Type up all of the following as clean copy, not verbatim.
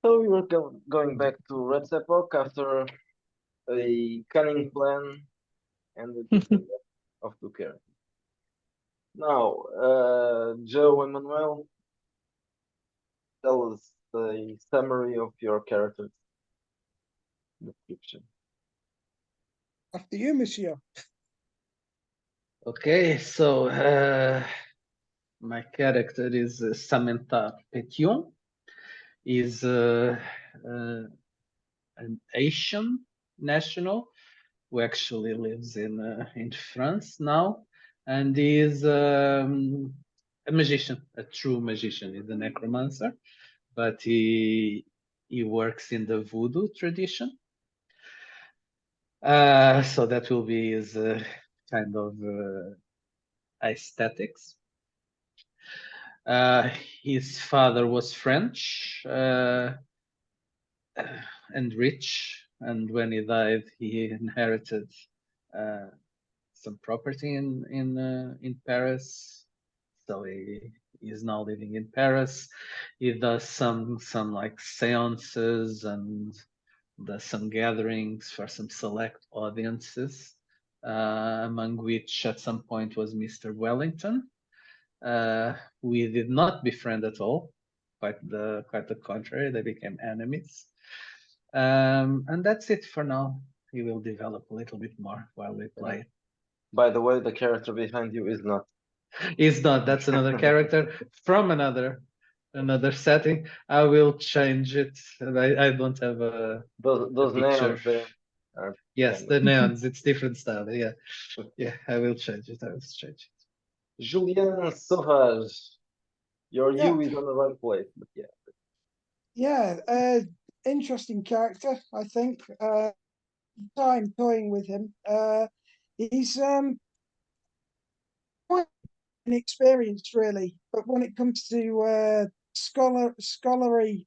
So we were going back to Red's Epoch after a cunning plan and the different death of two characters. Now, Joe and Manuel, tell us the summary of your character's description. After you, monsieur. Okay, so my character is Samantha Petion. Is an Asian national who actually lives in France now, and is a magician, a true magician. He's a necromancer, but he works in the voodoo tradition. So that will be his kind of aesthetics. His father was French and rich, and when he died, he inherited some property in Paris. So he is now living in Paris. He does some like seances and does some gatherings for some select audiences, among which at some point was Mr. Wellington. We did not befriend at all. Quite the contrary, they became enemies. And that's it for now. He will develop a little bit more while we play. By the way, the character behind you is not. He's not. That's another character from another setting. I will change it. I don't have Those picture. neons there are Yes, kind the of. neons. It's different style. Yeah, yeah. I will change it. I will change it. Julien Sauvage, your Yeah, U is on the right place, but yeah. yeah. Interesting character, I think. Time toying with him. He's quite inexperienced, really, but when it comes to scholarly,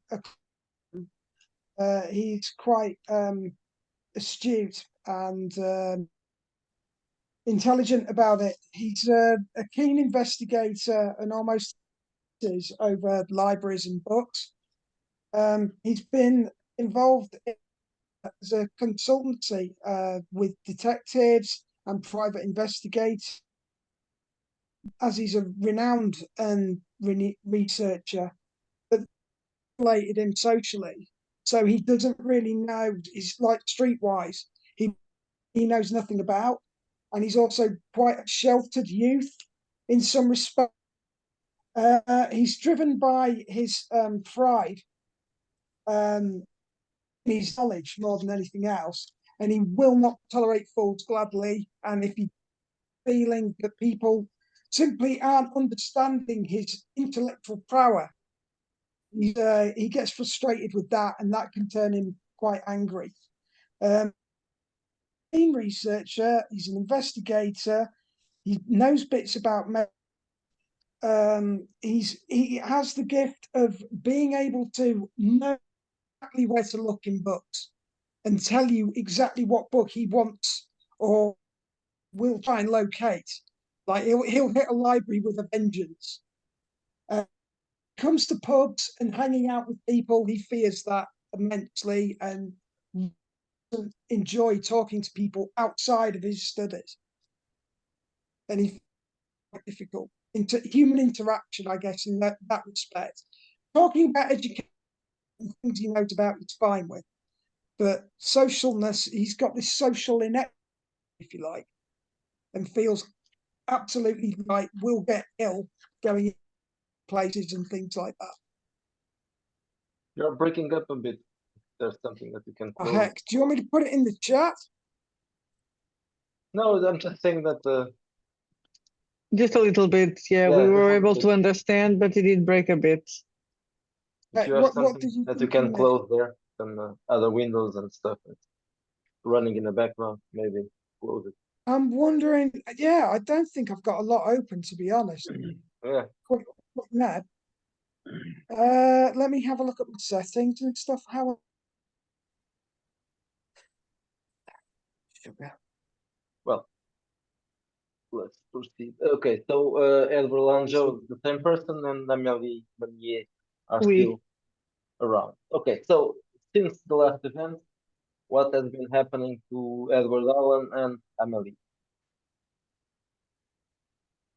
he's quite astute and intelligent about it. He's a keen investigator and almost over libraries and books. He's been involved as a consultancy with detectives and private investigators, as he's a renowned and researcher, but related him socially. So he doesn't really know. He's like streetwise. He knows nothing about, and he's also quite a sheltered youth in some respect. He's driven by his pride, his knowledge more than anything else, and he will not tolerate fools gladly. And if he feeling that people simply aren't understanding his intellectual prowess, he gets frustrated with that, and that can turn him quite angry. Researcher, he's an investigator. He knows bits about he has the gift of being able to know exactly where to look in books and tell you exactly what book he wants or will try and locate. Like he'll hit a library with a vengeance. Comes to pubs and hanging out with people, he fears that immensely and doesn't enjoy talking to people outside of his studies. And he finds it difficult. Human interaction, I guess, in that respect. Talking about education, things he knows about, he's fine with. But socialness, he's got this social inept, if you like, and feels absolutely like will get ill going places and things like that. You're breaking up a bit. There's something that you can Oh, close. heck, do you want me to put it in the chat? No, I'm just saying that. Just a little bit, yeah. Yeah, We just were a able bit. to understand, but it did break a bit. If you have What something did you that you think can of close there, some other windows and stuff that's running in the background, maybe close it. I'm wondering. Yeah, I don't think I've got a lot open, to be honest. Yeah. Quite mad. Let me have a look at my settings and stuff. How? Well, let's proceed. Okay, so Edward Lanjo, the same person, and Amélie Manier are We. still around. Okay, so since the last event, what has been happening to Edward Allen and Amelie?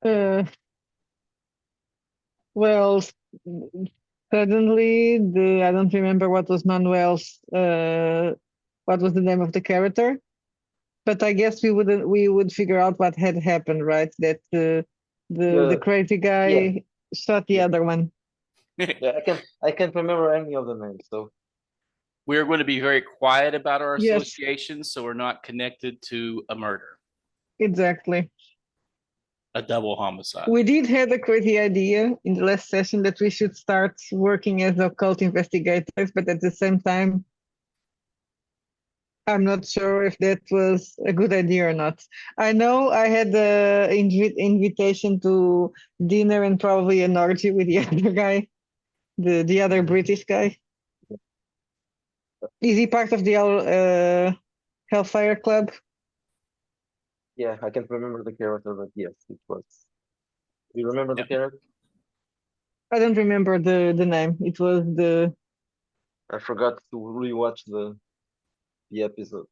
Uh, well, suddenly I don't remember what was Manuel's what was the name of the character, but I guess we would figure out what had happened, right? That the crazy guy shot the Yeah. other one. Yeah, I can't remember any of the names, so We're going to be very quiet about our Yes. associations, so we're not connected to a murder, Exactly. a double homicide. We did have a crazy idea in the last session that we should start working as occult investigators, but at the same time, I'm not sure if that was a good idea or not. I know I had the invitation to dinner and probably an orgy with the other guy, the other British guy. Is he part of the Hellfire Club? yeah, I can't remember the character, but yes, it was. Do you remember the Yeah. character? I don't remember the name. It was the I forgot to rewatch the episode.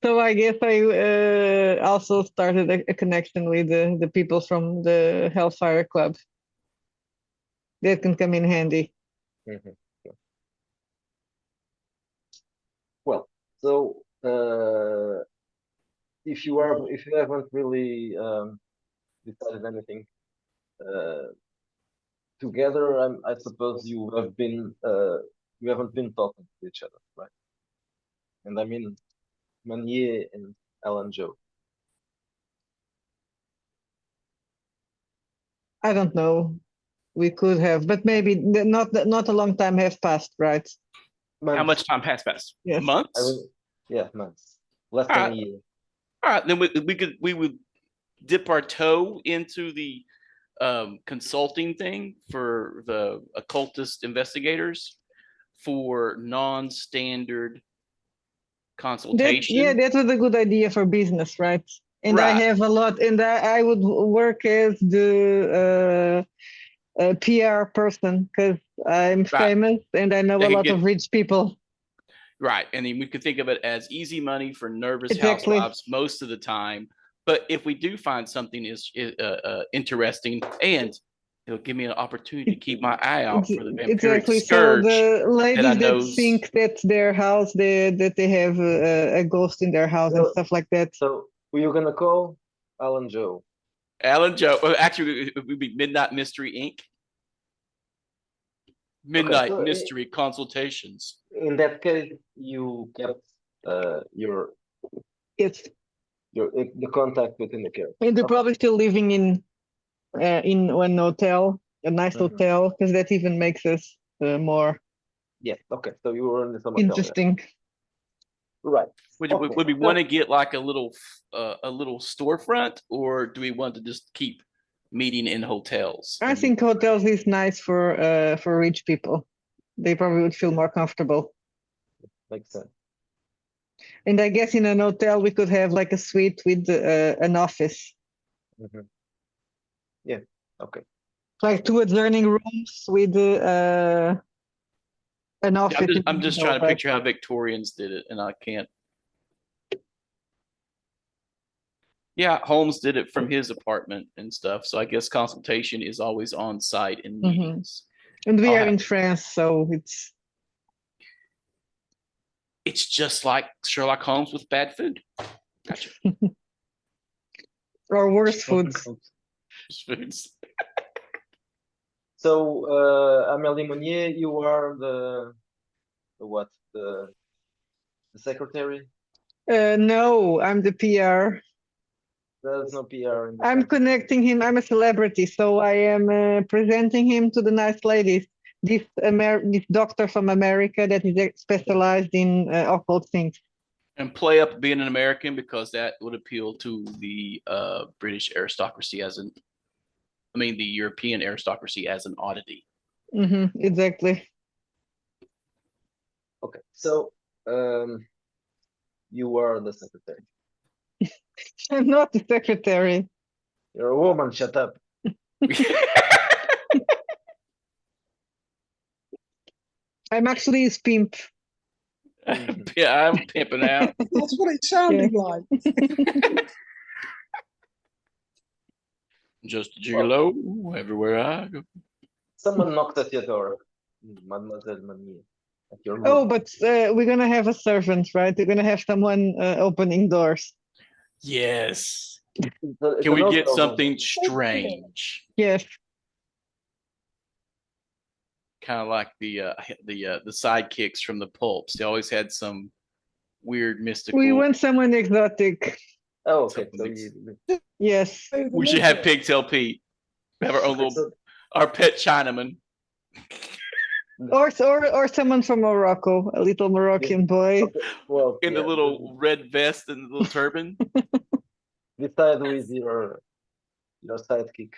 So I guess I also started a connection with the people from the Hellfire Club. That can come in handy. Mhm, yeah. Well, so if you haven't really decided anything together, I suppose you haven't been talking to each other, right? And I mean Manier and Alan Joe. I don't know. We could have, but maybe not a long time have passed, right? How Months. much time has passed? Yes. Months? Yeah, months. Less All than right. a year. All right, then we would dip our toe into the consulting thing for the occultist investigators for non-standard consultation. That was a good idea for business, right? And I Right. have a lot, and I would work as the PR person because I'm famous and I know They a can lot get- of rich people. Right. And then we could think of it as easy money for nervous Exactly. housewives most of the time. But if we do find something is interesting and it'll give me an opportunity to keep my eye out for the vampiric Exactly. So scourge. the ladies that knows- think that their house, that they have a ghost in their house and So- stuff like that. So who you gonna call? Alan Joe. Alan Joe, well, actually, it would be Midnight Mystery Inc. Midnight so Mystery Consultations. In that case, you kept your Yes. the contact within the character. And they're Okay. probably still living in one hotel, a nice Mhm. hotel, because that even makes us more Yeah. Okay. So you were in the hotel. Yeah. interesting. Right. Would Okay, we so- want to get like a little storefront, or do we want to just keep meeting in hotels? I think hotels is nice for rich people. They probably would feel more comfortable. Makes sense. And I guess in an hotel we could have like a suite with an office, Mhm. Yeah. Okay. like two adjourning rooms with an office. in the I'm just middle, trying to right? picture how Victorians did it, and I can't. Yeah, Holmes did it from his apartment and stuff. So I guess consultation is always on site in Mhm. meetings. And we I'll are have- in France, so It's just like Sherlock Holmes with bad food. Gotcha. or worse foods. Foods. So Amélie Monnier, you are the what? The secretary? No, I'm the PR. There's no PR in the I'm sense. connecting him. I'm a celebrity, so I am presenting him to the nice ladies. This doctor from America that is specialized in occult things. And play up being an American, because that would appeal to the British aristocracy the European aristocracy as an oddity. Exactly. Okay. So you are the secretary. I'm not the secretary. You're a woman. Shut up. I'm actually his pimp. Yeah, I'm pimping out. That's what it sounded like. Just a gigolo everywhere I go. Someone knocked at your door, Mademoiselle Manier, at your room. Oh, but we're gonna have a servant, right? We're gonna have someone opening doors. Yes. It's a Can we note get of- something strange? Yes. Kind of like the sidekicks from the pulps. They always had some weird mystical. We want someone exotic. Oh, okay. So Something Yes. We should have Pigtail Pete. We have our own little, our pet Chinaman. Or someone from Morocco, a little Moroccan boy. Okay, well, In the yeah, little red vest and the little turban. decide with your sidekick,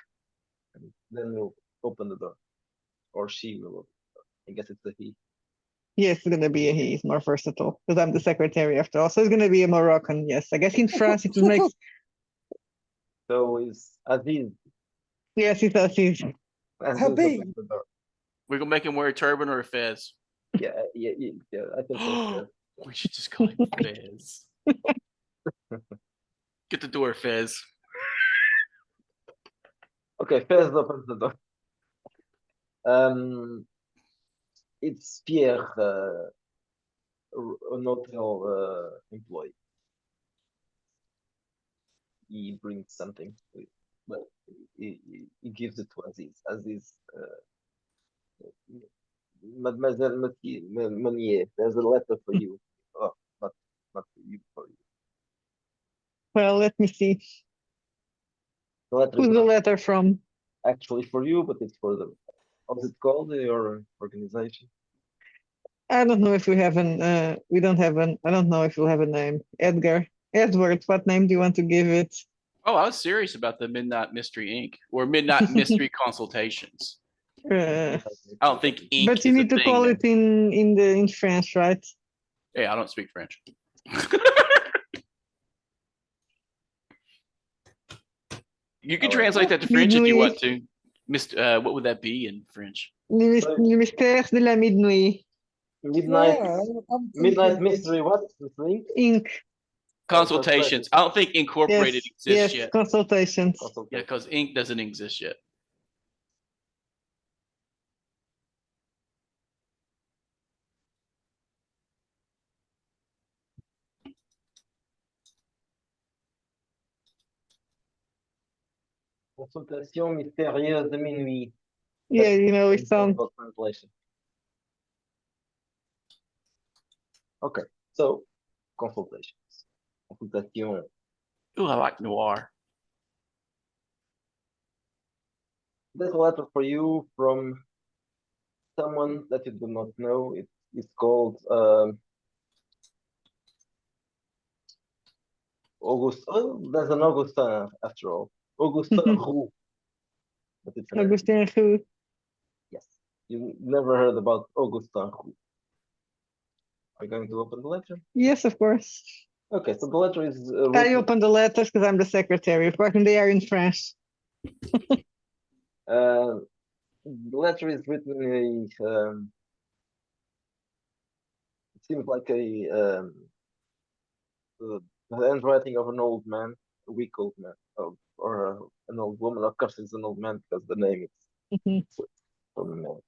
and then you'll open the door, or she will. Open the door. I guess it's a he. Yes, it's gonna be a he. He's more versatile because I'm the secretary after all. So it's gonna be a Moroccan. Yes, I guess in France it makes. So it's Aziz. Yes, it does. Aziz Habib. opens the door. We're gonna make him wear a turban or a fez. Yeah. I think so. We should just call him Fez. Get the door, Fez. Okay, Fez opens the door. It's Pierre, an hotel employee. He brings something, but he gives it to Aziz. Aziz, Mademoiselle Manier, there's a letter for you. Oh, not for you, for you. Well, let me see. The letter is Who's the not letter from? actually for you, but it's for the. How's it called? Your organization? I don't know if we have an. We don't have an. I don't know if we'll have a name. Edgar. Edward. What name do you want to give it? Oh, I was serious about the Midnight Mystery Inc. or Midnight Mystery Consultations. Uh, I don't think Inc. but you is a need to thing call there. it in French, right? Hey, I don't speak French. You can All right. translate that to French if you Midnight. want to. What would that be in French? Le mystère de la midnuit. Midnight, Yeah, I'm midnight thinking mystery. What? Mystery? Inc. Consultations. I don't think Incorporated Yes. exists Yes. yet. Consultations. Yeah, because Inc. doesn't exist yet. Consultation mystérieuse de minuit. Yeah, you know, it sounds. Impossible translation. Okay, so consultations. Consultation. Ooh, I like noir. There's a letter for you from someone that you do not know. It's called August. Oh, there's an Augustin after all. Augustin Roux. But it's an Augustin Roux. Yes. You never heard about Augustin Roux. Are you going to open the letter? Yes, of course. Okay, so the letter is I written, open the letters because I'm the secretary. Of course, and they are in French. the letter is written in it seems like the handwriting of an old man, a weak old man, or an old woman. Of course, it's an old man because the name is Mhm. from a man.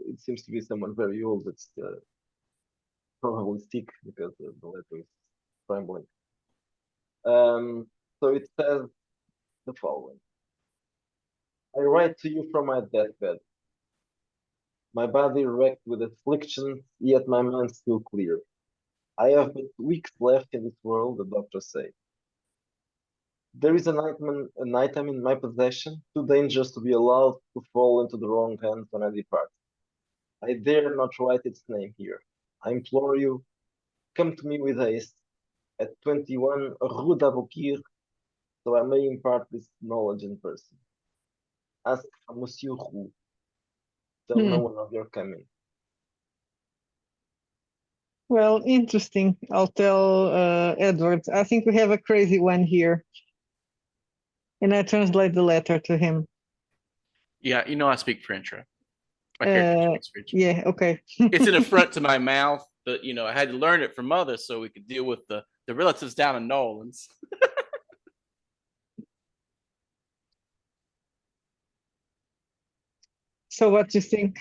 It seems to be someone very old that's probably sick because the letter is trembling. So it says the following. I write to you from my deathbed. My body wrecked with afflictions, yet my mind still clear. I have but weeks left in this world, the doctors say. There is an item in my possession, too dangerous to be allowed to fall into the wrong hands when I depart. I dare not write its name here. I implore you, come to me with haste at 21 Rue d'Avoukir, so I may impart this knowledge in person. Ask for Monsieur Roux. Tell no one of your coming. Well, interesting. I'll tell Edward. I think we have a crazy one here. And I translate the letter to him. Yeah, you know I speak French, right? My character speaks French. Yeah, okay. It's an affront to my mouth, but I had to learn it from others so we could deal with the relatives down in New Orleans. So what do you think?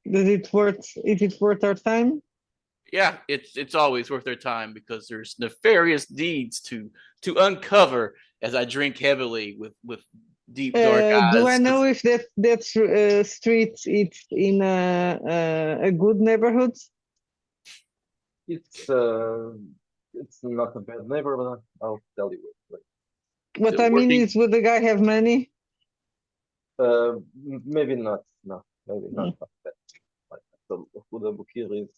Is it worth our time? Yeah, it's always worth their time because there's nefarious deeds to uncover as I drink heavily with deep dark eyes. Do I know if that street it's in a good neighborhood? It's not a bad neighbor, but I'll tell you. What I mean is, would the guy have money? Maybe not. No, maybe not. That. Like, so Huda Bukir is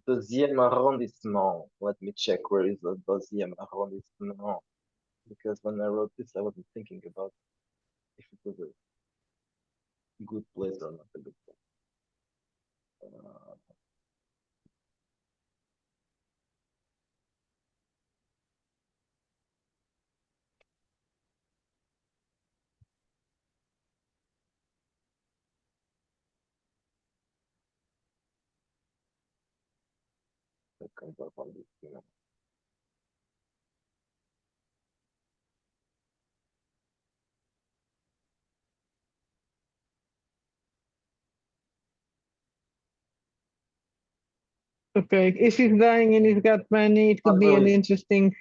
2e arrondissement. Let me check where is the 2e arrondissement. Because when I wrote this, I wasn't thinking about if it was a good place or not a good place. That comes up on this. Okay, if he's dying and he's got money, it could be an interesting.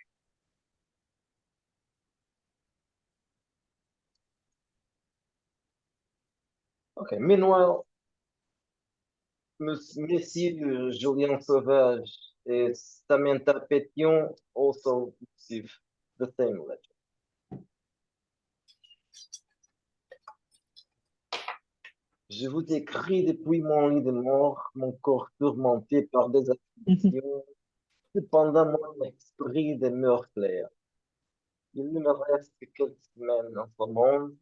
Okay, meanwhile, Monsieur Julien Sauvage et Samantha Pétion also receive the same letter. Je vous écris depuis mon lit de mort, mon corps tourmenté par des afflictions. Cependant, mon esprit demeure clair. Il ne me reste que quelques semaines dans ce monde,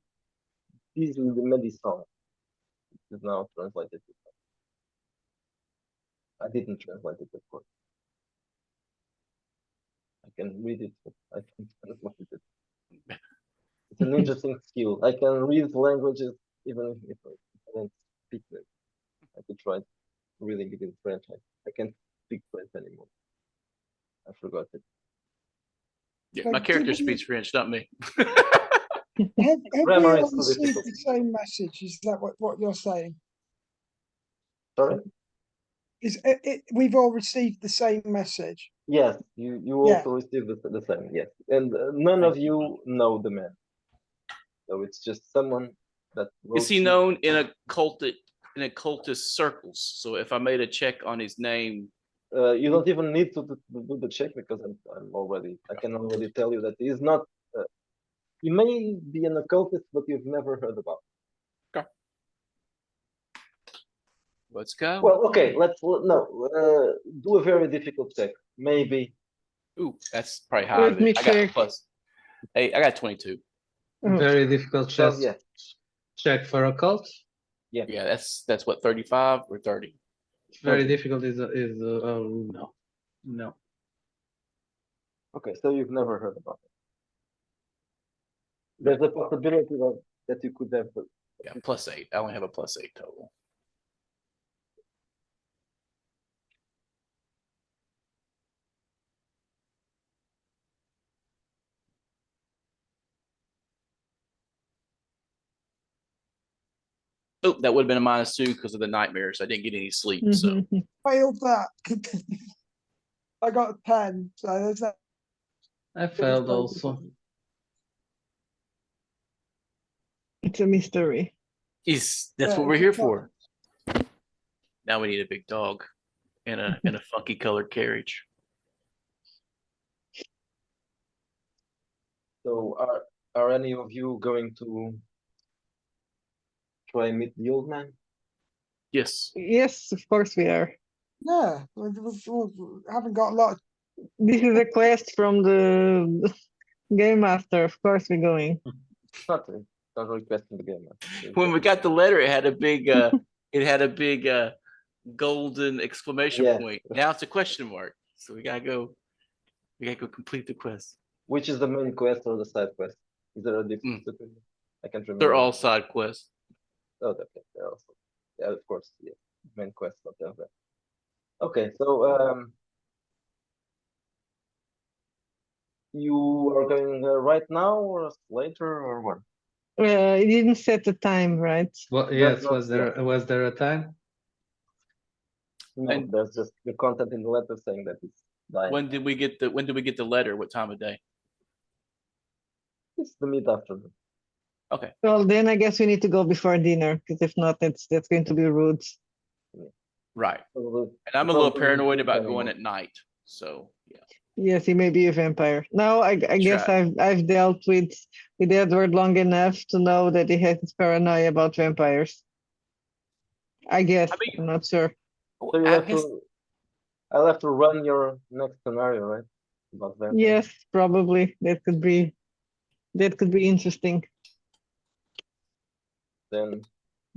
disent les médecins. It is now translated. I didn't translate it, of course. I can read it, but I can't translate it. It's an interesting skill. I can read languages even if I don't speak them. I could try reading it in French. I can't speak French anymore. I forgot it. Yeah, my character speaks French, not me. Have we Grammar all is too received difficult. the same message? Is that what you're saying? Sorry? We've all received the same message? Yes, you Yeah. also received the same, yes. And none of you know the man. So it's just someone that wrote Is he you. known in occultist circles? So if I made a check on his name, You don't even need to do the check because I can already tell you that he is not. He may be an occultist, but you've never heard about. let's go. Well, okay, do a very difficult check. Maybe. Ooh, that's probably high. Let me I got check. plus. Hey, I got 22. Very difficult So, yeah. check for occult. Yeah, that's what 35 or 30. Very difficult is no. Okay, so you've never heard about it. There's a possibility that you could have. Yeah, +8. I only have a +8 total. Oh, that would have been a -2 because of the nightmares. I didn't get any sleep. So Failed that. I got a 10, so there's that. I failed also. It's a mystery. that's Yeah, what we're it's here a for. Now we need a big dog and a funky colored carriage. So are any of you going to try and meet the old man? Yes. Yes, of course we are. Yeah, we haven't got a lot. This is a quest from the game master. Of course we're going. Not really questing the game. When we got the letter, it had a big golden exclamation point. Now it's a question mark. So we gotta go complete the quest. Which is the main quest or the side quest? Is there a difference between them? I can't remember. They're all side quests. Oh, okay. They're also. Yeah, of course, yeah. Main quest, whatever. Okay, so you are going right now or later or what? It didn't set the time, right? Well, That's yes, not- was there a time? No, And- there's just the content in the letter saying that it's dying. When did we get the letter? What time of day? It's the mid-afternoon. Well, then I guess we need to go before dinner, because if not, that's going to be rude. Right. Probably- And I'm a little probably paranoid won't about anymore. going at night. So yeah. Yes, he may be a vampire. No, I guess right. I've dealt with Edward long enough to know that he has this paranoia about vampires. I guess. I mean- I'm not sure. So you I have guess- to. I'll have to run your next scenario, right? About vampires. Yes, probably that could be interesting. Then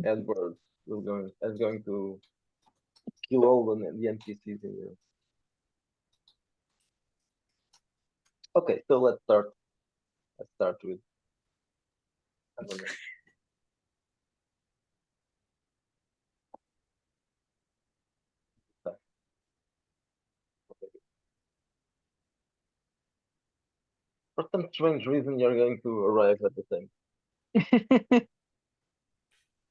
Edward is going to kill all the NPCs in here. Okay, so let's start. Let's start with. I don't know. For some strange reason, you're going to arrive at the same.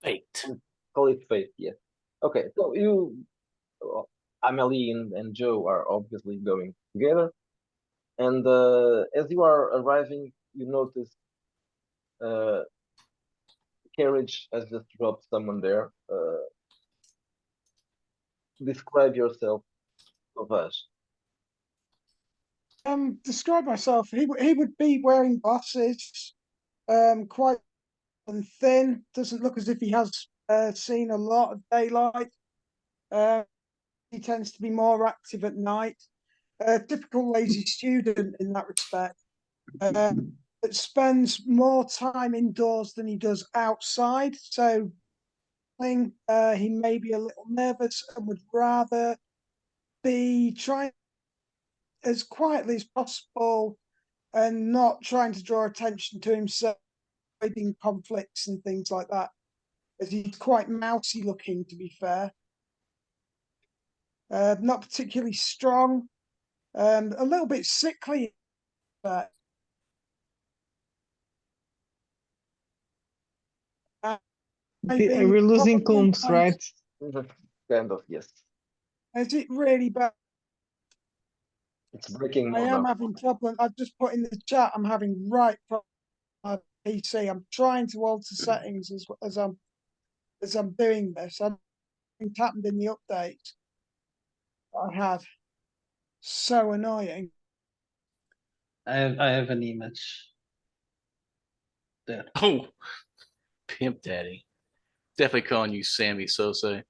Fate. Call it fate, yes. Okay, so Amelie and Joe are obviously going together, and as you are arriving, you notice carriage has just dropped someone there. Describe yourself, Sauvage. Describe myself. He would be wearing glasses, quite and thin. Doesn't look as if he has seen a lot of daylight. He tends to be more active at night. Typical lazy student in that respect. That spends more time indoors than he does outside. So, he may be a little nervous and would rather be trying as quietly as possible and not trying to draw attention to himself, avoiding conflicts and things like that. As he's quite mousy looking, to be fair. Not particularly strong. A little bit sickly. But We're losing probably Coombs, right? Kind of, yes. Is it really bad? It's breaking I more am now. having trouble. I've just put in the chat. I'm having right problem on my PC. I'm trying to alter settings as I'm doing this. It happened in the update I had. So annoying. I have an image. There. Oh, Pimp Daddy. Definitely calling you Sammy Sosa.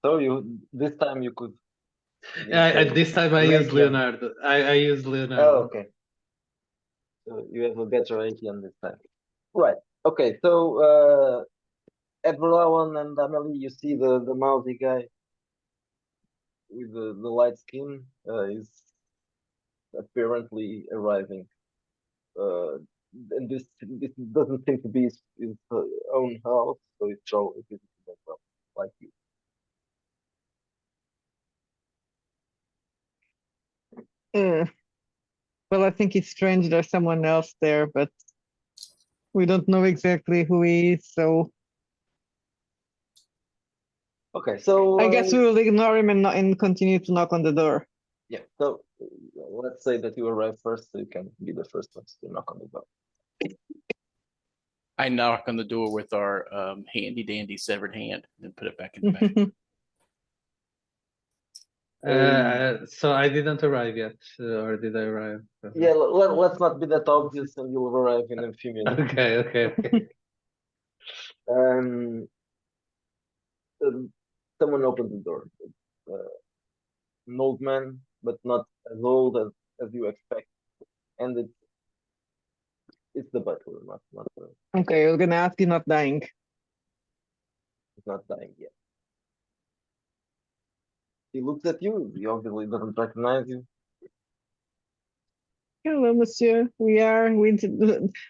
So this time you could. This time I Make use him. Leonardo. I use Leonardo. Oh, okay. So you have a better ATM this time. Right. Okay. So Edward Allen and Amelie, you see the mousy guy with the light skin is apparently arriving. And this doesn't seem to be his own house, so it's probably visiting as well, like you. Well, I think it's strange there's someone else there, but we don't know exactly who he is, so Okay, so I guess we will ignore him and continue to knock on the door. yeah. So let's say that you arrive first, so you can be the first ones to knock on the door. I knock on the door with our handy dandy severed hand and put it back in the bag. So I didn't arrive yet, or did I arrive? Yeah, let's not be that obvious, and you'll arrive in a few minutes. Okay. Um, someone opened the door. An old man, but not as old as you expect, and it's the butler, not Okay, we're gonna ask you not dying. he's not dying yet. He looks at you. He obviously doesn't recognize you. Hello, monsieur. We are with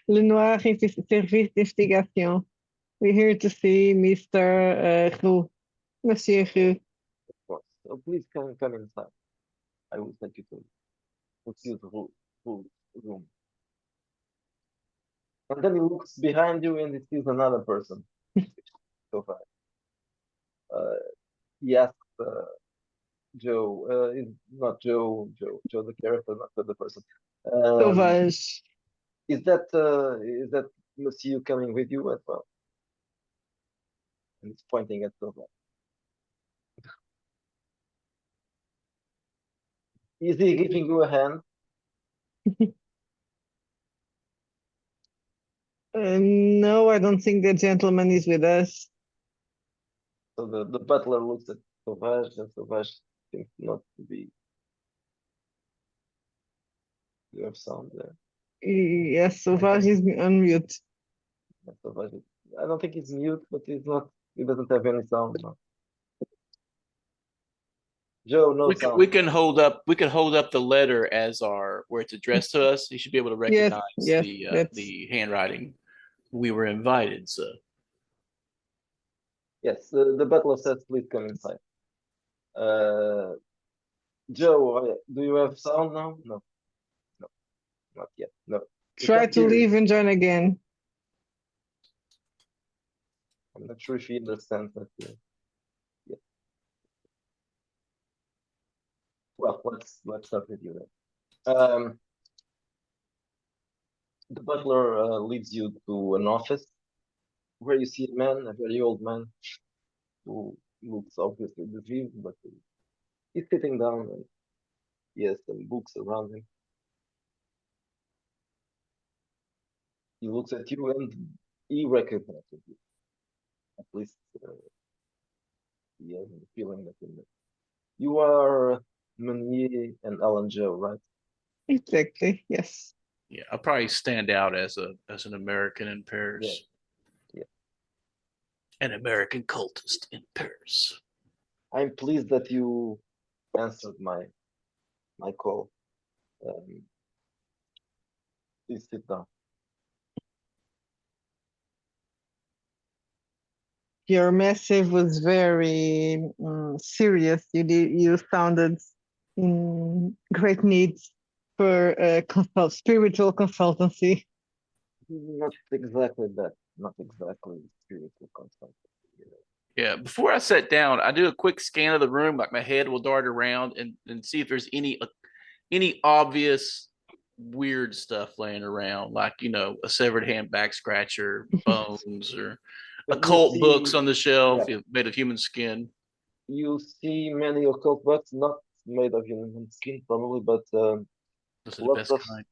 Lenoir Service d'Investigation. We're here to see Mr. Roux. Monsieur Roux. Of course. So please come inside. I will take you to Lucille's room. And then he looks behind you and he sees another person. So far. He asks Joe, is not Joe the character, not the person. Sauvage. Is that Monsieur coming with you as well? And he's pointing at Sauvage. Is he giving you a hand? No, I don't think the gentleman is with us. So the butler looks at Sauvage, and Sauvage seems not to be. You have sound there. Yes, Sauvage is on mute. Sauvage. I don't think he's mute, but he's not. He doesn't have any sound now. Joe, no We sound. can hold up the letter as where it's addressed to us. You should be able to Yes, recognize yes, that's the handwriting. We were invited, so Yes, the butler says, please come inside. Joe, do you have sound now? No, not yet. No. We try can't to hear you. leave and join again. I'm not sure if he understands that. Yeah. Well, let's start with you then. The butler leads you to an office where you see a man, a very old man, who looks obviously diseased, but he's sitting down and he has some books around him. He looks at you and he recognizes you. At least he has the feeling that you are Meunier and Alan Joe, right? Exactly, yes. yeah, I'll probably stand out as an American in Paris. Yeah. An American cultist in Paris. I'm pleased that you answered my call. Please sit down. Your message was very serious. You sounded in great need for spiritual consultancy. Not exactly that. Not exactly spiritual consultancy. Yeah, before I sit down, I do a quick scan of the room, like my head will dart around and see if there's any obvious weird stuff laying around, like a severed hand back scratcher, bones, or But occult books on the shelf yeah, made of human skin. you see many occult books, not made of human skin probably, but Those are the lots best of kind.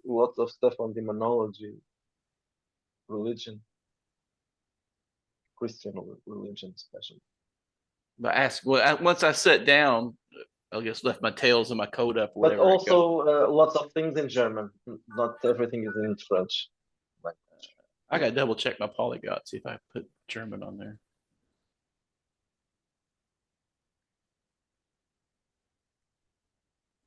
lots of stuff on demonology, religion, Christian religion especially. But once I sit down, I guess left my tails and my coat up, But whatever. also lots of things in German. Not everything is in French. I gotta double check my polyglot, see if I put German on there.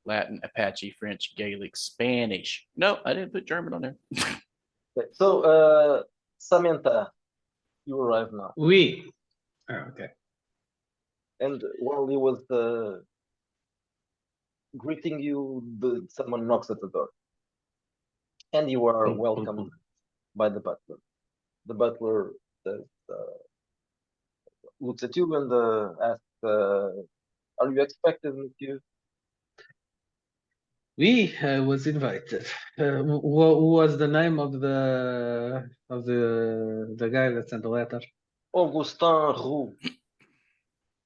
Latin, Apache, French, Gaelic, Spanish. No, I didn't put German on there. Okay. So, Samantha, you arrive now. Oui. Oh, okay. And while he was greeting you, someone knocks at the door. And you are welcomed by the butler. The butler says, looks at you and asks, are you expected, monsieur? We was invited. What was the name of the guy that sent the letter? Augustin Roux.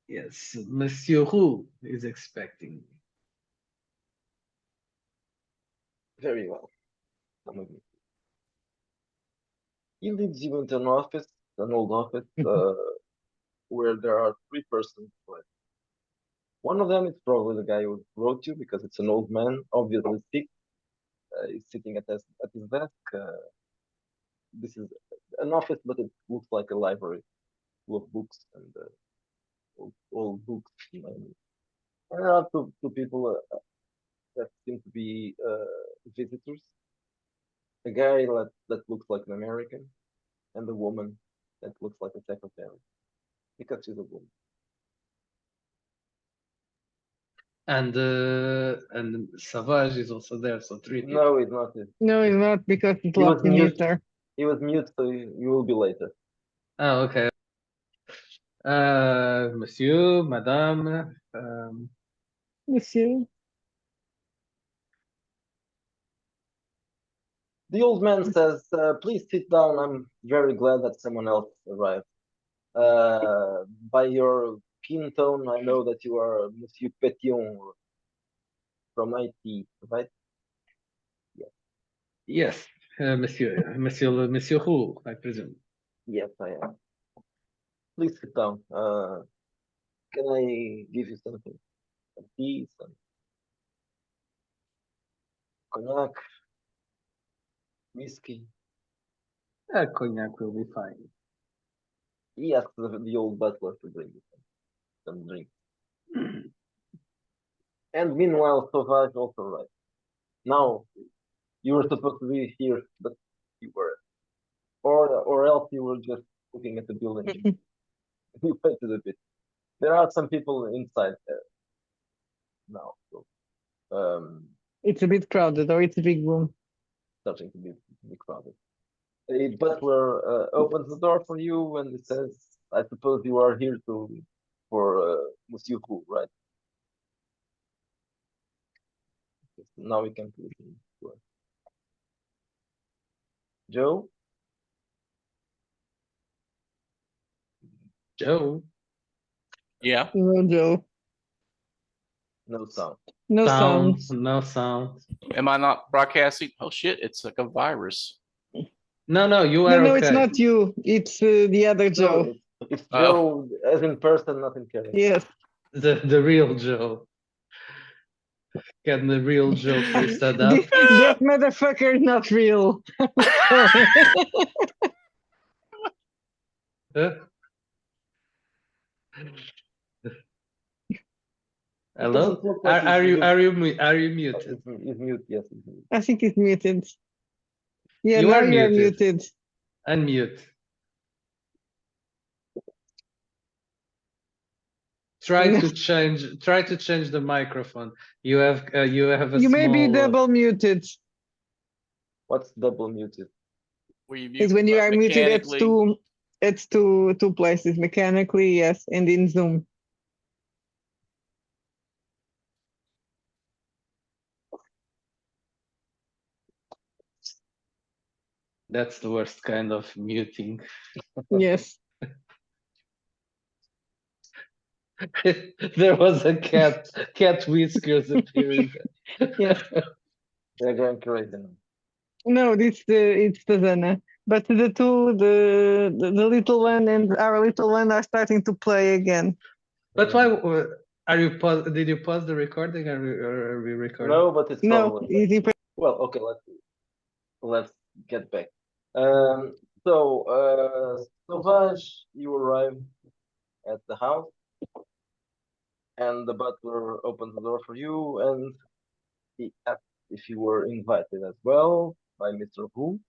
Yes, Monsieur Roux is expecting me. Very well. Come with me. He leads you into an office, an old office, where there are three persons. One of them is probably the guy who wrote you because it's an old man, obviously sick. He's sitting at his desk. This is an office, but it looks like a library full of books and old books. And there are two people that seem to be visitors. A guy that looks like an American, and a woman that looks like a secretary. Because she's a woman. And Savage is also there, so three people. No, it's not. No, it's not because it's He was locked in mute. ether. He was mute, so you will be later. Oh, okay. Monsieur, Madame, Monsieur. The old man says, please sit down. I'm very glad that someone else arrived. By your keen tone, I know that you are Monsieur Pétion from IT, right? yes, Monsieur who, I presume. Yes, I am. Please sit down. Can I give you something? Some tea, some cognac, whiskey? Cognac will be fine. He asked the old butler to bring you some drink. And meanwhile, Sauvage also arrived. Now, you were supposed to be here, but you weren't. Or else you were just looking at the building. You waited a bit. There are some people inside now, so It's a bit crowded, or it's a big room. starting to be crowded. A butler opens the door for you and it says, "I suppose you are here for Monsieur Hu, right?" Now we can listen to her. Joe? Joe, Yeah. No, Joe. No sound. No sounds. no sound. Am I not broadcasting? Oh shit! It's like a virus. No, you No, are no, okay. it's not you. It's the other Joe. No, it's Oh. Joe as in person, not in character. Yes. The real Joe. Can the real Joe please stand up? That motherfucker is not real. Sorry. Huh? Hello? doesn't look like Are he's- you muted? He's mute, yes. He's mute. I think he's muted. Yeah, You now are you are muted. muted. Unmute. Try to change the microphone. You have a You may be small, double muted. What's double muted? Where you It's when you are muted, mechanically. it's two places. Mechanically, yes, and in Zoom. That's the worst kind of muting. Yes. There was a cat whiskers appearing. Yes. They're going crazy now. No, it's the Zana. But the little one and our little one are starting to play again. But why are you did you pause the recording? Are we recording? No, but it's No, probably easy. well. Okay, let's get back. Sauvage, you arrive at the house, and the butler opens the door for you, and he asks if you were invited as well by Mr. Hu.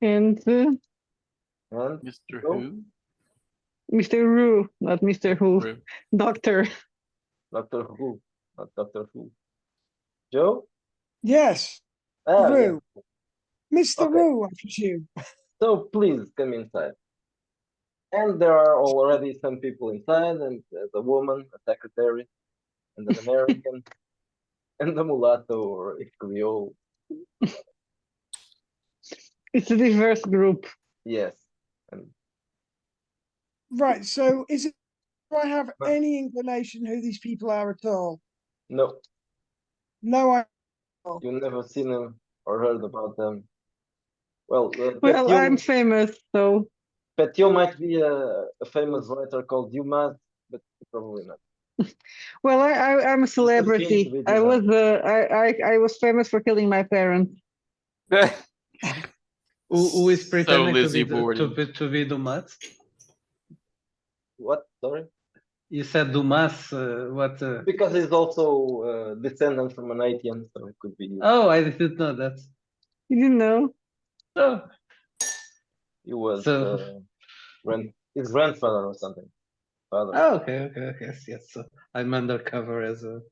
And And Mr. Joe? Who? Mr. Ru, not Mr. Who, Ru. Doctor. Dr. Hu, not Dr. Hu. Joe? Yes, Ah, yeah. Roo. Mr. Okay. Roo, I presume. So please come inside. And there are already some people inside, and there's a woman, a secretary, and an American, and a mulatto or a Creole. It's a diverse group. Yes. And Right, so do I have No. any inclination who these people are at all? no, No, you've never seen them or heard about them. Well, Well, I'm Pétion, famous, so Pétion might be a famous writer called Dumas, but probably not. well, I'm a celebrity. be I was Dumas. I was famous for killing my parents. Who is pretending Lizzie to Borden. be Dumas? What? Sorry? You said Dumas. What? Because he's also descendant from an Haitian, so it could be. Oh, I didn't know that. You didn't know? Oh, He was so his grandfather or something. Father. oh, okay. Yes. So I'm undercover as a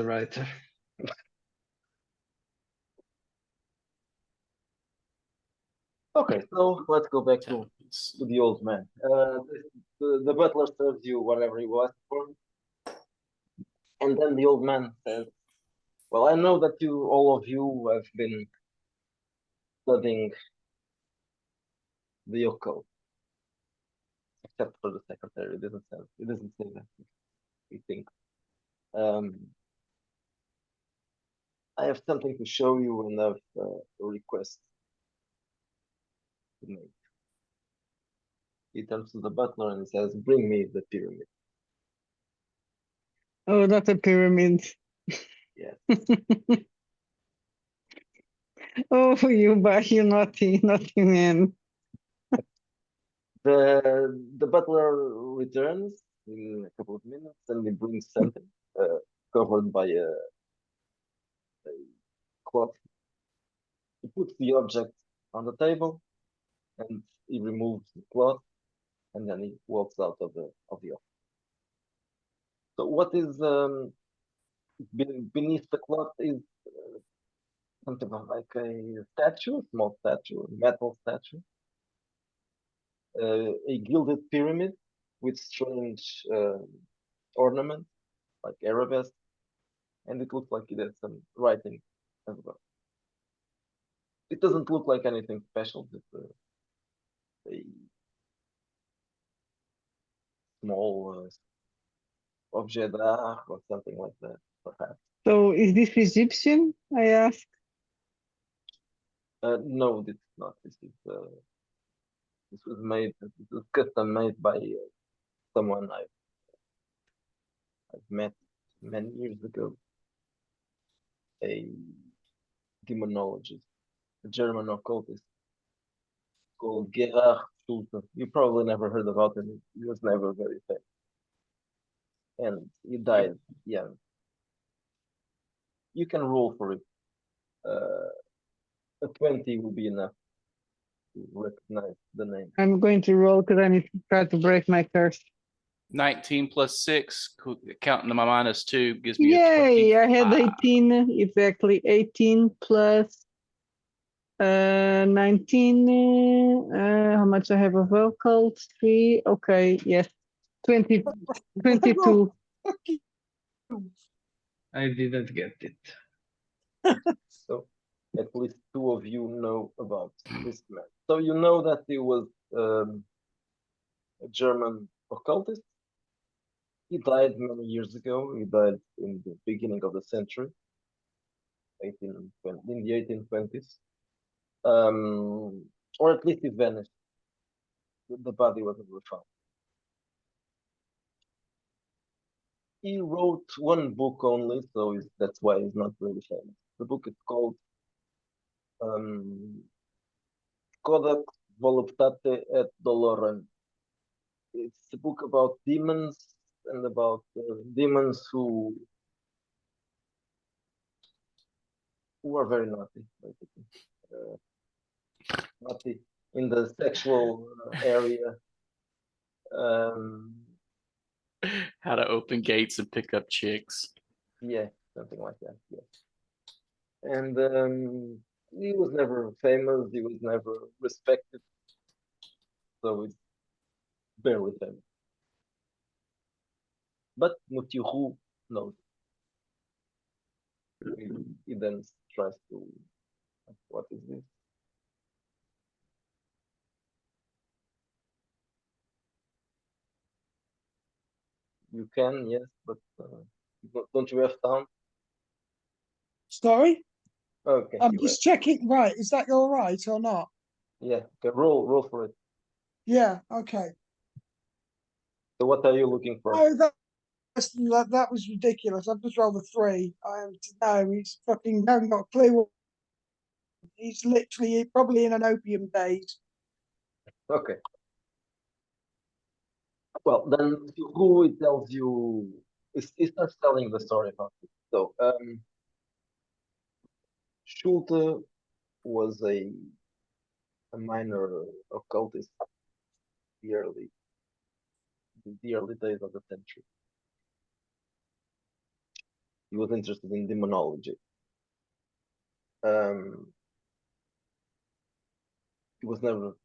writer. Okay, so let's go back to the old man. The butler serves you whatever you ask for, and then the old man says, "Well, I know that all of you, have been studying the occult, except for the secretary. It doesn't say that. We think. Um, I have something to show you, and I've a request to make." He turns to the butler and he says, "Bring me the pyramid." Oh, not a pyramid. Yes. Oh, you naughty man. The butler returns in a couple of minutes and he brings something covered by a cloth. He puts the object on the table and he removes the cloth and then he walks out of the office. So what is beneath the cloth is something like a statue, a small statue, a metal statue, a gilded pyramid with strange ornaments like arabesque, and it looks like it has some writing as well. It doesn't look like anything special, just a small objet d'art or something like that, perhaps. So is this Egyptian? I asked. No, this is not. This was custom made by someone I've met many years ago, a demonologist, a German occultist called Gerhard Schulte. You probably never heard about him. He was never very famous. And he died young. You can roll for it. A 20 will be enough to recognize the name. I'm going to roll because I need to try to break my curse. 19 plus 6, counting to my -2, gives me a Yay! I had 25. 18, exactly 18 plus 19. How much I have of occult? 3. Okay, yes. 20, 22. I didn't get it. So at least two of you know about this man. So you know that he was a German occultist. He died many years ago. He died in the beginning of the century, in the 1820s. Or at least he vanished. The body wasn't found. He wrote one book only, so that's why he's not really famous. The book is called Codex Voluptate et Dolorem. It's a book about demons and about demons who are very naughty, basically. Naughty in the sexual area. How to open gates and pick up chicks. Yeah, something like that. Yes. And he was never famous. He was never respected. So it's barely famous. But Mutihu knows. He then tries to. What is this? You can, yes, but don't you have sound? Sorry, Okay, I'm you just checking. Right, is that all right or not? yeah. Okay, roll for it. Yeah. Okay. So what are you looking for? Oh, that was ridiculous. I've just rolled a 3. No, he's fucking haven't got a clue. He's literally probably in an opium daze. Okay. Well, then who it tells you? He starts telling the story about it. So Schulte was a minor occultist the early days of the century. He was interested in demonology. He was never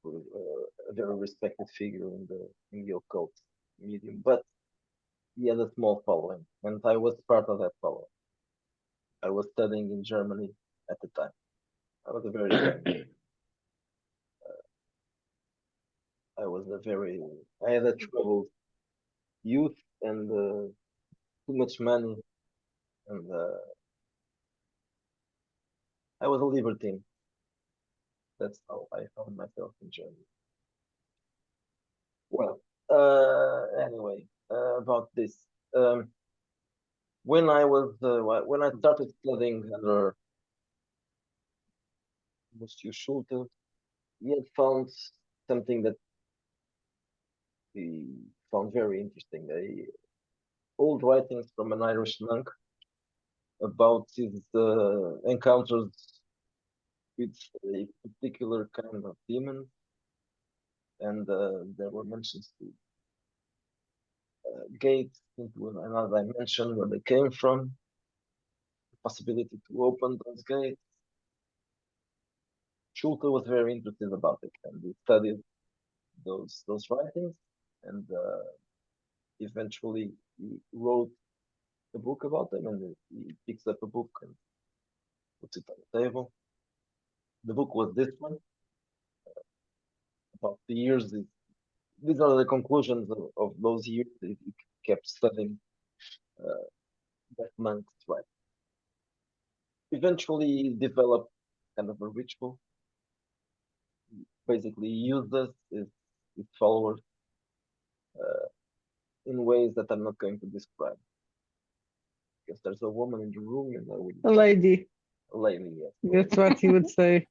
a very respected figure in the occult medium, but he had a small following, and I was part of that following. I was studying in Germany at the time. I was a very young. I had a troubled youth and too much money, and I was a libertine. That's how I found myself in Germany. Well, anyway, about this. When I started studying under Monsieur Schulte, he had found something that he found very interesting. Old writings from an Irish monk about his encounters with a particular kind of demon, and there were mentions to gates into another dimension where they came from, the possibility to open those gates. Schulte was very interested about it, and he studied those writings, and eventually he wrote a book about them, and he picks up a book and puts it on the table. The book was this one. About the years, these are the conclusions of those years. He kept studying that monk's right. Eventually, he developed kind of a ritual. Basically, he used his followers in ways that I'm not going to describe. Because there's a woman in the room, and I would. A lady. A lady, yes. That's what he would say.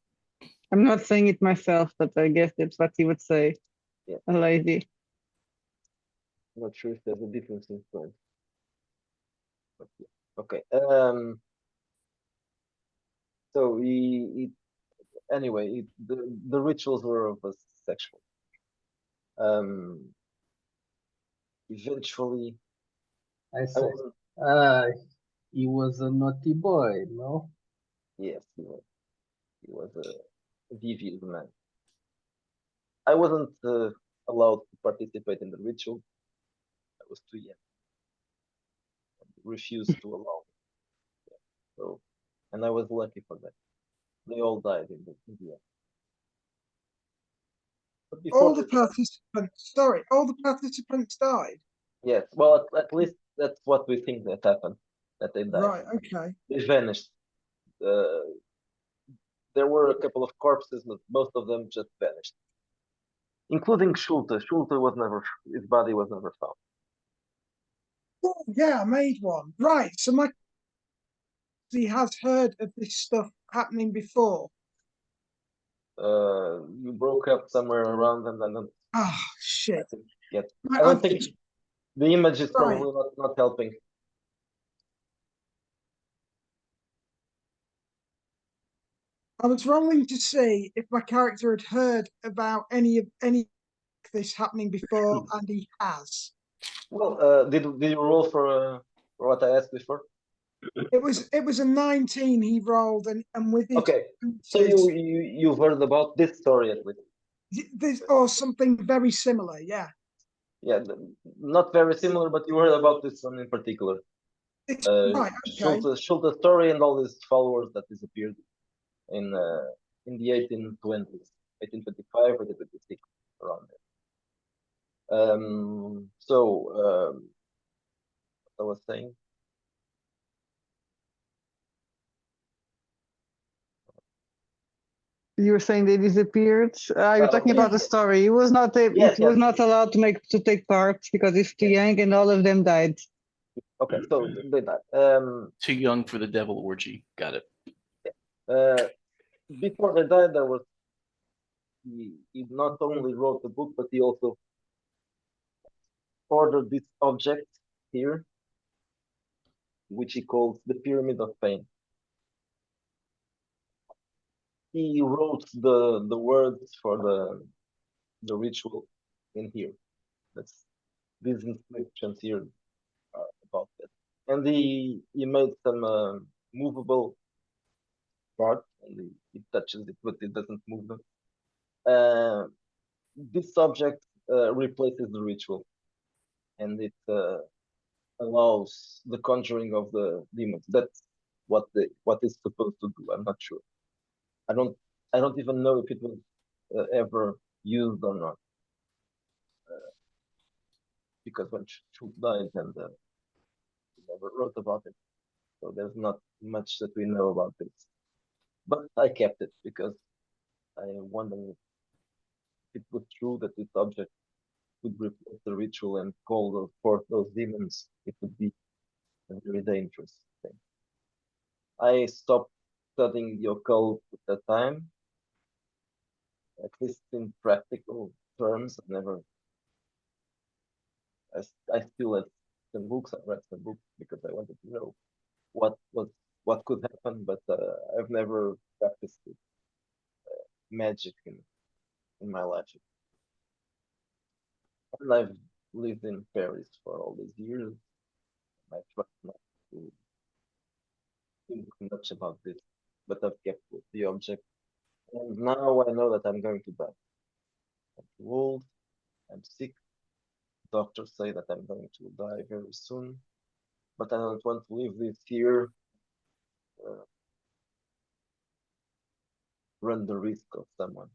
I'm not saying it myself, but I guess that's what he would say. Yeah. A lady. I'm not sure if there's a difference in French. But yeah. Okay. So anyway, the rituals were of a sexual. Eventually, I say, he was a naughty boy, no? yes, he was a devious man. I wasn't allowed to participate in the ritual. I was too young. Refused to allow me. Yeah. So, and I was lucky for that. They all died in the end. But before All the participants died. yes, well, at least that's what we think that happened. That they died. Right. Okay. They vanished. There were a couple of corpses, but most of them just vanished, including Schulte. His body was never found. Oh, yeah, I made one. Right. So he has heard of this stuff happening before. You broke up somewhere around, and then Oh shit. Yes, Right, I don't think the image is Right. probably not helping. I was rolling to see if my character had heard about any of this happening before, and he has. Well, did you roll for what I asked before? It was a 19 he rolled, and with it. Okay, so you've heard about this story at least. This or something very similar, yeah. Yeah, not very similar, but you heard about this one in particular. Right, okay. Schulte's story and all his followers that disappeared in the 1820s, 1825 or 1826, around there. What I was saying. You were saying they disappeared. You're talking about the story. He was not. Yes, was not allowed to take part because he's too young, and all of them died. Okay, so they died. Too young for the devil orgy. Got it. Before they died, there was he not only wrote the book, but he also ordered this object here. which he calls the Pyramid of Pain. He wrote the words for the ritual in here. That's these inscriptions here are about that. And he made some movable parts, and he touches it, but it doesn't move them. This object replaces the ritual, and it allows the conjuring of the demons. That's what it's supposed to do. I'm not sure. I don't even know if it was ever used or not, because when Schultz died and he never wrote about it, so there's not much that we know about this. But I kept it because I wonder if it was true that this object could replace the ritual and call forth those demons. It would be a very dangerous thing. I stopped studying the occult at that time, at least in practical terms. I still had some books. I read some books because I wanted to know what could happen, but I've never practiced magic in my life. And I've lived in Paris for all these years. I try not to think much about this, but I've kept the object. And now I know that I'm going to die. I'm too old. I'm sick. Doctors say that I'm going to die very soon, but I don't want to live this year, run the risk of someone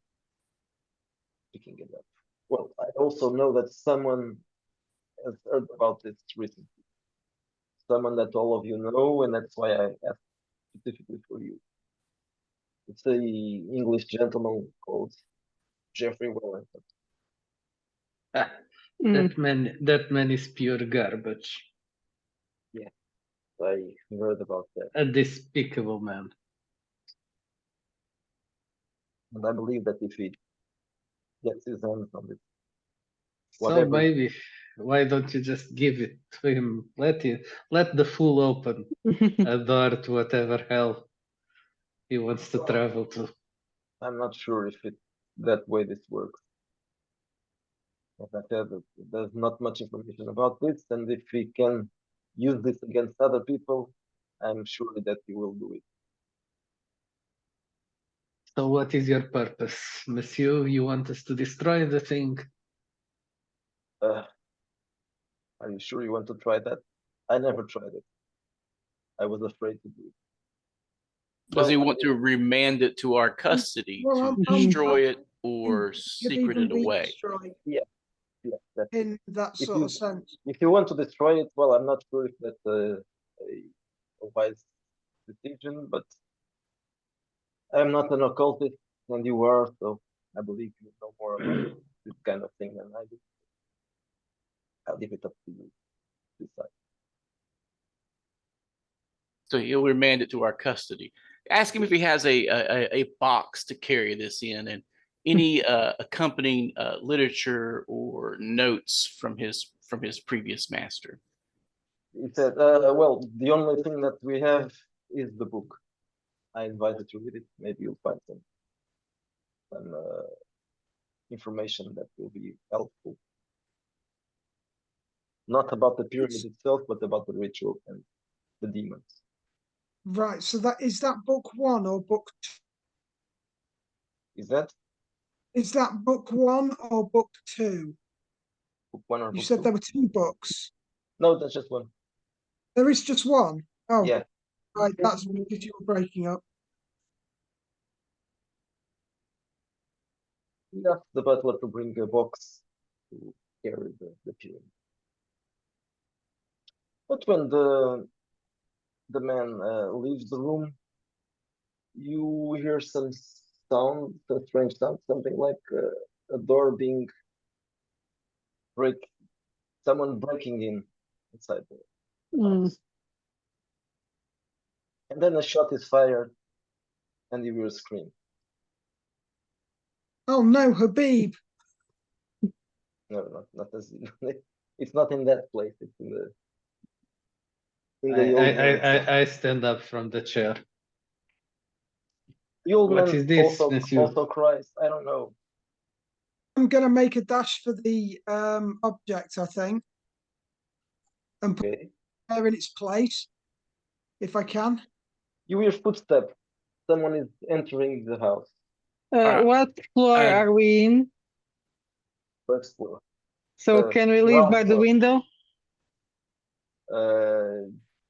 picking it up. Well, I also know that someone has heard about this recently. Someone that all of you know, and that's why I asked specifically for you. It's a English gentleman called Jeffrey Wellington. Ah, that man is pure garbage. Yeah, I heard about that. A despicable man. And I believe that if he gets his hands on it, So whatever. baby, why don't you just give it to him? Let the fool open a door to whatever hell he wants to travel to. I'm not sure if it's that way this works. As I said, there's not much information about this, and if he can use this against other people, I'm sure that he will do it. So what is your purpose, monsieur? You want us to destroy the thing? Are you sure you want to try that? I never tried it. I was afraid to do it. Does he Well, want to remand it to our custody Well, to I'm- destroy it or could secret even it be away? destroyed Yeah, that's it. in that If sort you- of sense. If you want to destroy it, well, I'm not sure if that's a wise decision, but I'm not an occultist, and you are, so I believe you know more about this kind of thing than I do. I'll leave it up to you to decide. So he'll remand it to our custody. Ask him if he has a box to carry this in and any accompanying literature or notes from his previous master. He said, well, the only thing that we have is the book. I invite you to read it. Maybe you'll find some information that will be helpful. Not about the pyramid itself, but about the ritual and the demons. Right, so that book one or book two? Is that Is that book one or book two? book one or You book said two? there were two books. No, that's just one. There is just one. Oh, Yeah. right, that's because you were breaking up. He asked the butler to bring a box to carry the pyramid. But when the man leaves the room, you hear some sound, a strange sound, something like a door being someone breaking in inside the house. And then a shot is fired, and you hear a scream. Oh no, Habib. No, not as it's not in that place. It's in in the old man's house. I stand up from the chair. The old What man is this, also monsieur? cries. I don't know. I'm gonna make a dash for the object, I think, and put Okay. it in its place, if I can. You hear footsteps. Someone is entering the house. What floor I- are we in? First floor. So can we leave ground by the floor. window?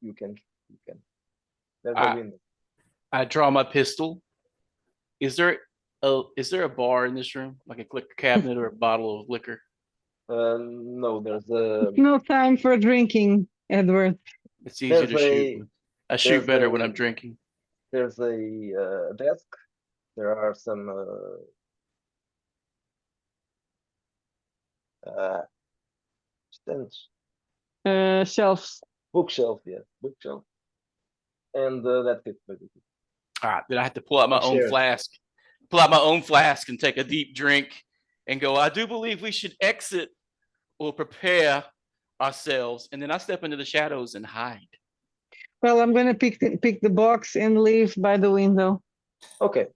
You can. There's Ah. a window. I draw my pistol. Is there a bar in this room, like a liquor cabinet or a bottle of liquor? No, there's a No time for drinking, Edward. It's easier There's to shoot. a- I shoot there's better when a- I'm drinking. there's a desk. There are some stands, Shelves. bookshelf. Yes, bookshelf. And that's it, basically. Then I have to pull out my own Cheers. flask. Pull out my own flask and take a deep drink and go, I do believe we should exit or prepare ourselves. And then I step into the shadows and hide. Well, I'm gonna pick the box and leave by the window. Okay.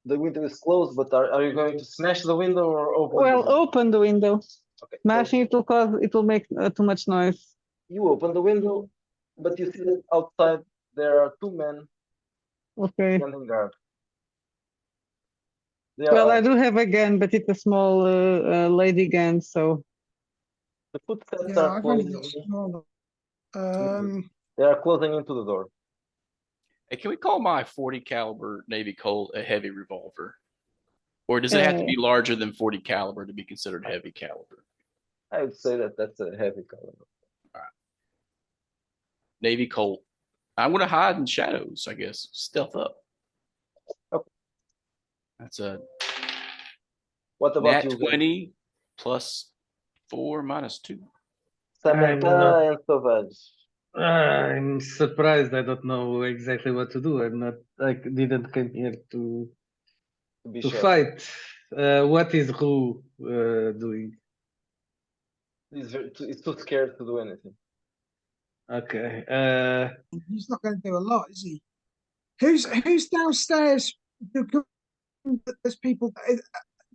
The window is closed, but are you going to smash the window or open? Well, the window? open the window. Okay. Smashing it will make too much noise. You open the window, but you see that outside there are two men Okay. standing guard. They Well, are, I do have a gun, but it's a small lady gun, so the footsteps Yeah, are I've only closing. got smaller. They are closing into the door. Hey, can we call my 40 caliber Navy Colt a heavy revolver? Or does it have to be larger than 40 caliber to be considered heavy caliber? I would say that that's a heavy caliber. Navy Colt. I'm gonna hide in shadows, I guess. Stealth up. Okay. That's a What about nat you? 20 plus 4 minus 2. Samantha not- and Sauvage. I'm surprised. I don't know exactly what to do. I didn't come here to To be to shot. fight. What is Ru doing? He's too scared to do anything. Okay. He's not going to do a lot, is he? Who's downstairs? There's people.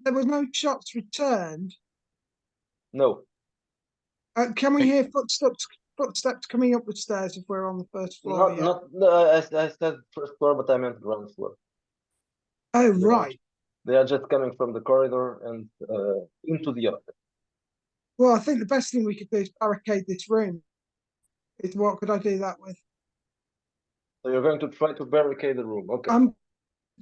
There was no shots returned. No. Can we hear footsteps coming up the stairs if we're on the first floor? I said first floor, but I meant ground floor. Oh, Yeah. right. They are just coming from the corridor and into the office. Well, I think the best thing we could do is barricade this room. What could I do that with? So you're going to try to barricade the room. Okay. I'm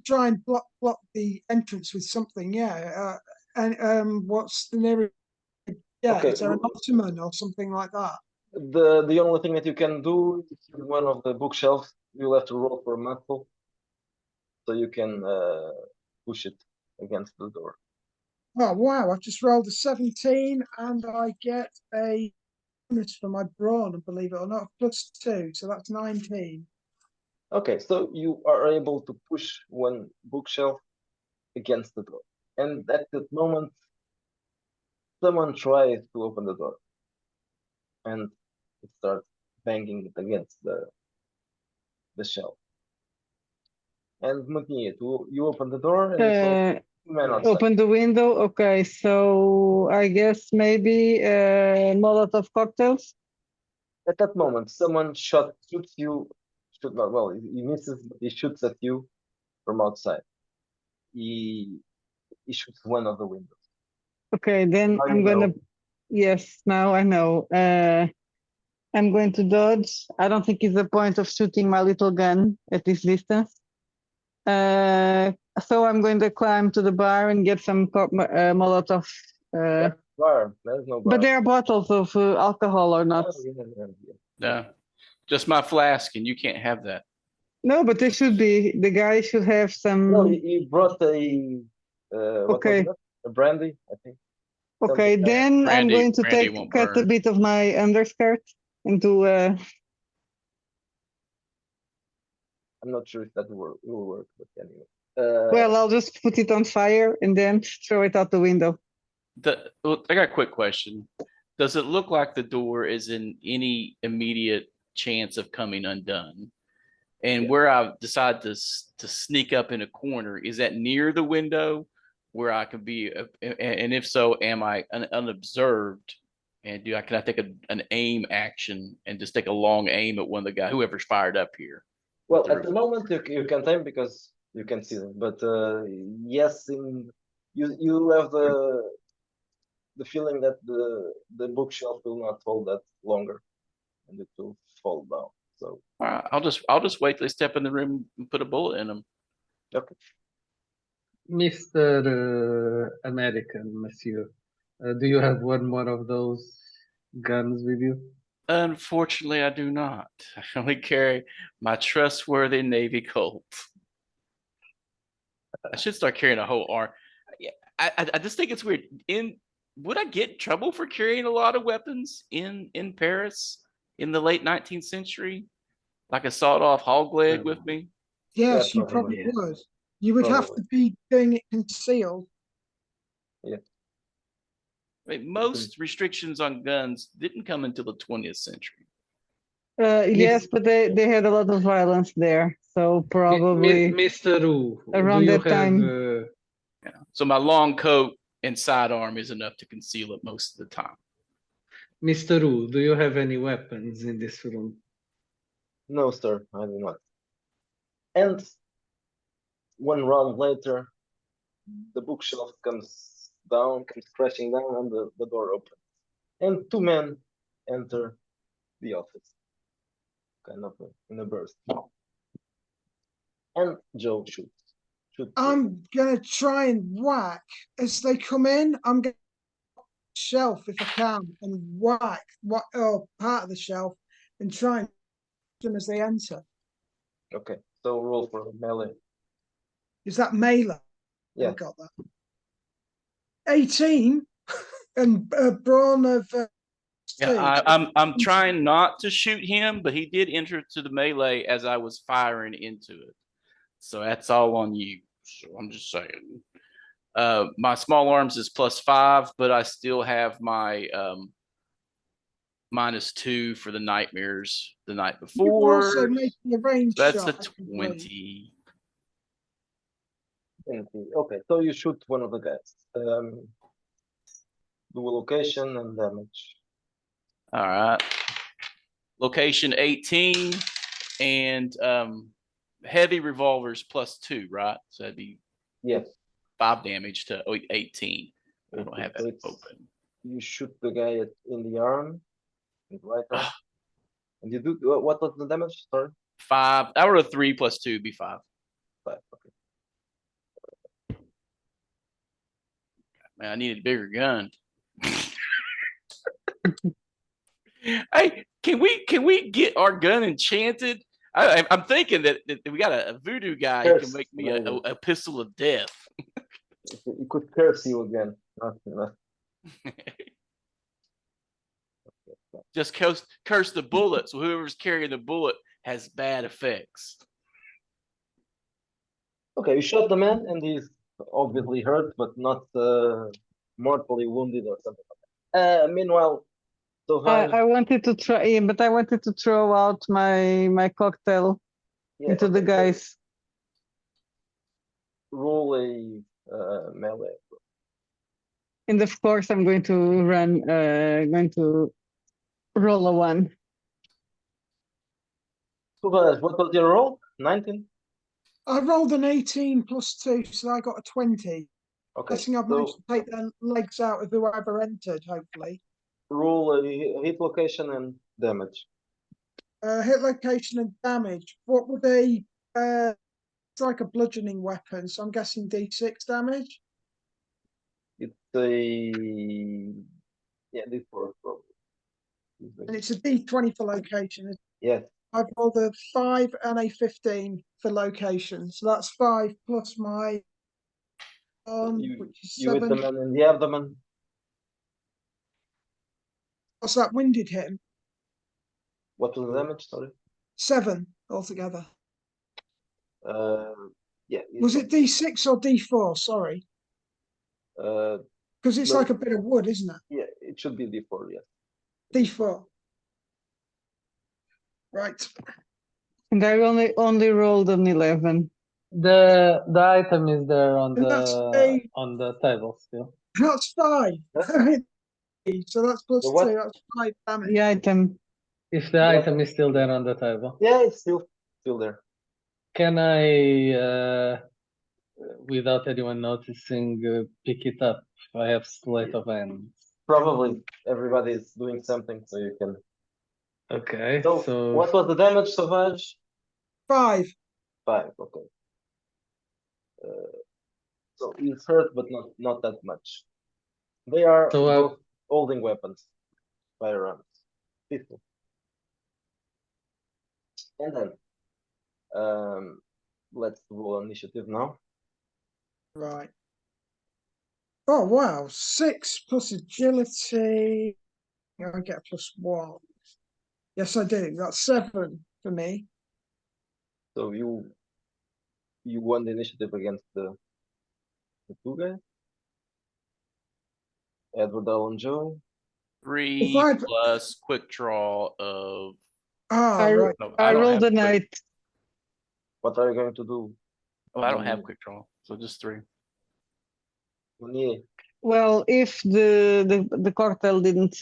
try and block the entrance with something. Yeah. And what's the nearest? Yeah. Okay. Is there an ottoman or something like that? The only thing that you can do is one of the bookshelves. You'll have to roll for a muscle, so you can push it against the door. Oh wow! I just rolled a 17 and I get a bonus for my brawn, and believe it or not, +2, so that's 19. Okay, so you are able to push one bookshelf against the door, and at that moment, someone tries to open the door, and it starts banging it against the shelf. And Mutniet, you open the door, and you saw two men outside. Open the window. Okay, so I guess maybe Molotov cocktails. At that moment, someone shoots you. He misses, but he shoots at you from outside. He shoots one of the windows. Okay, then Now I'm you gonna. know. Yes, now I know. I'm going to dodge. I don't think it's the point of shooting my little gun at this distance. So I'm going to climb to the bar and get some Molotov. Bar. There's no bar. But there are bottles of alcohol or not. Oh, yeah. No, just my flask, and you can't have that. No, but there should be. The guy should have some. No, he brought a what was Okay. that? A brandy, I think. Okay, something like then I'm Brandy- going to brandy won't cut a burn. bit of my underskirt into. I'm not sure if that will work, but anyway. Well, I'll just put it on fire and then throw it out the window. I got a quick question. Does it look like the door is in any immediate chance of coming undone? And Yeah. where I decide to sneak up in a corner, is that near the window where I could be? And if so, am I unobserved? And can I take an aim action and just take a long aim at one of the guy, whoever's fired up here? Well, at the moment you can aim because you can see them, but yes, you have the feeling that the bookshelf will not hold that longer, and it will fall down. So All right, I'll just wait till they step in the room and put a bullet in them. okay. Mr. American, Monsieur, do you have one more of those guns with you? Unfortunately, I do not. I only carry my trustworthy Navy Colt. I should start carrying a whole arm. Yeah, I just think it's weird. Would I get in trouble for carrying a lot of weapons in Paris in the late 19th century? Like a sawed-off hog leg with me? Yes, Yeah, you probably yeah. would. You would have to be doing it concealed. I mean, most restrictions on guns didn't come until the 20th century. Yes, but they had a lot of violence there, so probably Mr. Wu, around do you that time. have Yeah. So my long coat and sidearm is enough to conceal it most of the time. Mr. Wu, do you have any weapons in this room? No, sir, I do not. And one round later, the bookshelf comes crashing down, and the door opens, and two men enter the office, kind of in a burst. And Joe shoots. I'm gonna try and whack as they come in. I'm gonna shelf if I can and whack part of the shelf and try and them as they enter. Okay, so roll for melee. Is that melee? Yeah. I got that. 18 and brawn of Yeah, I'm trying not to shoot him, but he did enter to the melee as I was firing into it. So that's all on you. So I'm just saying. My small arms is +5, but I still have my -2 for the nightmares the night before. Also making a range So that's shot. a 20. 20. Okay, so you shoot one of the guys. Do a location and damage. All right. Location 18 and heavy revolvers +2, right? So that'd be Yes. 5 damage to 18. I don't have So that it's- open. You shoot the guy in the arm, in the right arm, and you do what was the damage? Sorry, 5. I rolled a 3 + 2 would be 5. 5. Okay. Man, I need a bigger gun. Hey, can we get our gun enchanted? I'm thinking that we got a voodoo guy who can Curse, make me maybe. a pistol of death. He could curse you again. Not. Just curse the bullet, so whoever's carrying the bullet has bad effects. Okay, you shot the man, and he's obviously hurt, but not mortally wounded or something like that. Meanwhile, Sylvain, I wanted to try, yeah, but I wanted to throw out my cocktail yeah, into the okay, so guys. roll a melee. And of course, I'm going to roll a 1. Sylvain, what was your roll? 19? I rolled an 18 +2, so I got a 20. Okay, I think I've managed to take their legs out of whoever entered, hopefully. roll a hit location and damage. Hit location and damage. What would they? It's like a bludgeoning weapon, so I'm guessing D6 damage. It's a D4 probably. And it's a D20 for location. Yes. I've rolled a 5 and a 15 for location, so that's 5 plus my which is You hit the 7. man in the abdomen. What's that? Winded him. What was the damage? Sorry. 7 altogether. Yeah. Was it D6 or D4? Sorry, Uh, because it's no. like a bit of wood, isn't it? Yeah, It should be D4, yes. D4. Right. And I only rolled an 11. The item is there on And that's the table still. That's 5. So that's plus The what? 2. That's 5 damage. The item. If the Yeah. item is still there on the table, Yeah, it's still there. can I, without anyone noticing, pick it up? I have sleight of hand. Probably everybody is doing something, so you can. Okay, So, so what was the damage, Sauvage? 5. 5, okay. So he's hurt, but not that much. They are So, both holding weapons, firearms, pistol. And then, let's roll initiative now. Right. Oh, wow. 6 plus agility. I get a +1. Yes, I do. That's 7 for me. So you won the initiative against the two guys. Edward, Alan, Joe. 3 If I- plus quick draw of. Ah, I, right. No, I don't rolled have a quick- 9. What are you going to do? Oh, I don't have quick draw, so just 3. Munier? Well, if the cocktail didn't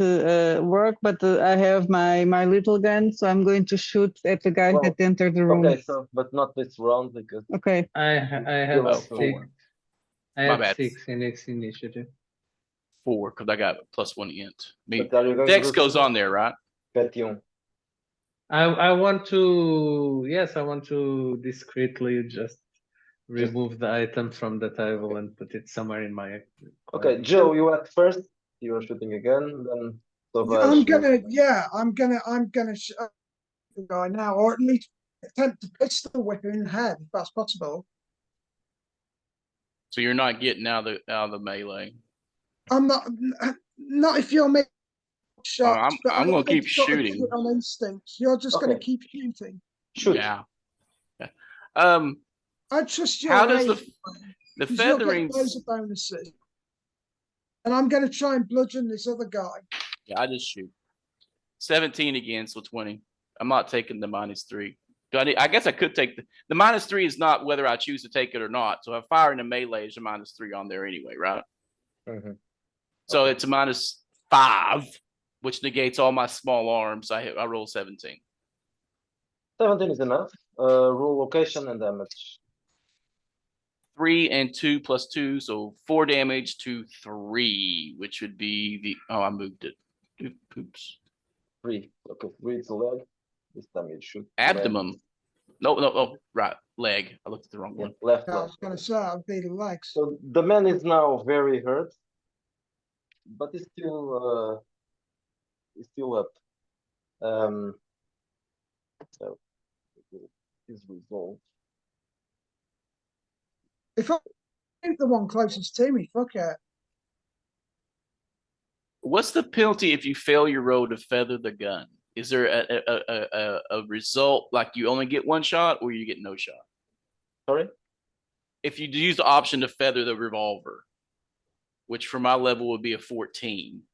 work, but I have my little gun, so I'm going to shoot at the guy Well, that entered the room. Okay, so but not this round because Okay. I have Still have 6. 4. I My have bad. 6 in its initiative. 4, because I got +1 int. but are you going Dex to do goes on there, right? Petion? I want to, yes, I want to discreetly just remove the item from the table and put it somewhere in my. Okay, Joe, you act first. You are shooting again, then Sauvage. I'm gonna shoot the guy now, or at least attempt to pistol whip him in the head if that's possible. So you're not getting out of the melee. I'm not if you're making shots, but I'm gonna I keep sort of did shooting. it on instinct. You're just gonna Okay. keep shooting. Shoot. Yeah. I trust your How does aim, the 'cause you'll get feathering? loads of bonuses. And I'm gonna try and bludgeon this other guy. Yeah, I just shoot. 17 again, so 20. I'm not taking the -3. Do I guess I could take the -3 is not whether I choose to take it or not. So if I fire in a melee, there's a -3 on there anyway, right? Mhm. So it's a -5, which negates all my small arms. I roll 17. 17 is enough. Roll location and damage. 3 and 2 plus 2, so 4 damage to 3, which would be the. Oh, I moved it. Oops. 3. Okay, 3 is a leg. This time you shoot. Abdomen. No, right. Leg. I looked at the wrong Yeah, one. left I leg. was gonna say I'll be the legs. So the man is now very hurt, but he's still up. So his resolve. If I shoot the one closest to me, fuck it. What's the penalty if you fail your roll to feather the gun? Is there a result like you only get one shot or you get no shot? Sorry? If you use the option to feather the revolver, which for my level would be a 14,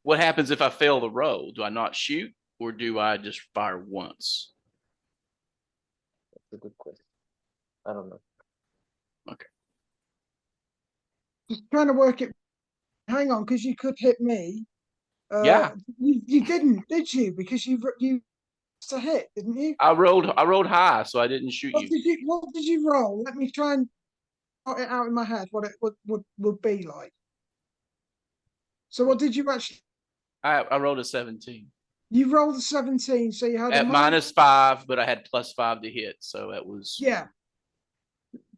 what happens if I fail the roll? Do I not shoot or do I just fire once? That's a good question. I don't know. Okay. Just trying to work it. Hang on, because you could hit me. Yeah. You didn't, did you? Because you it's a hit, didn't you? I rolled high, so I didn't shoot you. What did you roll? Let me try and put it out in my head what it would be like. So what did you actually? I rolled a 17 You rolled a 17, so you had at a -5, but I had +5 to hit, so that was Yeah.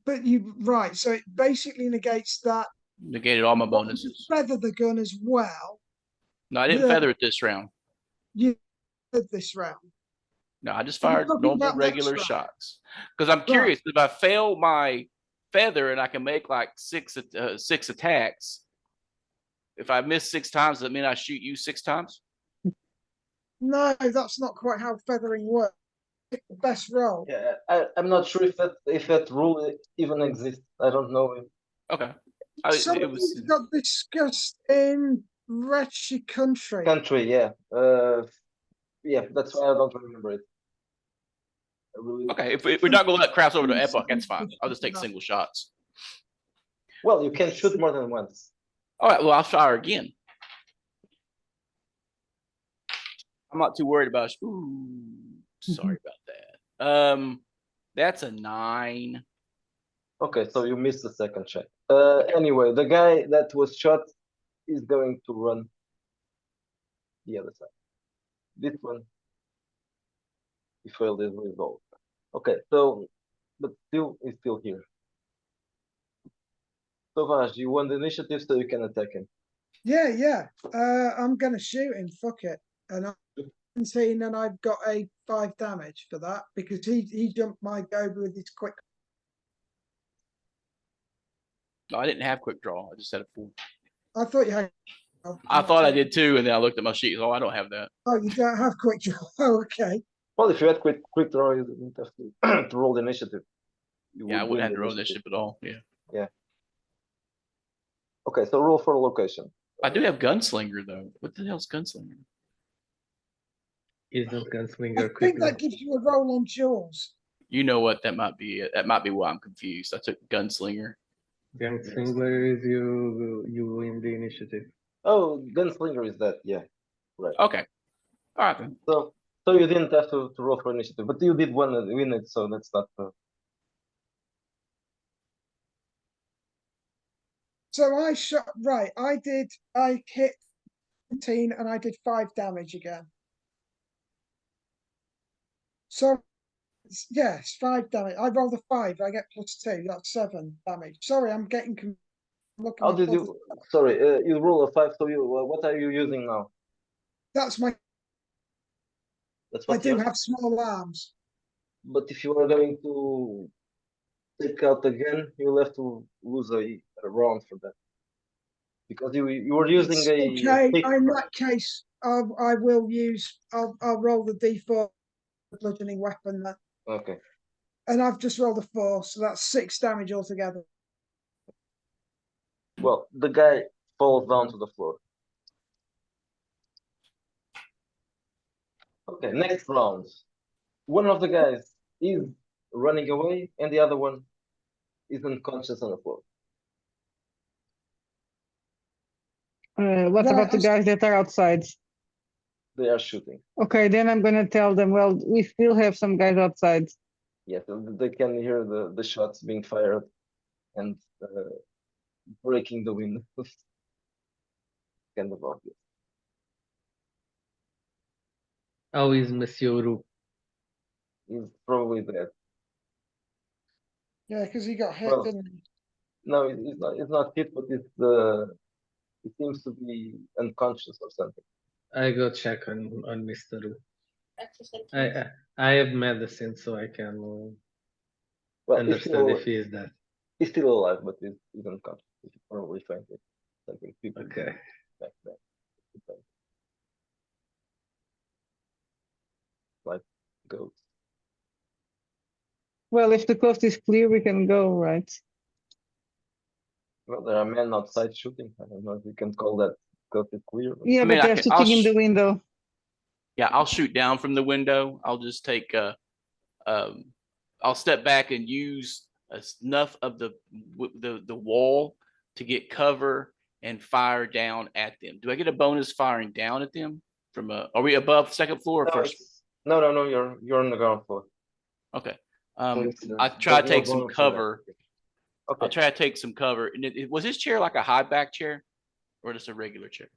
But right, so it basically negates that. negated all my What, you bonuses. feather the gun as well. No, I didn't Yeah. feather it this round. You did this round. No, I just You're fired talking normal about next regular round. shots. Because I'm curious, if I fail my feather and I can make like six attacks, if I miss 6 times, does that mean I shoot you 6 times? No, that's not quite how feathering works. Pick the best roll. Yeah, I'm not sure if that rule even exists. I don't know if Okay. Something it was that got discussed in Wretched Country. Country, yeah. Yeah, that's why I don't remember it. I really... okay. If we're not going to let craps over to Epoch, that's fine. I'll just take single shots. Well, you can shoot more than once. All right. Well, I'll fire again. I'm not too worried about. Ooh, sorry about that. That's a 9. Okay, so you missed the second check. Anyway, the guy that was shot is going to run the other side. This one, he failed his resolve. Okay, so, but still, he's still here. Sauvage, you won the initiative, so you can attack him. Yeah. I'm gonna shoot him. Fuck it. And I'm 17, and I've got a 5 damage for that because he jumped my goby with his quick. No, I didn't have quick draw. I just had a 4. I thought you had. I thought I did too, and then I looked at my sheet. Oh, I don't have that. Oh, you don't have quick draw. Oh, okay. Well, if you had quick draw, you didn't have to, to roll the initiative. You Yeah, I would wouldn't win have the to roll initiative at all. Yeah. Okay, so roll for a location. I do have gunslinger though. What the hell's gunslinger? Isn't I gunslinger quick think draw? that gives you a roll on jaws. You know what? That might be it. That might be why I'm confused. I took gunslinger. Gunslinger is you win the initiative. Oh, gunslinger is that? Yeah, right. Okay. All right then. So you didn't have to roll for initiative, but you did win it, so that's not. So I shot right. I hit 17 and I did 5 damage again. So yes, 5 damage. I rolled a 5. I get +2. That's 7 damage. Sorry, I'm getting. Looking How at did both. you? Sorry, you roll a 5. So you what are you using now? That's my. That's I what do you. have small arms. But if you are going to take out again, you'll have to lose a round for that. Because you were using It's a okay. stick, In right? that case, I will use. I'll roll the D4 bludgeoning weapon then, Okay. and I've just rolled a 4, so that's 6 damage altogether. Well, the guy falls down to the floor. Okay, next round. One of the guys is running away, and the other one is unconscious on the floor. What Right, about the guys that are outside? They are shooting. Okay, then I'm gonna tell them, well, we still have some guys outside. Yes, they can hear the shots being fired and breaking the windows. Kind of obvious. How is Monsieur Roux? He's probably dead. Yeah, because he got hit, Well, didn't he? No, it's not hit, but it seems to be unconscious or something. I go check on Mr. Roux. I have medicine, so I can Well, understand if he is dead. he's still alive, but he's unconscious. He's probably fainted. Something people Okay. back then. Like goats. Well, if the coast is clear, we can go, right? Well, there are men outside shooting. I don't know if you can call that coast is clear. But... Yeah, I mean, but they're shooting in the window. Yeah, I'll shoot down from the window. I'll just take I'll step back and use enough of the wall to get cover and fire down at them. Do I get a bonus firing down at them from are we above second floor or first? No, you're on the ground floor. Okay. So I try to take some bonus for that. cover. Okay. I'll try to take some cover. And was his chair like a high back chair or just a regular chair?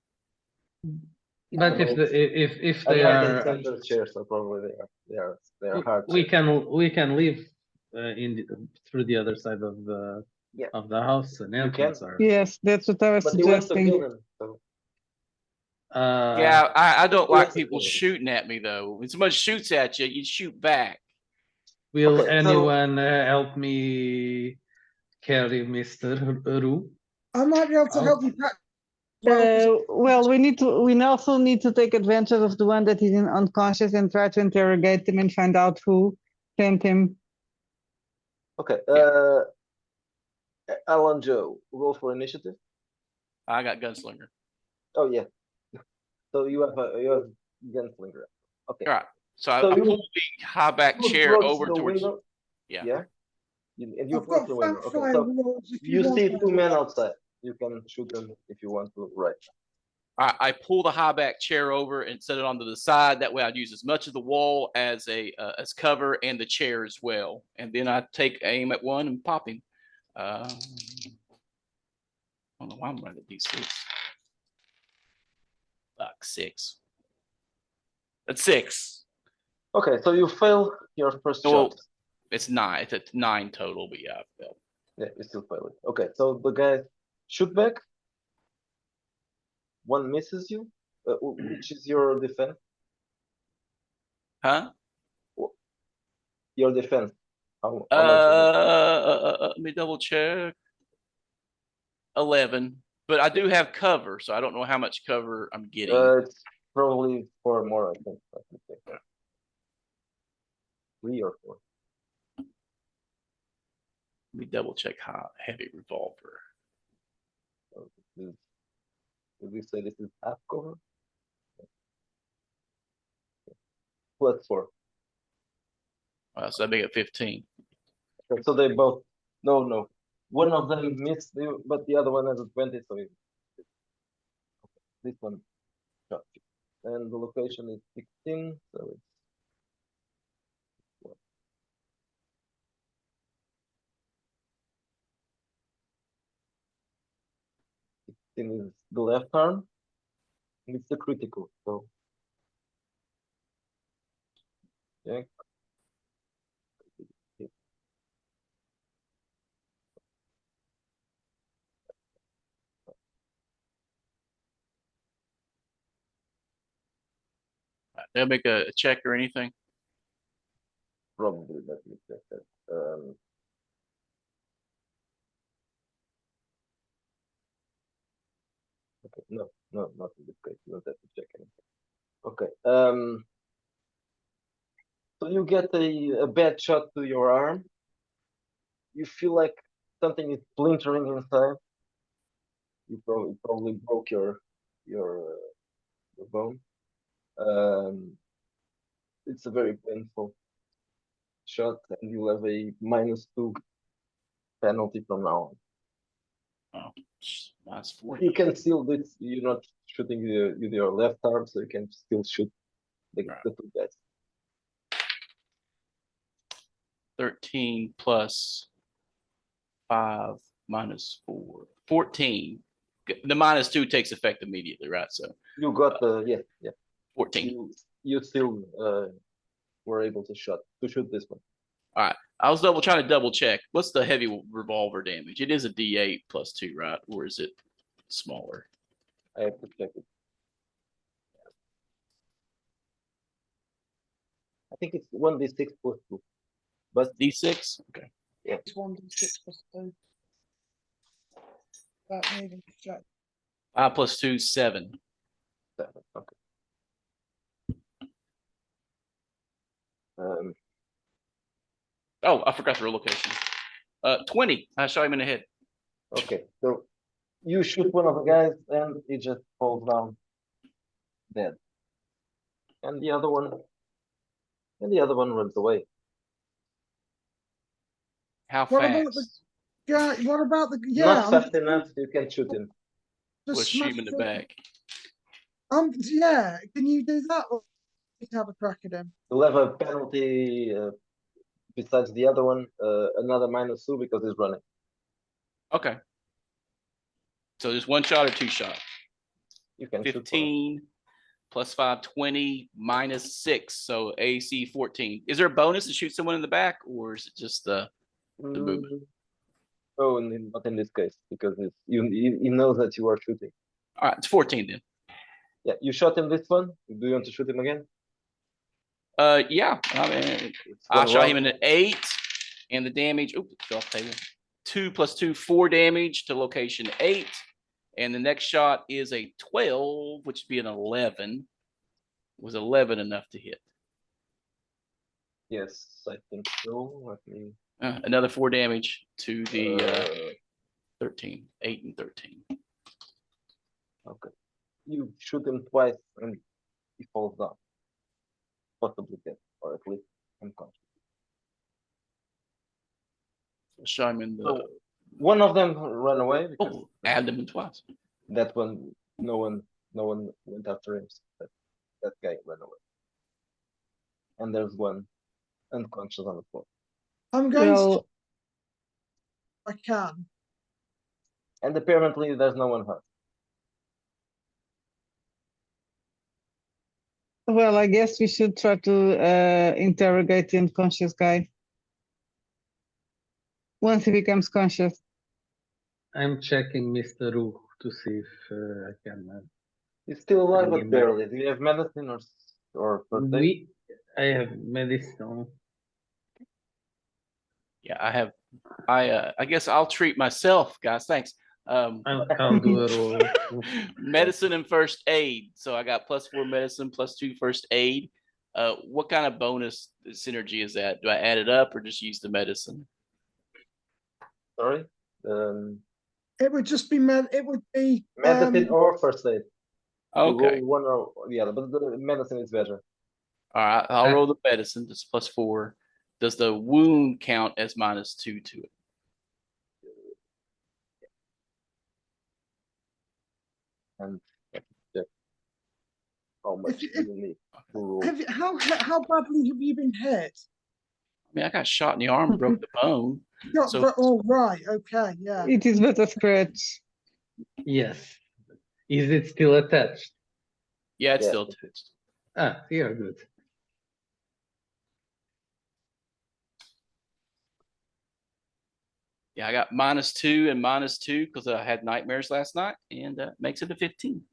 But if I they like are, the center chairs, so probably they are hard. we chairs. can leave through the other side of the Yeah. house and entrance. Or, Yes, that's what I was But you want to suggesting. kill them, so Yeah, I don't like Yes, it people is. shooting at me though. When somebody shoots at you, you shoot back. will Okay, so- anyone help me carry Mr. Roux? I might be able to Oh. help you, Pat. Well, Well, we also need to take advantage of the one that is unconscious and try to interrogate him and find out who sent him. okay. Alan Joe, roll for initiative. I got gunslinger. Oh yeah. So you have gunslinger. Okay. All right. So I So you pulled the high back you chair approach over the towards. window. Yeah. Yeah. And you I've approach got the window. Okay. fire So rules if you want see them. two men outside. You can shoot them if you want to. Right. I pull the high back chair over and set it onto the side. That way, I'd use as much of the wall as as cover and the chair as well. And then I take aim at one and pop him. I don't know why I'm running D6. Fuck, 6. That's 6. Okay. So you fail your first Well, shot. it's 9. It's a 9 total, but yeah, I failed. Yeah, you still fail it. Okay. So the guy shoot back. One misses you. Which is your defense? Huh? Your defense. How much is it? Let me double check. 11, but I do have cover, so I don't know how much cover I'm getting. It's probably 4 more, I think. Let me check that. 3 or 4. Let me double check how heavy revolver. So did we say this is half cover? Plus 4. So I make it 15. Okay, so they both. No. One of them missed you, but the other one has a 20, so this one shot you. And the location is 16, so it's. Is the left arm. And it's a critical, so. Yeah. They'll make a check or anything. Probably, let me check that. Okay, no, not in this case. You don't have to check anything. Okay. So you get a bad shot to your arm. You feel like something is splintering inside. You probably broke your bone. It's a very painful shot, and you have a -2 penalty from now on. Oh, minus 40. You can still this. You're not shooting with your left arm, so you can still shoot the two guys. 13 plus 5 minus 4. 14. The -2 takes effect immediately, right? So You got the yeah. 14. You still were able to shoot this one. All right. I was trying to double check. What's the heavy revolver damage? It is a D8 plus 2, right? Or is it smaller? I have to check it. I think it's 1d6 plus 2. But D6? Okay. It's 1d6 plus 2. That moving check. 5 plus 2, 7. 7. Okay. Oh, I forgot the real location. 20. I shot him in the head. Okay. So you shoot one of the guys, and he just falls down dead. And the other one runs away. How What fast? about the guy? What about the Not fast enough. You can shoot him. We'll shoot him in the back. Yeah. Can you do that, or have a crack at him? You'll have a penalty besides the other one, another -2 because he's running. Okay. So just 1 shot or 2 shot? You can shoot 15 plus 5, 20 minus 6. So AC 14. Is there a bonus to shoot someone in the back, or is it just the movement? Oh, not in this case, because he knows that you are shooting. All right, it's 14 then. Yeah, you shot him this one. Do you want to shoot him again? Yeah. I mean, It's I one shot round. him in an 8, and the damage. Oops, fell off the table. 2 plus 2, 4 damage to location 8, and the next shot is a 12, which would be an 11. Was 11 enough to hit? Yes, I think so. Let me. Another 4 damage to the 13, 8 and 13. Okay. You shoot him twice and he falls down. Possibly dead, or at least unconscious. Show him in the. So one of them ran away because Oh, add them in twice. that one, no one went after him. So that guy ran away. And there's one unconscious on the floor. I'm going to. Well, I can. And apparently there's no one hurt. well, I guess we should try to interrogate the unconscious guy once he becomes conscious. I'm checking Mr. Wu to see if I can. He's still alive, Bring but him back. barely. Do you have medicine or first aid? I have medicine. Yeah, I have. I guess I'll treat myself, guys. Thanks. I'll do a roll. Medicine and first aid. So I got +4 medicine, +2 first aid. What kind of bonus synergy is that? Do I add it up or just use the medicine? Sorry. It would just be it would be Medicine or first aid. You Okay. roll one or the other, but the medicine is better. All right. I'll roll the medicine. That's +4. Does the wound count as -2 to it? And check how much you- you need to roll. how badly have you been hit? I mean, I got shot in the arm, broke the bone. So- Oh right, okay, yeah. It is but a scratch. Yes. Is it still attached? Yeah, it's Yeah. still attached. Ah, you're good. Yeah, I got -2 and -2 because I had nightmares last night, and makes it a 15.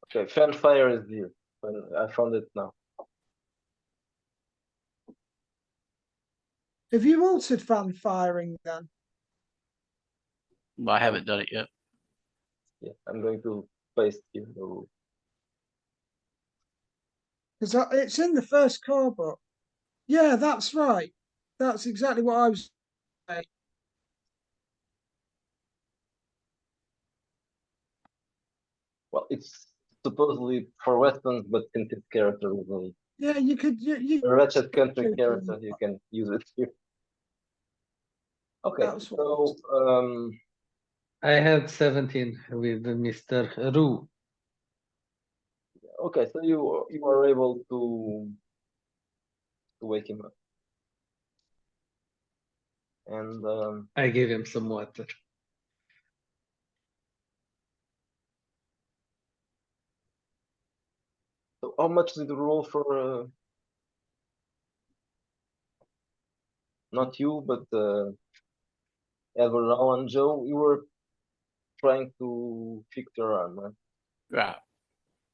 Okay, fanfire is here. I found it now. Have you altered fan firing then? Well, I haven't done it yet. Yeah, I'm going to paste here the rule. Because it's in the first core book. Yeah, that's right. That's exactly what I was saying. Well, it's supposedly for weapons, but since its character is Yeah, you could. You a wretched country could, character, you can use it here. Okay, That's what- so I had 17 with Mr. Ru. okay, so you are able to wake him up, and I gave him some water. so how much did you roll for? Not you, but Edward, Al, and Joe. You were trying to fix your arm, right? Right.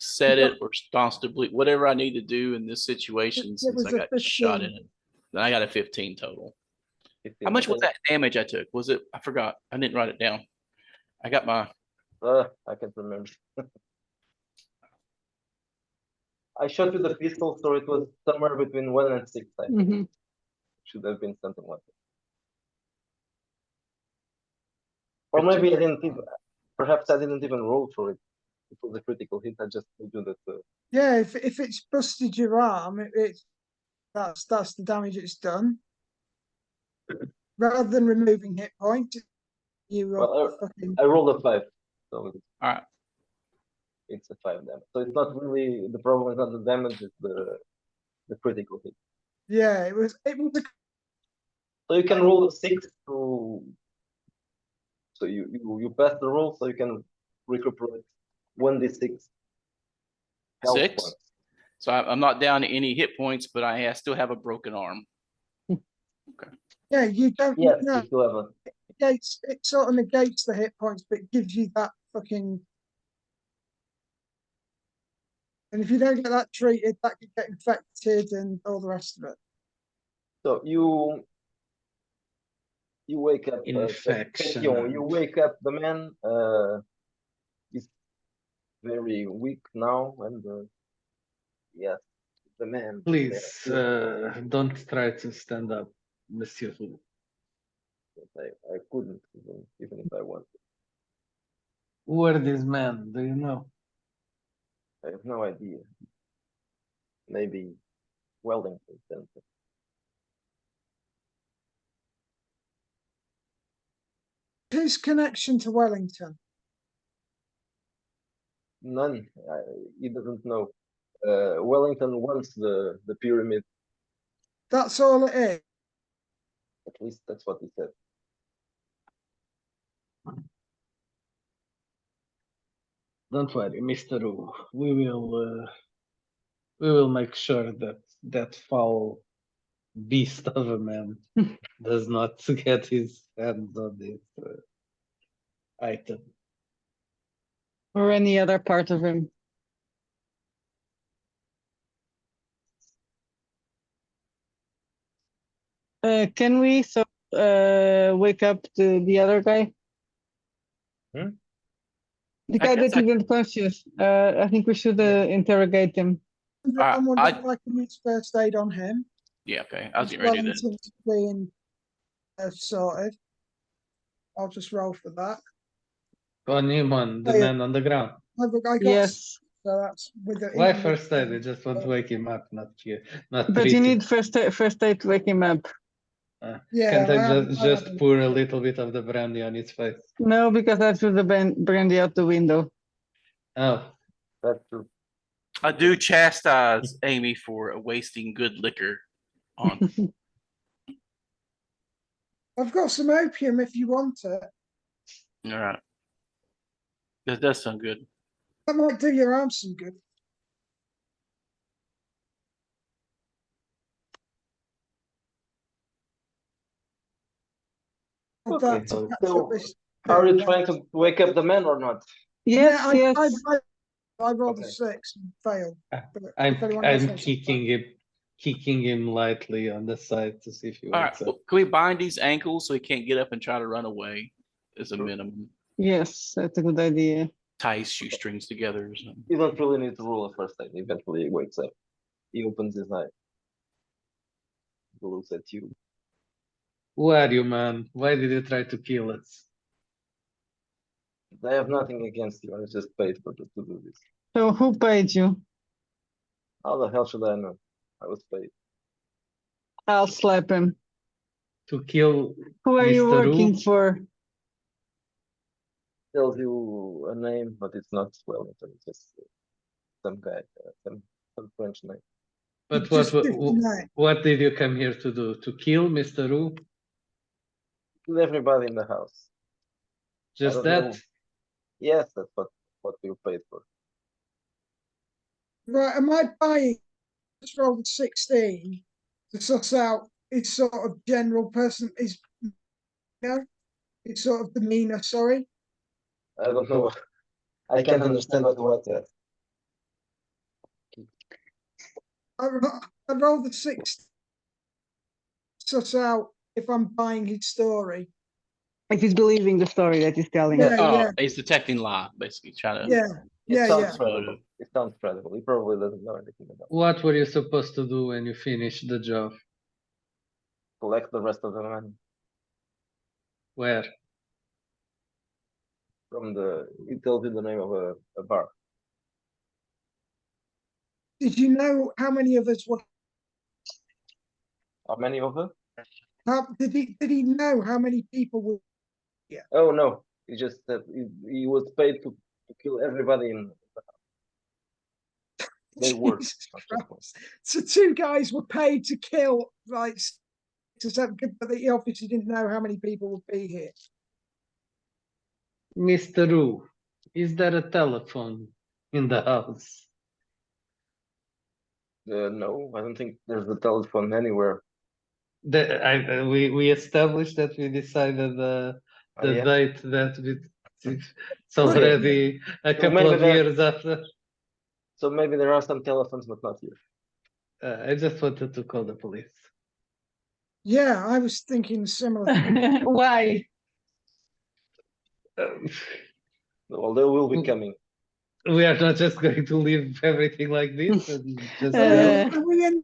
Set it or staunch to bleed, whatever I need to do in this situation It since was I a got shot in 15. it. Then I got a 15 total. 15, How much was okay. that damage I took? Was it? I forgot. I didn't write it down. I got my. I can't remember. I shot with the pistol, so it was somewhere between 1 and 6. I think. Mhm. Should have been something like that. Or maybe I didn't even. Perhaps I didn't even roll for it. It was a critical hit. I just told you that. Yeah, if it's busted your arm, that's the damage it's done. Rather than removing hit points, you Well, fucking. I rolled a 5, so All right. it's a 5 damage. So it's not really the problem. Is not the damage; it's the critical hit. Yeah, it was a So you can roll a 6 to. So you pass the roll, so you can recuperate 1d6 health 6. points. So I'm not down to any hit points, but I still have a broken arm. yeah. You don't. Yes, No, you still have a. it sort of negates the hit points, but it gives you that fucking. And if you don't get that treated, that could get infected and all the rest of it. So you wake up. Infection. You wake up the man. He's very weak now, and yes, the man. Please don't try to stand up, Monsieur Ru. I couldn't even if I wanted. Who are these men? Do you know? I have no idea. Maybe Wellington Center. His connection to Wellington. None. He doesn't know. Wellington wants the pyramid. That's all it is. At least that's what he said. Don't worry, Mr. Wu. We will make sure that that foul beast of a man does not get his hands on this item. Or any other part of him. Can we wake up the other guy? Hmm? The I guy guess that isn't conscious. I think we should interrogate him. I'm wondering if I can use first aid on him. Yeah, okay. I was getting ready to do that. Wellington's being sorted. I'll just roll for that. On him, on the Oh, yeah. man on the ground. I got Yes, so that's with the Why even with first aid? the- You just want to wake him up, not but treat you him. need first aid to wake him up. Yeah, Can't I haven't- just haven't. pour a little bit of the brandy on his face? No, because I threw the brandy out the window. Oh, That's true. I do chastise Amy for wasting good liquor on. I've got some opium if you want it. All right. That does sound good. That might do your arm some good. Okay, That so catch up this are you thing, trying to wake up the man or not? Yes, yeah, yes. I rolled Okay. a 6 and failed. But if I'm anyone else I'm wants to kicking him lightly on the side to see if he All right. wakes up. Well, can we bind his ankles so he can't get up and try to run away as a Sure. minimum? Yes, that's a good idea. Tie his shoestrings together or something. You don't really need to roll a first aid. Eventually he wakes up. He opens his eyes. He looks at you. Who are you, man? Why did you try to kill us? I have nothing against you. I was just paid to do this. So who paid you? How the hell should I know? I was paid. I'll slap him. To kill Who are you Mr. working Wu? for? Tells you a name, but it's not Wellington. It's just some guy, some French name. But Just 59. what did you come here to do? To kill Mr. Wu? Kill everybody in the house. Just don't that? know. Yes, that's what we were paid for. Right, am I buying? Just rolled a 16 to suss out his sort of general person, his, his sort of demeanor. Sorry, I don't know. I can't understand what that. I rolled a 6 to suss out if I'm buying his story. If he's believing the story that he's telling. Yeah, Oh, yeah, he's detecting lie, basically trying to. yeah, It yeah, sounds yeah. credible. It sounds credible. He probably doesn't know anything about it. What were you supposed to do when you finished the job? Collect the rest of the money Where? from the. It tells you the name of a bar. Did you know how many of us were? How many of them? How, did he know how many people were? Oh no! He just said he was paid to kill everybody in. They were. Jesus not just one. Christ. So 2 guys were paid to kill like to 7, but they obviously didn't know how many people would be here. Mr. Wu, is there a telephone in the house? No, I don't think there's a telephone anywhere. We established that we decided the Yeah. date that it's already a So couple maybe of there- years after. So maybe there are some telephones, but not here. I just wanted to call the police. Yeah, I was thinking similar thing. Why? Well, they will be coming. We are not just going to leave everything like this and just Uh, Are we in?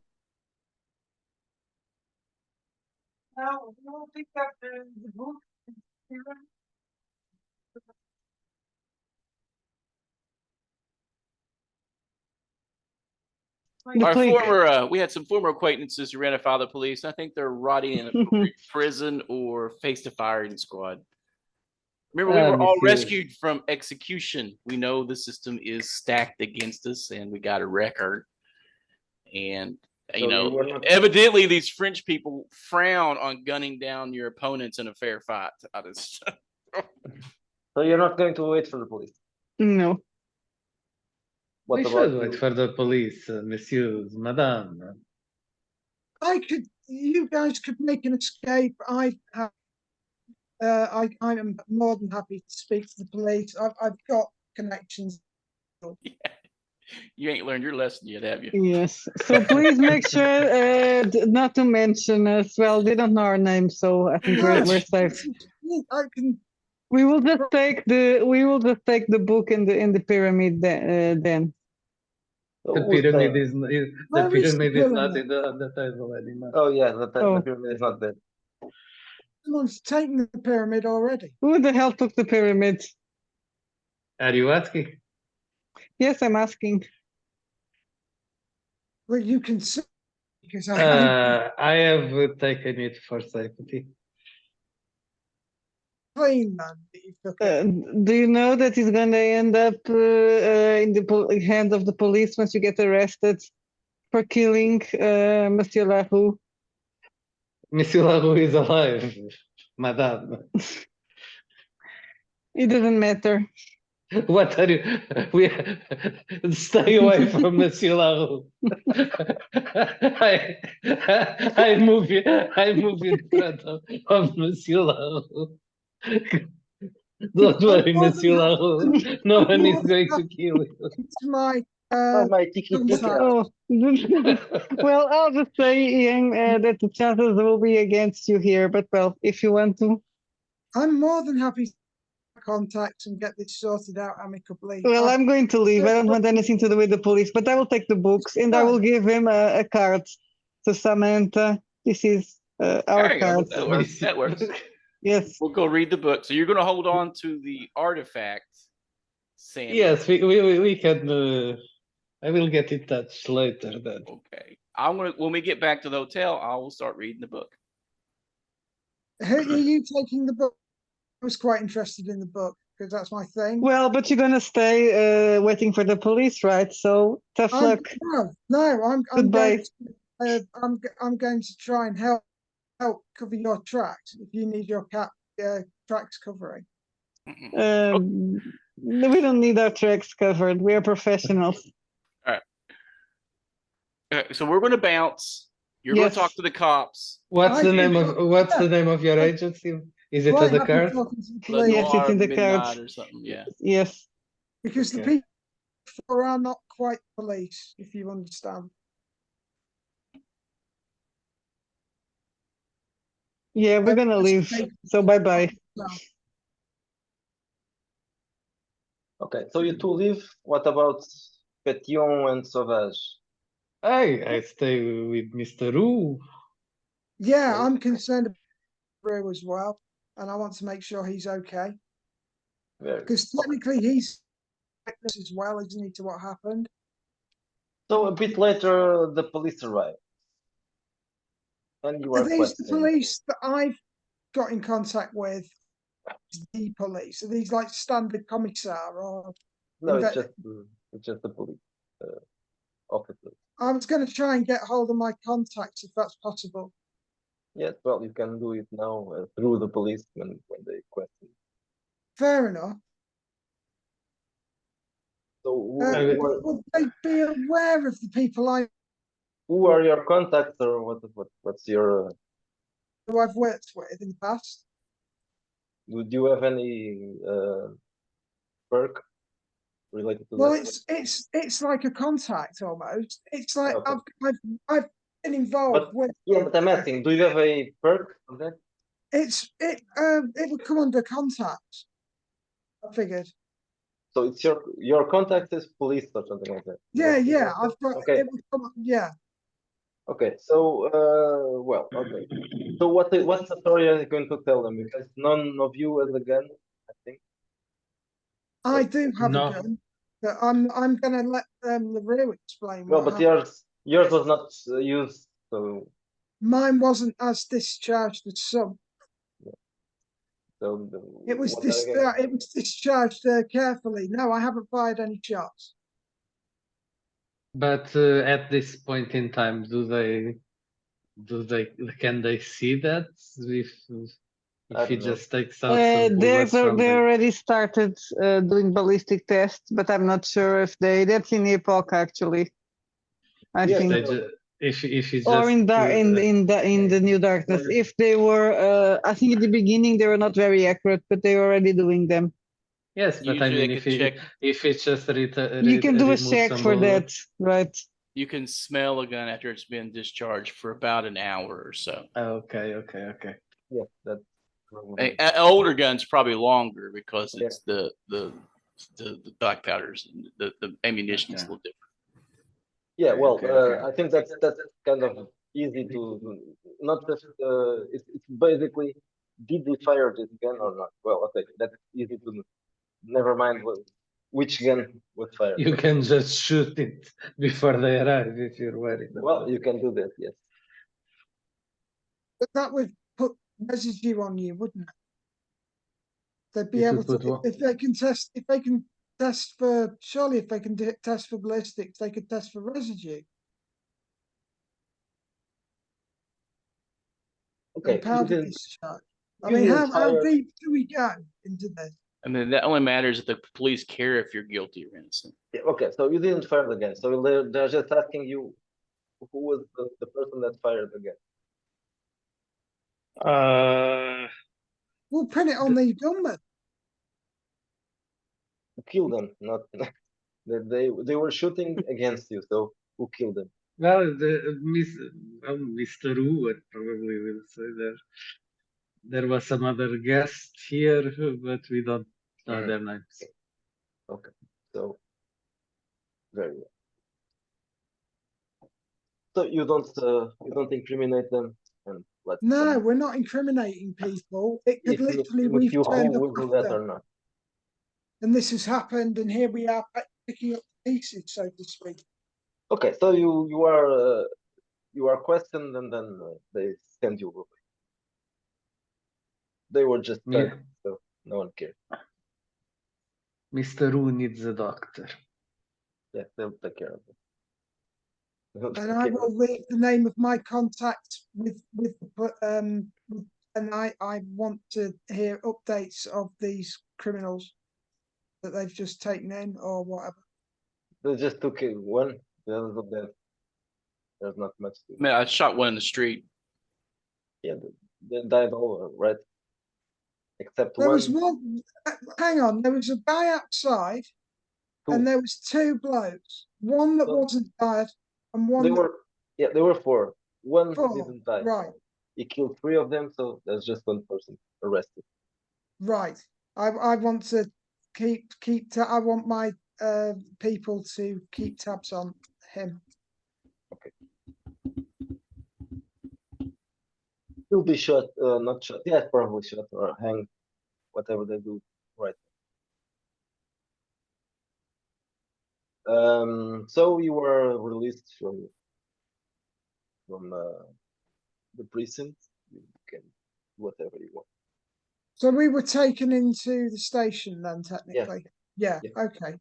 Now we'll pick up the book. The Our plague. former, we had some former acquaintances who ran afoul of the police. I think they're rotting in a prison or faced a firing squad. Remember, we were all monsieur. rescued from execution. We know the system is stacked against us, and we got a record. And So you know, you were not- evidently, these French people frown on gunning down your opponents in a fair fight. So you're not going to wait for the police. No. What We about should wait you? for the police, messieurs, madame. You guys could make an escape. I am more than happy to speak to the police. I've got connections. You ain't learned your lesson yet, have you? Yes. So please make sure not to mention us. Well, they don't know our name, so I think we're safe. I can. We will just take the book in the pyramid then. So The who's pyramid there? is the Where is the pyramid is not pyramid? on the table anymore. Oh yeah, the Oh. pyramid is not there. Someone's taken the pyramid already. Who the hell took the pyramid? Are you asking? Yes, I'm asking. Well, you can see because I have taken it for safety. clean man that you took it. Do you know that he's gonna end up in the hands of the police once you get arrested for killing Monsieur Lahou? Monsieur Larue is alive, madame. It doesn't matter. What are you? We stay away from Monsieur Larue. I move you. I move in front of Monsieur Larue. Don't worry, Monsieur Larue. No one is going to kill you. It's my Oh, my tiki contact. tika. Oh, well, I'll just say, Ian, that the chances will be against you here. But well, if you want to, I'm more than happy to contact and get this sorted out amicably. well, I'm going to leave. I don't want anything to do with the police, but I will take the books and I will give him a card to Samantha. This is our There you go. card. That works. That works. Yes. We'll go read the book. So you're going to hold on to the artifact, Sandy. Yes, we can. I will get in touch later then. Okay. I'm gonna when we get back to the hotel, I will start reading the book. Are you taking the book? I was quite interested in the book because that's my thing. Well, but you're gonna stay waiting for the police, right? So tough luck. I'm Goodbye. I'm going to try and help cover your tracks if you need your tracks covering. We don't need our tracks covered. We are professionals. So we're going to bounce. You're going Yes. to talk to the cops. What's the name of your Yeah. agency? Is it Quite on the happy card? talking to the Le police Yes, it's Noir in the Midnight cards. or something. Yeah. Yes. because the Okay. people are not quite police, if you understand. Yeah, we're gonna leave. So bye bye. Okay, so you two leave. What about Petion and Sauvage? I stay with Mr. Wu. Yeah, Okay. I'm concerned about Brew as well, and I want to make sure he's okay Very because technically he's as well, isn't he, to what happened? So a bit later, the police arrive, and you Are are these the questioned. police that I've got in contact with? The police? Are these like standard commissar or? No, it's Inve- just the police officers. I was going to try and get hold of my contacts if that's possible. Yes, well, you can do it now through the police when they question. Fair enough. So Would they be aware of the people who are your contacts, or what's your? who I've worked with in the past? Do you have any perk related to Well, that? it's like a contact almost. It's like Okay. I've been involved with. Yeah, but I'm asking, do you have a perk on that? It would come under contact. I figured. So it's your contact is police or something like that. Yeah, Is that- I've got Okay. it would come. Yeah, Okay, so well, okay. So what's the story are you going to tell them? Because none of you has a gun, I think. I do have No. a gun, but I'm gonna let LaRue explain Well, what but happened. yours was not used, so Mine wasn't as discharged as some. what are you going? It was discharged carefully. No, I haven't fired any shots. But at this point in time, can they see that I if he don't know. just takes out some bullets from They the already started doing ballistic tests, but I'm not sure if that's in Époque actually. I Yes, think, I know. if he or just in the new darkness. If they were, I think in the beginning they were not very accurate, but they were already doing them. yes, but I Usually mean they if could check. if it's just You can do a remove check some for that, bullets. right? You can smell a gun after it's been discharged for about an hour or so. Okay. Yes, that's probably. Older guns probably longer because Yeah. it's the black powders, the ammunition is a Okay. little different. Yeah, well, Okay. I think that's kind of easy to not just it's basically did they fire this gun or not? Well, okay, that's easy to never mind which gun was fired. You can just shoot it before they arrive if you're worried. Well, you can do that, yes. But that would put residue on you, wouldn't it? They'd be It able would to put what? if they can test for surely if they can test for ballistics, they could test for residue Okay, and powder discharge. I you mean, didn't how fire. deep do we go into this? I mean, that only matters if the police care if you're guilty or innocent. Yeah, okay, so you didn't fire the gun. So they're just asking you who was the person that fired the gun. We'll pin it on the gunman. Who killed them? Not they were shooting against you. So who killed them? Well, Mr. Wood probably will say there was some other guest here, but we don't know Mhm. their names. Okay, so very well. So you don't incriminate them and let No, them we're not incriminating people. It could if literally with we've you who turned up will do that after, or not. and this has happened, and here we are picking up pieces, so to speak. Okay, so you are questioned and then they send you away. They were just Me- thugs, so no one cared. Mr. Wu needs a doctor. Yeah, they'll take care of it. They'll And take I care of will leave the name of my contact and I want to hear updates of these criminals that they've just taken in or whatever. They just took one. The other than that, there's not much to. Man, I shot one in the street. Yeah, they died all right, except There one. was one. Hang on, there was a guy outside, and Two. there was two blokes. One that So wasn't died, and they one that were. Yeah, they were four. One four. didn't die. Right, He killed three of them, so there's just one person arrested. right. I want to I want my people to keep tabs on him. He'll be shot, not shot. Yeah, probably shot or hanged, whatever they do. Right. So you were released from the precinct. You can do whatever you want. So we were taken into the station then, technically. Yeah. Yeah. Okay.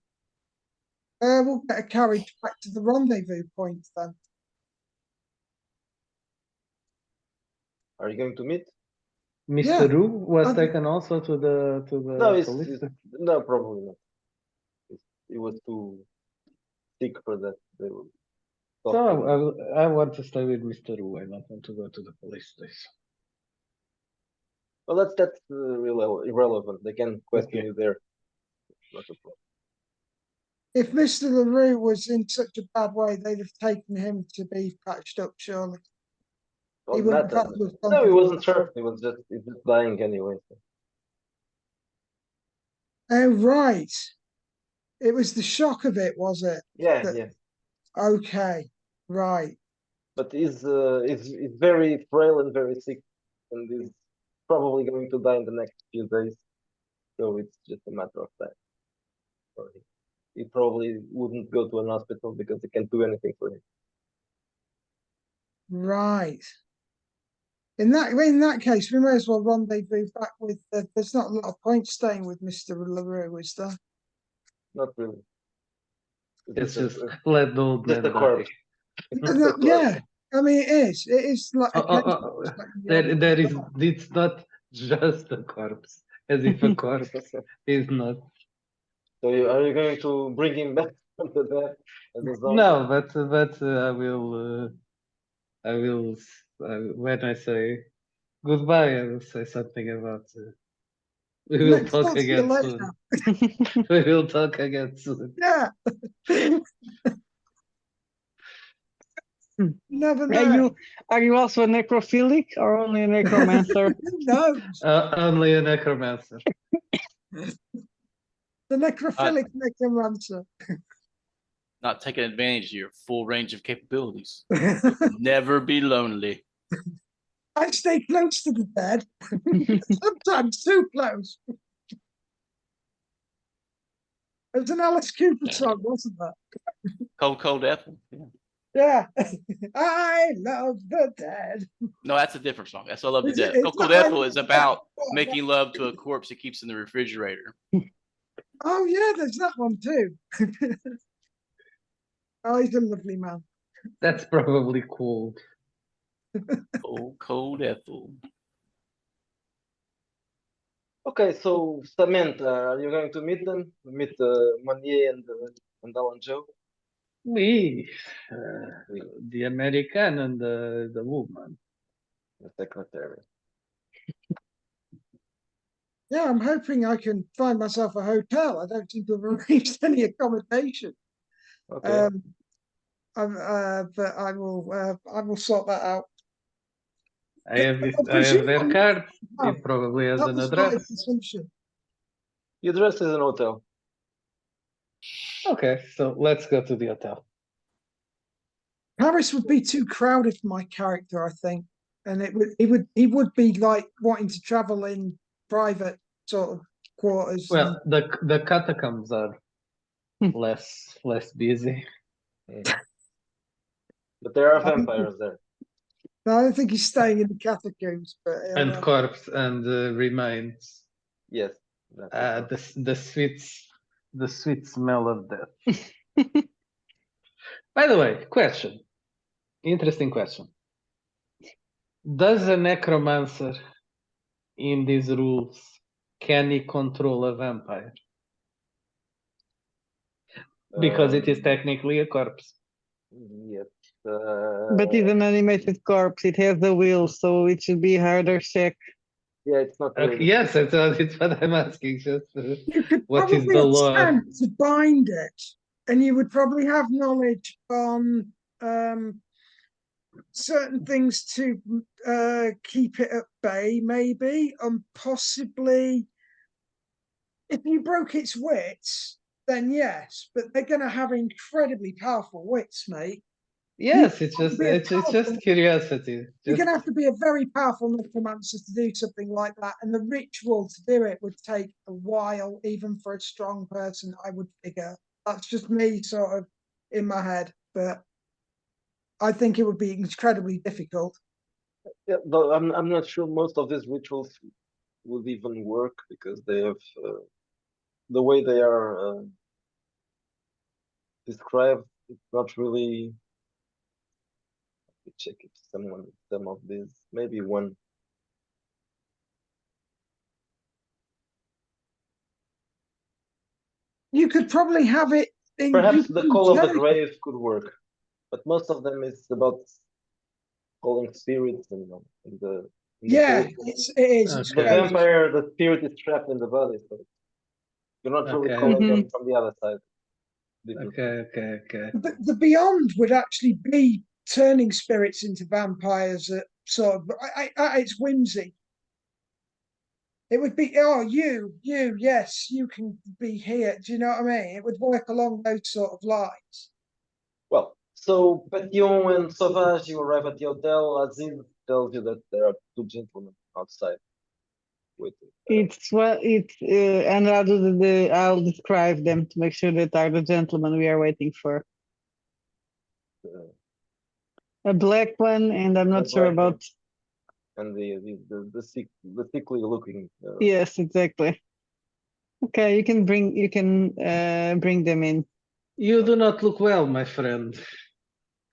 We'll get a carriage back to the rendezvous point then. Are you going to meet? Mr. Yeah. Wu was I- taken also to the No, police. no, probably not. It was too thick for that. They will talk to him. So I want to stay with Mr. Wu. I don't want to go to the police station. Well, that's really irrelevant. They can question Okay. you there. Not a problem. If Mr. LaRue was in such a bad way, they'd have taken him to be patched up, surely. Well, He wouldn't not have had to have gone no, to he the wasn't hospital. hurt. He was just dying anyway. So. Oh, right. It was the shock of it, was it? Yeah, That- yeah. Okay, right. but he's very frail and very sick, and is probably going to die in the next few days. So it's just a matter of time. For him. He probably wouldn't go to an hospital because they can't do anything for him. Right. In that case, we may as well rendezvous back with. There's not a lot of point staying with Mr. LaRue, is there? Not really. It's just just let the old just man a die. corpse. Just a corpse. Yeah, I mean it is. It is like Oh, there is. It's not just a corpse, as if a corpse is not. So are you going to bring him back from the dead as a zombie? No, but I will. When I say goodbye, I will say something about. We will Let's talk talk to you again later. soon. We will talk again soon. Yeah. Never Are know. you also a necrophilic or only a necromancer? No, Only a necromancer. the necrophilic necromancer. Not taking advantage of your full range of capabilities. Never be lonely. I stay close to the dead, sometimes too close. It was an Alice Cooper song, wasn't that? Cold apple. Yeah. I love the dead. No, that's a different song. That's I Love the Is it- Dead. it's Cold not- I apple love is the about Dead. making love to a corpse it keeps in the refrigerator. Oh yeah, there's that one too. Oh, he's a lovely man. That's probably cool. Cold apple. Okay, so Samantha, are you going to meet them? Meet Monier and Alan Joe? We, We, the American and the woman. the secretary. Yeah, I'm hoping I can find myself a hotel. I don't seem to have arranged any accommodation. Okay. But I will sort that out. I have I their presume card. Oh, It probably has that an was my address. assumption. The address is an hotel. Okay, so let's go to the hotel. Paris would be too crowded for my character, I think, and he would be like wanting to travel in private sort of quarters. Well, the catacombs are less busy. But there are vampires there. No, I don't think he's staying in the catacombs, but And corpse and remains. Yes. That's The sweet smell of death. By the way, question. Interesting question. Does a necromancer in these rules can he control a vampire? Because it is technically a corpse. Yes. But it's an animated corpse. It has the will, so it should be harder check. Yeah, it's not really. Okay, yes, it's what I'm asking. Just you could what is probably the law? attempt to bind it, and you would probably have knowledge on certain things to keep it at bay, maybe, and possibly if you broke its wits, then yes, but they're going to have incredibly powerful wits, mate. Yes, it's have to just be a it's just powerful- curiosity. You're Just, going to have to be a very powerful necromancer to do something like that, and the ritual to do it would take a while, even for a strong person, I would figure. That's just me sort of in my head, but I think it would be incredibly difficult. Yeah, though I'm not sure most of these rituals would even work because they have the way they are described. It's not really. Let me check if some of these, maybe one. You could probably have it in Perhaps the call of the Jericho. grave could work, but most of them is about calling spirits and the. in the Yeah, case, it is. It's the Okay. crazy. vampire, the spirit is trapped in the body, so you're not really Okay. calling them Mhm. from the other side. Okay. The beyond would actually be turning spirits into vampires at sort of at its whimsy. It would be, oh, yes, you can be here. Do you know what I mean? It would work along those sort of lines. Well, So Petion and Sauvage, you arrive at the hotel. Aziz tells you that there are two gentlemen outside waiting. It's what it's and I'll describe them to make sure that are the gentlemen we are waiting for. Uh, A black one, and I'm A not sure black one. about. and the sickly looking. Yes, exactly. Okay, you can bring them in. You do not look well, my friend,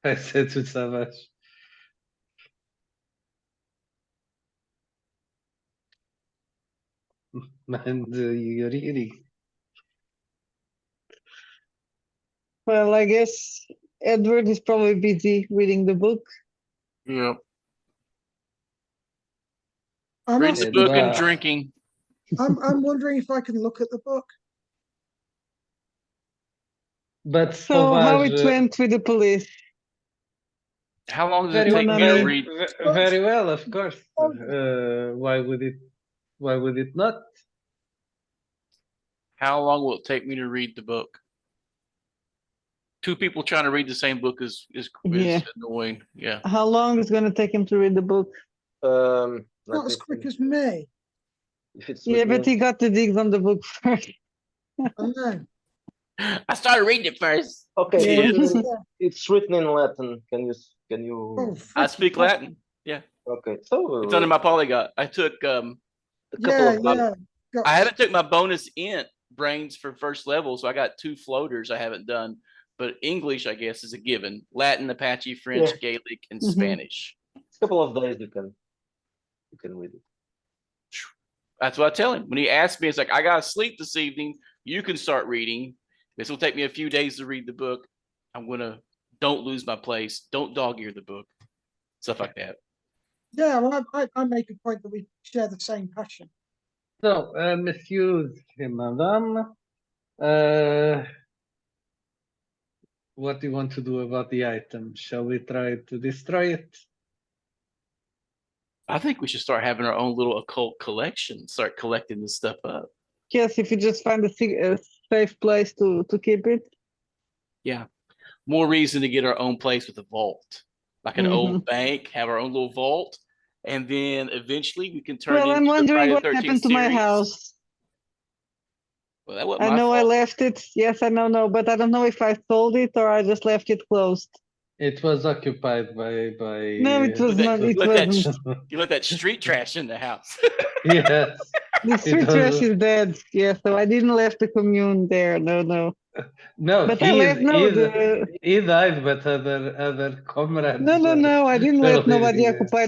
I said to Savage. And you're eating. Well, I guess Edward is probably busy reading the book. Yeah. I'm, Reading the asking, book and Wow. drinking. I'm wondering if I can look at the book. But So how it Sauvage, went with the police? How long does it very, take Mon me to ami. read? very well, of course. Why would it not? How long will it take me to read the book? Two people trying to read the same book is Yeah. annoying. Yeah. How long is going to take him to read the book? Let Not me as quick see. as me. If it's Yeah, but written he got the digs on the book first. I know. I started reading it first. okay, Yeah. it's written in Latin. Can you Oh, I freaking speak hell. Latin. okay, so It's under my polyglot. I took a couple Yeah, of yeah. Got I haven't took my bonus int brains for first level, so I got 2 floaters I haven't done. But English, I guess, is a given. Latin, Apache, French, Yeah. Gaelic, and Mhm. Spanish. couple of days you can read it. That's what I tell him. When he asked me, it's like, I gotta sleep this evening. You can start reading. This will take me a few days to read the book. I'm gonna don't lose my place. Don't dog ear the book. Stuff like that. Yeah, well, I make a point that we share the same passion. So, Monsieur et Madame, what do you want to do about the item? Shall we try to destroy it? I think we should start having our own little occult collection. Start collecting this stuff up. Yes, if you just find a safe place to keep it. Yeah. More reason to get our own place with a vault. Like an old Mhm. bank, have our own little vault. And then eventually we can turn it Well, I'm into the wondering Friday the what 13th happened to my series. house. Well, that wasn't I my know I fault. left it. Yes, I know, but I don't know if I sold it or I just left it closed. It was occupied by No, it was Let not. that, It let that, wasn't. you let that street trash in the house. Yes, The it street trash was. is dead. Yeah, so I didn't left the commune there. No. No, But I left he died, but other comrades no. I didn't were let nobody living there. occupy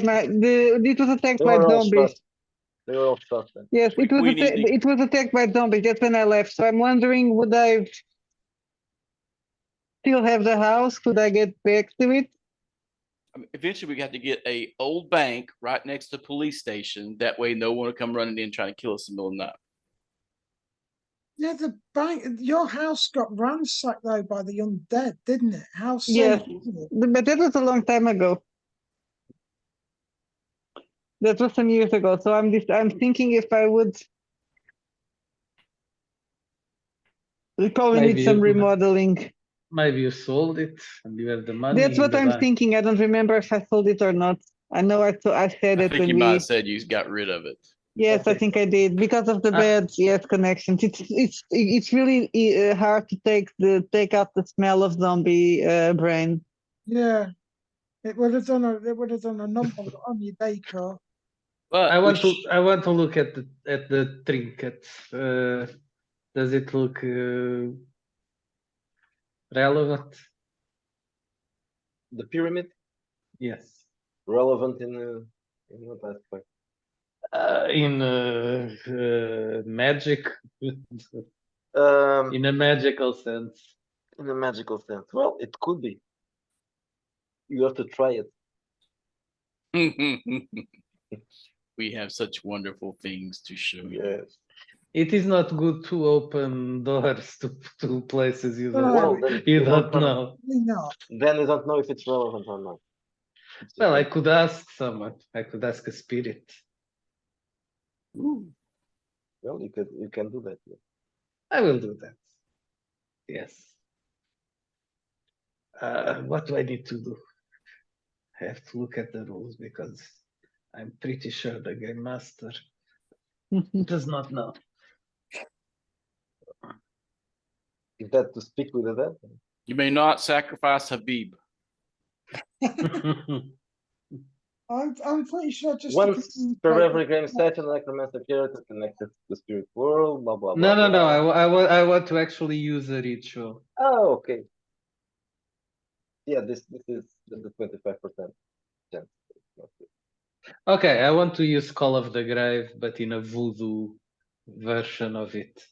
it was attacked They by were all zombies. shot. They were all shot then. Yes, We need to- it was attacked by zombies. That's when I left. So I'm wondering, would I still have the house? Could I get back to it? Eventually, we got to get a old bank right next to the police station. That way, no one will come running in trying to kill us in the middle of the night. Yeah, the bank. Your house got ransacked though by the undead, didn't it? How safe Yes, is it? but that was a long time ago. That was some years ago. So I'm thinking if I would. We probably need some remodeling. Maybe you sold it and you have the money. That's in what the I'm bank. thinking. I don't remember if I sold it or not. I know I said I it think when you might we. have said you got rid of it. Yes, I Okay. think I did because of the Ah. bad connections. It's really hard to take out the smell of zombie brain. Yeah, it would have done a number on your decor. But I want to look at the trinket. Does it look relevant? The pyramid Yes. relevant in what aspect? In magic, Um, in a magical sense. in a magical sense. Well, it could be. You have to try it. we have such wonderful things to show you. Yes. It is not good to open doors to places you don't, Well, then you you don't don't know. know. Probably not. Then you don't know if it's relevant or not. It's Well, I just- could ask someone. I could ask a spirit. Ooh. well, you can do that. Yeah. I will do that. Yes. What do I need to do? I have to look at the rules because I'm pretty sure the game master does not know. Is that to speak with the dead? You may not sacrifice Habib. I'm pretty sure just to Once per communicate every with game the session, an necromancer character connected to the spirit world, blah blah No, blah. no, no. blah. I want to actually use a ritual. Oh, okay. Yeah, this is the 25% chance. Okay, I want to use Call of the Grave, but in a voodoo version of it,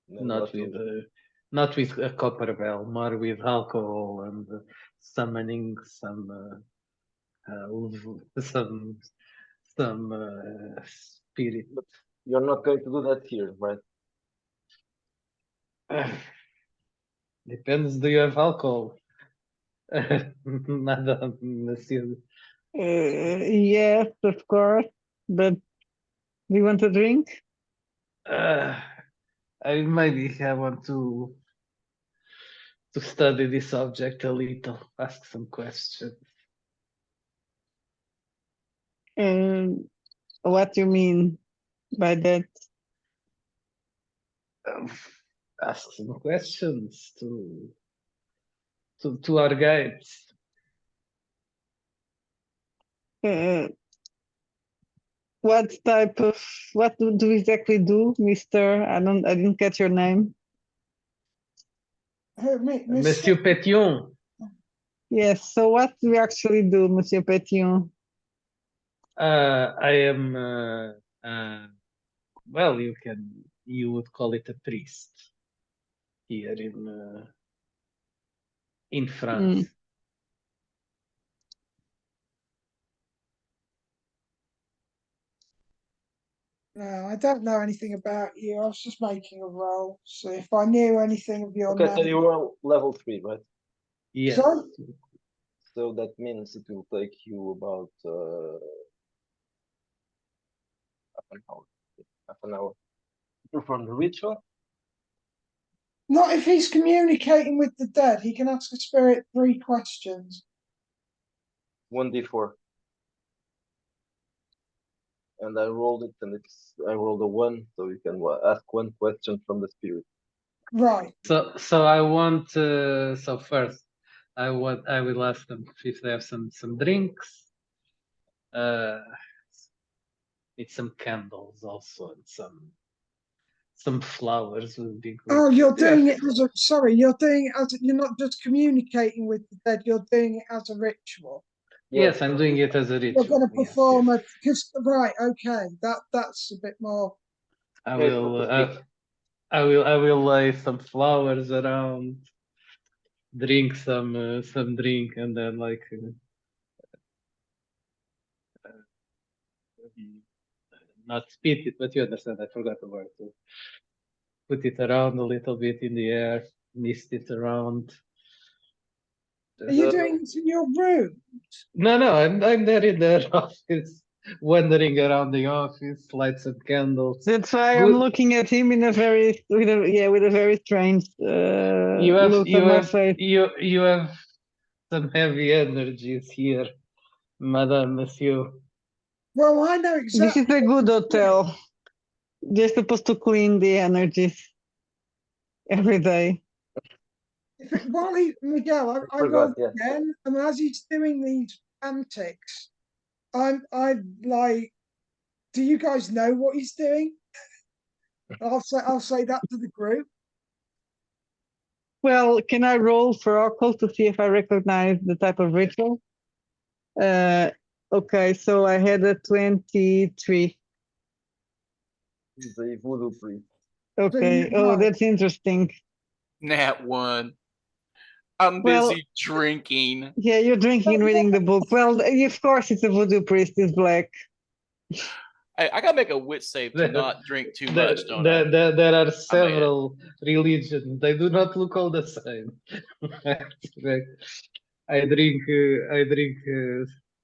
And not what with to- not with a copper bell, more with alcohol and summoning some some spirit. You're not going to do that here, right? Depends. Do you have alcohol? Madame, Monsieur. Yes, of course. But do you want a drink? Maybe I want to study this subject a little, ask some questions. What do you mean by that? Ask some questions to our guides. What type of what do you exactly do, Mister? I didn't catch your name. Monsieur Pétion. Yes. So what do you actually do, Monsieur Pétion? I am well, you would call it a priest here in France. No, I don't know anything about you. I was just making a roll. So if I knew anything of your Okay, so name. you were level 3, right? Yes. Sorry? So that means it will take you about half an hour. Half an hour. To perform the ritual. Not if he's communicating with the dead. He can ask a spirit 3 questions. 1d4. And I rolled it, and I rolled a 1, so you can ask one question from the spirit. Right. So I want so first I will ask them if they have some drinks. Need some candles also and some flowers would be good. Oh, you're doing it as a you're doing it as you're not just communicating with the dead, you're doing it as a ritual. Yes, I'm doing it as a ritual. You're going to yes, perform yes. it because right, okay, that's a bit more. I will lay some flowers around, drink some drink, and then like not spit it, but you understand. I forgot the word. To put it around a little bit in the air, mist it around. Are you doing this in your room? No, I'm there in the office, wandering around the office, light some candles. That's why Good. I'm looking at him in a very with a very strange look on my face. You have some heavy energies here, Madame, Monsieur. Well, I know This exactly. is a good hotel. They're supposed to clean the energies every day. Miguel, I Forgot, rolled yeah. again, and as he's doing these antics, I'm like, do you guys know what he's doing? I'll say that to the group. Well, can I roll for occult to see if I recognize the type of ritual? Okay, so I had a 23. The voodoo priest. Okay. Oh, that's interesting. Nat 1. I'm busy drinking. Yeah, you're drinking and reading the book. Well, of course, it's a voodoo priest. It's black. I gotta make a wit save to not drink too much, don't I? There are several religions. They do not look all the same. I drink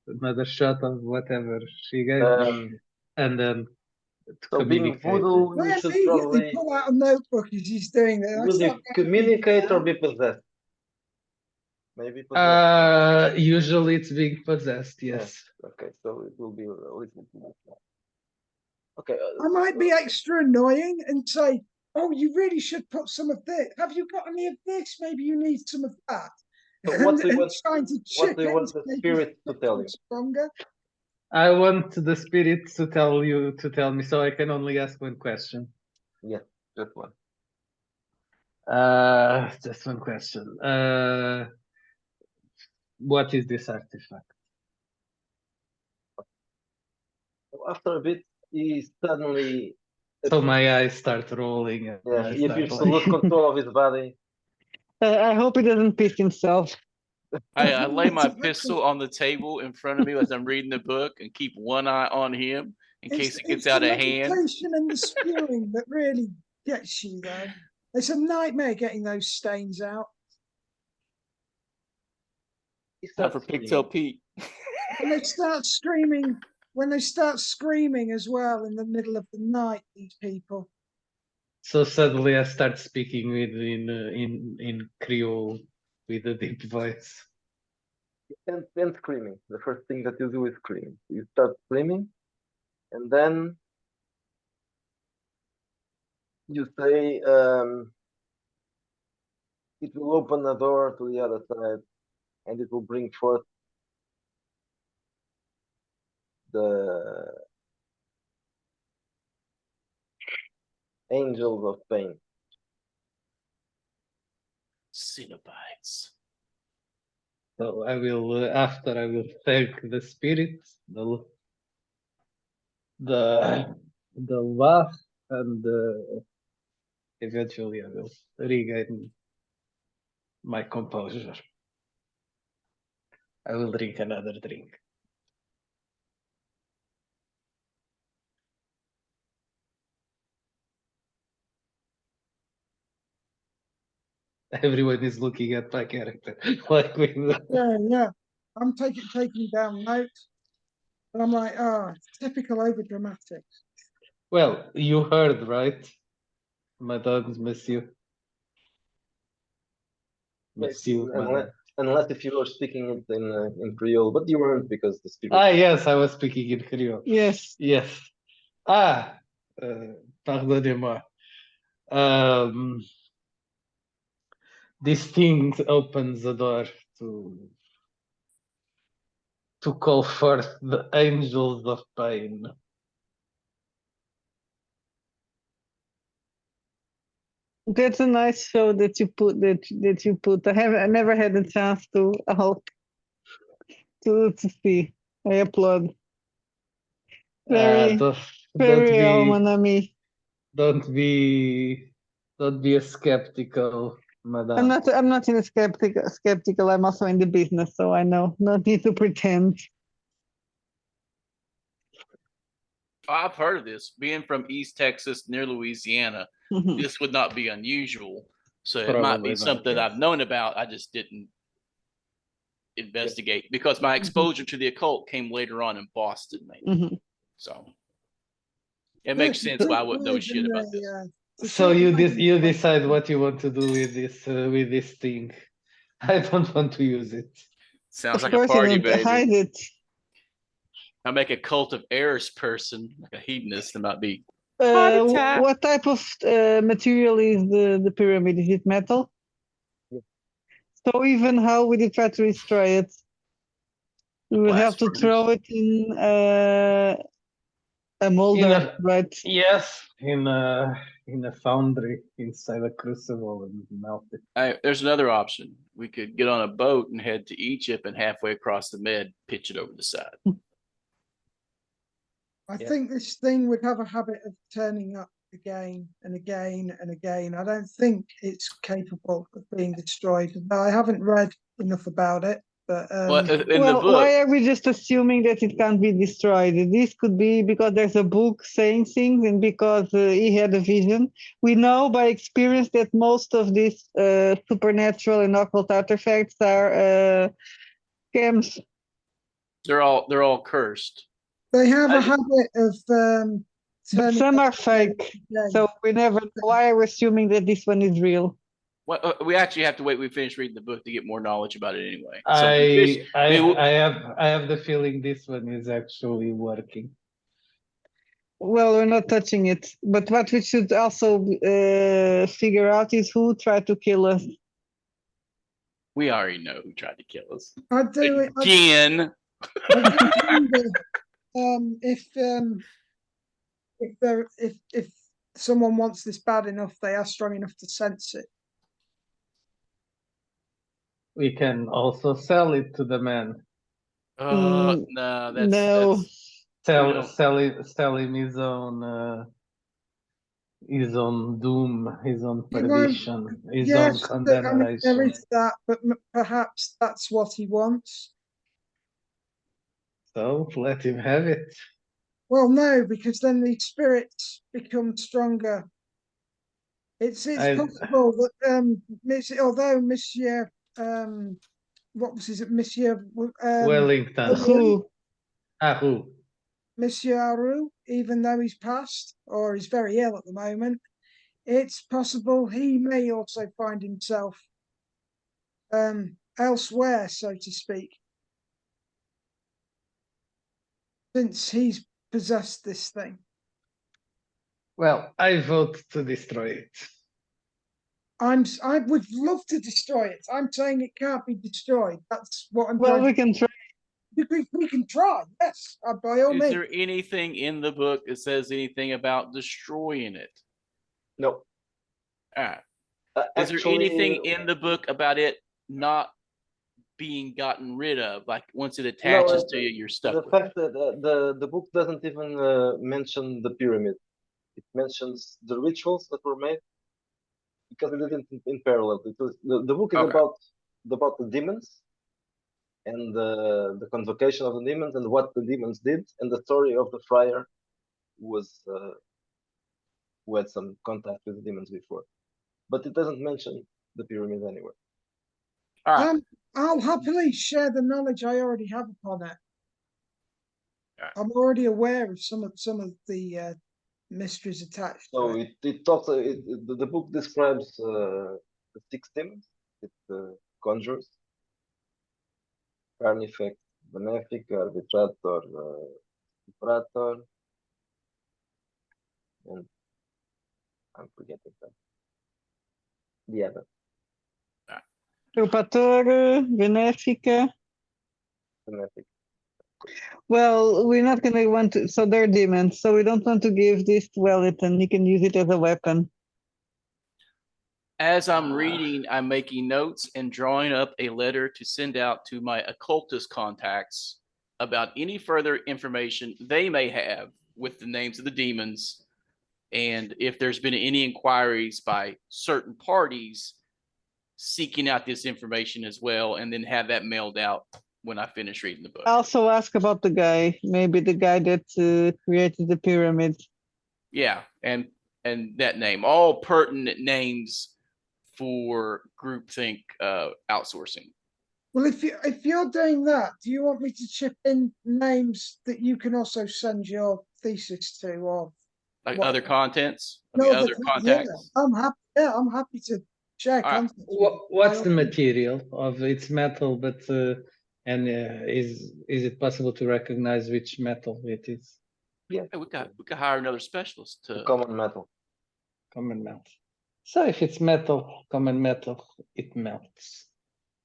another shot of whatever she gave me, and then So being voodoo, you should immediately probably pull out a notebook as he's doing that. will you communicate or be possessed? Maybe possessed. Usually it's being possessed, yes. Okay, so it will be a little bit more. Okay. I might be extra annoying and say, "Oh, you really should put some of this. Have you got any of this? Maybe you need some of that." So what do you And want? trying to What chip do you it want to the make spirit to it tell feel you? stronger. I want the spirit to tell me, so I can only ask one question. Yeah, just one. Just one question. What is this artifact? After a bit, he suddenly, So my eyes start rolling. And yeah, I he start appears to like, lose control of his body. I hope he doesn't piss himself. I lay my It's- pistol on the table in front of me as I'm reading the book and keep one eye on him in case it gets it's out the of hand. meditation and the spewing that really gets you, though. It's a nightmare getting those stains out. He Time for starts Pigtail screaming. Pete. When they start screaming as well in the middle of the night, these people. so suddenly I start speaking in Creole with a deep voice. And screaming. The first thing that you do is scream. You start screaming, and then you say, it will open a door to the other side, and it will bring forth the angels of pain. Cenobites. So I will, after I will thank the spirit, the laugh, and eventually I will regain my composure. I will drink another drink. Everyone is looking at my character like with Yeah. I'm taking down notes, and I'm like, typical over dramatic. Well, you heard, right? Madame, Monsieur. Monsieur, Madame. Unless if you were speaking it in Creole, but you weren't because the spirit. Ah, yes, I was speaking in Creole. Yes. Yes. Pardonnez-moi. This thing opens the door to call forth the angels of pain. That's a nice show that you put. I never had a chance to see. I applaud. Very real, mon ami. Don't be a skeptical, madame. I'm not in a skeptical. I'm also in the business, so I know. No need to pretend. I've heard of this. Being from East Texas near Louisiana, Mhm. this would not be unusual. So it might Probably be not, something yes. I've known about. I just didn't investigate because my exposure to the occult came later on in Boston, mainly. Mhm. So it makes sense why I wouldn't know shit about this. So you decide what you want to do with this thing. I don't want to use it. Sounds Of like a course, you party, don't baby. hide it. I make a cult of errors person, like a hedonist. That might be. Attack. What type of material is the pyramid? Is it metal? Yeah. So even how would you try to destroy it? You would have Blast to furnace. throw it in a molder, right? Yes, in a foundry inside a crucible and melt it. There's another option. We could get on a boat and head to Egypt, and halfway across the Med, pitch it over the side. I think this thing would have a habit of turning up again and again and again. I don't think it's capable of being destroyed. I haven't read enough about it, but Well, in the Well, book, why are we just assuming that it can't be destroyed? This could be because there's a book saying things and because he had a vision. We know by experience that most of these supernatural and occult artifacts are scams. they're all cursed. they have a habit of But turning some up are fake. again. So we never. Why are we assuming that this one is real? Well, we actually have to wait. We finish reading the book to get more knowledge about it anyway. So we I have the feeling this one is actually working. Well, we're not touching it. But what we should also figure out is who tried to kill us. we already know who tried to kill us. I do it. Again. I do wonder if someone wants this bad enough, they are strong enough to sense it. We can also sell it to the man. No, No. Sell him his own doom, his own perdition, his own Yes, I mean, there condemnation. is that, but perhaps that's what he wants. So let him have it. Well, no, because then the spirits become stronger. It's possible that although Monsieur what was his Monsieur Wellington. Who? Who? Monsieur Aru, even though he's passed or he's very ill at the moment, it's possible he may also find himself elsewhere, so to speak, since he's possessed this thing. Well, I vote to destroy it. I would love to destroy it. I'm saying it can't be destroyed. That's what I'm Well, trying we can try. we can try, yes, by all Is means. there anything in the book that says anything about destroying it? No. All right. Is there anything in the book about it not being gotten rid of? Like once it attaches to you, you're stuck The with fact that the book doesn't even mention the pyramid. It mentions the rituals that were made because it didn't in parallel. It was the book is Okay. about the demons and the convocation of the demons and what the demons did and the story of the friar who had some contact with the demons before. But it doesn't mention the pyramid anywhere. All right. I'll happily share the knowledge I already have upon it. Alright. I'm already aware of some of the mysteries attached. So to it. it talks. The book describes the 6 demons. It conjures Carnifex, Benefic, Arbitrator, Imperator, and I'm forgetting that. The other. Propator, Benéfica. Benefic. Well, we're not going to want to. So they're demons. So we don't want to give this to Wellington. He can use it as a weapon. As I'm reading, I'm making notes and drawing up a letter to send out to my occultist contacts about any further information they may have with the names of the demons, and if there's been any inquiries by certain parties seeking out this information as well, and then have that mailed out when I finish reading the book. Also ask about the guy, maybe the guy that created the pyramid. Yeah, and that name, all pertinent names for groupthink outsourcing. Well, if you're doing that, do you want me to chip in names that you can also send your thesis to, or Like what? other contents? I No, mean, other contacts? Yeah, I'm happy. Yeah, I'm happy to share All right. contacts. What's the material of its metal? But and is it possible to recognize which metal it is? Yeah, Hey, we could hire another specialist to. common metal. Common metal. So if it's metal, common metal, it melts.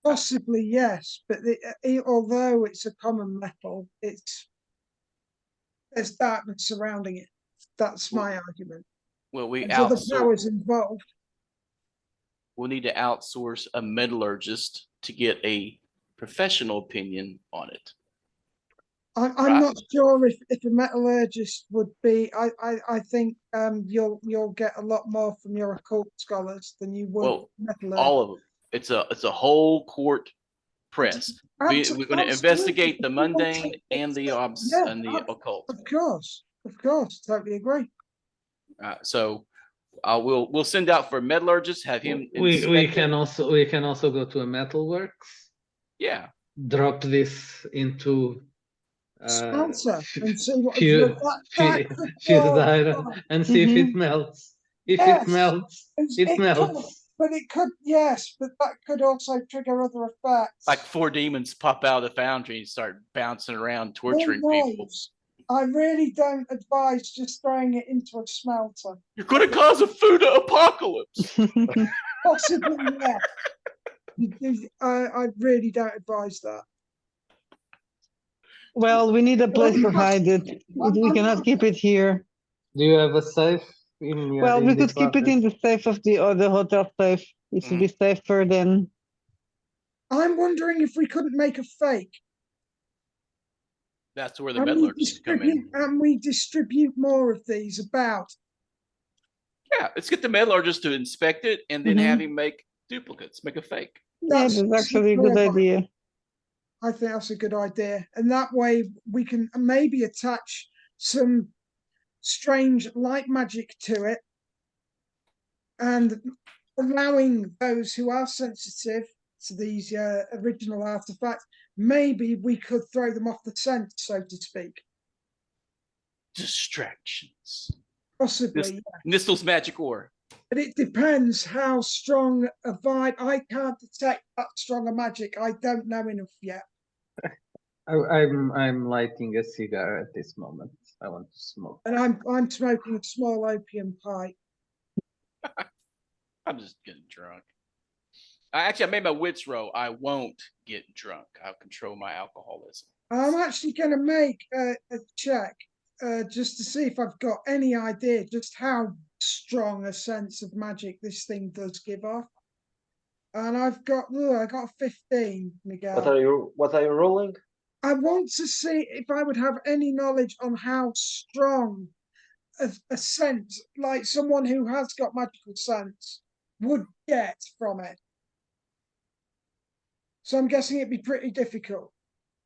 Possibly, yes, but although it's a common metal, there's darkness surrounding it. That's my argument. Well, we There's other outsource. powers involved. We'll need to outsource a metallurgist to get a professional opinion on it. I'm Right. not sure if a metallurgist would be. I think you'll get a lot more from your occult scholars than you would Well, metallurgists. all of them. It's a whole court press. We're going to investigate the mundane and the occult. Of course, totally agree. So we'll send out for a metallurgist. Have him. We can also go to a metalworks. Yeah. Drop this into Sponsor and see what fused iron and see if it melts. If it melts, it melts. but it could, yes, but that could also trigger other effects. Like 4 demons pop out of the foundry and start bouncing around, torturing Who people. knows? I really don't advise just throwing it into a smelter. You're going to cause a food apocalypse. Possibly, yeah. I really don't advise that. Well, we need a place to hide it. We cannot keep it here. Do you have a safe in your? Well, in we could this keep it in office? the safe of the hotel safe. It should be safer than. I'm wondering if we couldn't make a fake. That's where the metallurgists come in. And we distribute more of these about. Yeah, let's get the metallurgist to inspect it and then have him make duplicates, make a fake. Yeah, that's actually a good idea. I think that's a good idea. And that way we can maybe attach some strange light magic to it and allowing those who are sensitive to these original artifacts, maybe we could throw them off the scent, so to speak. Distractions. Possibly. Nistel's magic ore. But it depends how strong a vibe. I can't detect that strong a magic. I don't know enough yet. I'm lighting a cigar at this moment. I want to smoke. And I'm smoking a small opium pipe. I'm just getting drunk. I made my wits roll. I won't get drunk. I'll control my alcoholism. I'm actually going to make a check just to see if I've got any idea just how strong a sense of magic this thing does give off. And I got a 15, Miguel. What are you rolling? I want to see if I would have any knowledge on how strong a sense, like someone who has got magical sense, would get from it. So I'm guessing it'd be pretty difficult.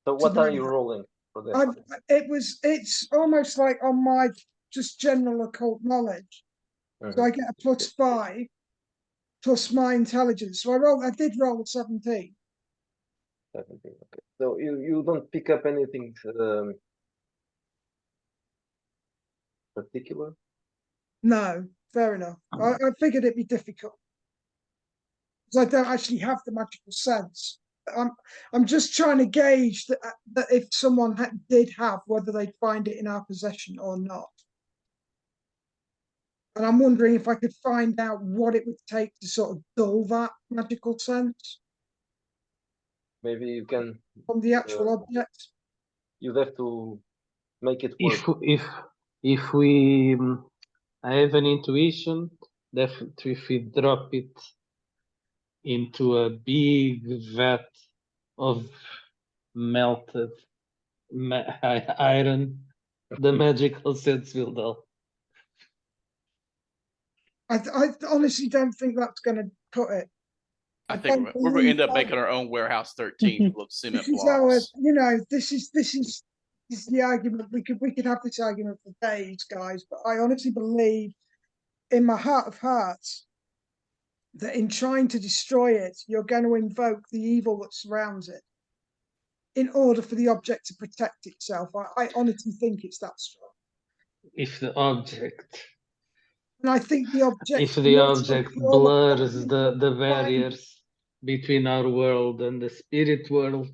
So what are you rolling for this? It's almost like on my just general occult knowledge. So I get a +5 plus my intelligence. So I did roll a 17. 17, okay. So you don't pick up anything particular? No, fair enough. I figured it'd be difficult. Because I don't actually have the magical sense. I'm just trying to gauge that if someone did have, whether they'd find it in our possession or not. And I'm wondering if I could find out what it would take to sort of dull that magical sense. Maybe you can. From the actual object. You'd have to make it work. If we, I have an intuition that if we drop it into a big vat of melted iron, the magical sense will dull. I honestly don't think that's going to cut it. I think we're going to end up making our own warehouse 13 full of cement blocks. This is the argument. We could have this argument for days, guys. But I honestly believe, in my heart of hearts, that in trying to destroy it, you're going to invoke the evil that surrounds it in order for the object to protect itself. I honestly think it's that strong. If the object. And I think the object. If the object blurs the barriers between our world and the spirit world,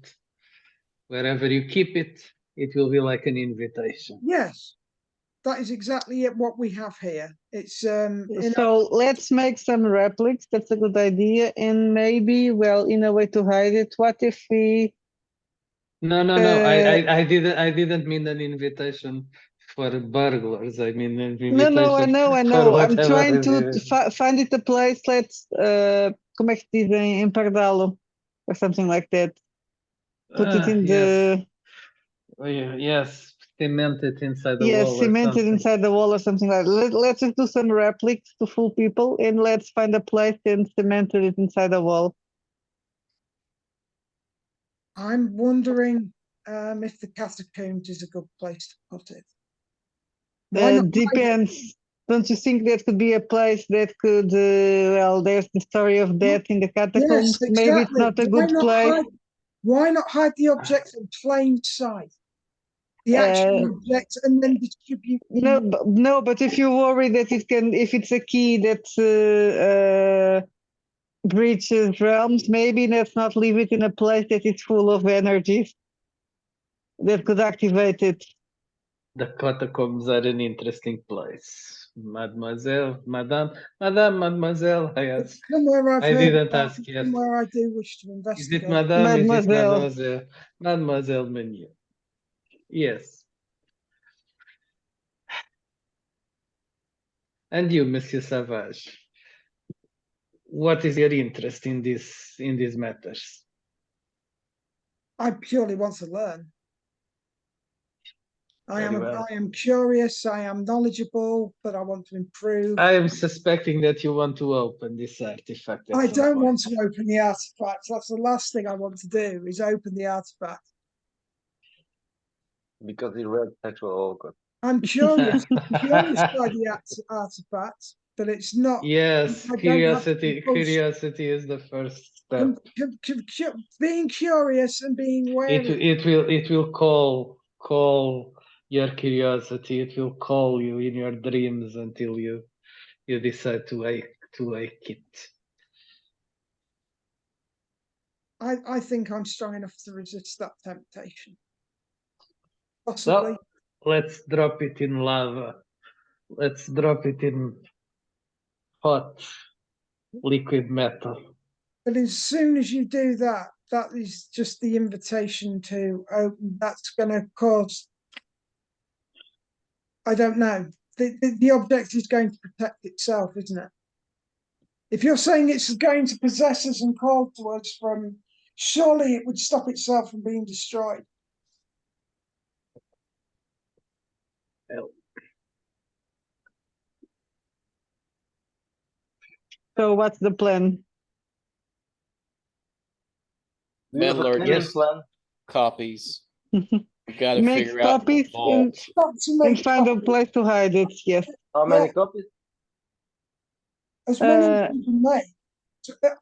wherever you keep it, it will be like an invitation. Yes, that is exactly it. What we have here. It's so let's make some replics. That's a good idea. And maybe, well, in a way to hide it. What if we? No. I didn't mean an invitation for burglars. I mean an invitation. No. I know. I'm trying to find it a place. Let's como é que se dizem, em Pardalo or something like that. Put it in the. Yes, cement it inside the wall. Yes, cement it inside the wall or something like that. Let's just do some replics to fool people, and let's find a place and cement it inside the wall. I'm wondering if the catacombs is a good place to put it. Depends. Don't you think that could be a place that could, well, there's the story of death in the catacombs. Yes, exactly. Maybe it's not a good place. Why not hide the object in plain sight? The actual object and then distribute. No, but if you worry that it can, if it's a key that breaches realms. Maybe let's not leave it in a place that is full of energies that could activate it. The catacombs are an interesting place. Mademoiselle, I asked. Somewhere I've I heard didn't about, ask yet. somewhere I do wish to Is it investigate. Madame? Is it Mademoiselle. Mademoiselle? Mademoiselle Menu. Yes. And you, Monsieur Savage, what is your interest in these matters? I purely want to learn. I Very well. am curious, I am knowledgeable, but I want to improve. I am suspecting that you want to open this artifact. At I some don't point. want to open the artifact. That's the last thing I want to do, is open the artifact. Because he read sexual holocaust. I'm curious, curious by the artifact, but it's not. Yes, I don't have to curiosity. be pushed. Curiosity is the first step. Being curious and being wary. It will call your curiosity. It will call you in your dreams until you decide to wake it. I think I'm strong enough to resist that temptation. Possibly. So let's drop it in lava. Let's drop it in hot liquid metal. But as soon as you do that, that is just the invitation to open. That's going to cause. I don't know. The object is going to protect itself, isn't it? If you're saying it's going to possess us and call to us from, surely it would stop itself from being destroyed. So what's the plan? Do you have a Metal cleaning yes. plan? Copies. We got to Make figure out the copies vault. Got to and make find a copies. place to hide it. Yes. How many Yeah. copies? As many as you can make.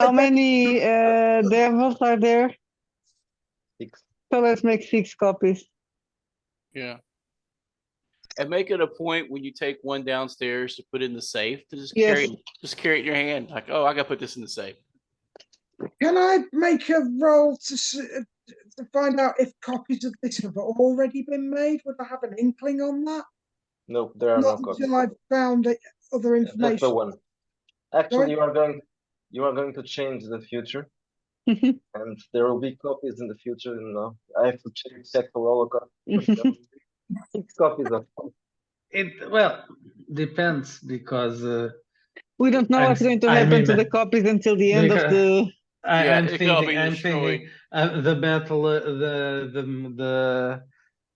How many devils are there? 6. So let's make 6 copies. Yeah. And make it a point when you take one downstairs to put in the safe to just Yes. carry it in your hand. Like, oh, I got to put this in the safe. Can I make a roll to find out if copies of this have already been made? Would I have an inkling on that? No, there are Not no copies. until I've found other That's the information. one. Actually, Sorry? you are going to change the future, Mhm. and there will be copies in the future. I have to check the holocaust. But there will be 6 copies of. It well depends because We don't know what's going to happen to the copies until the end of the. I'm it could all be thinking the metal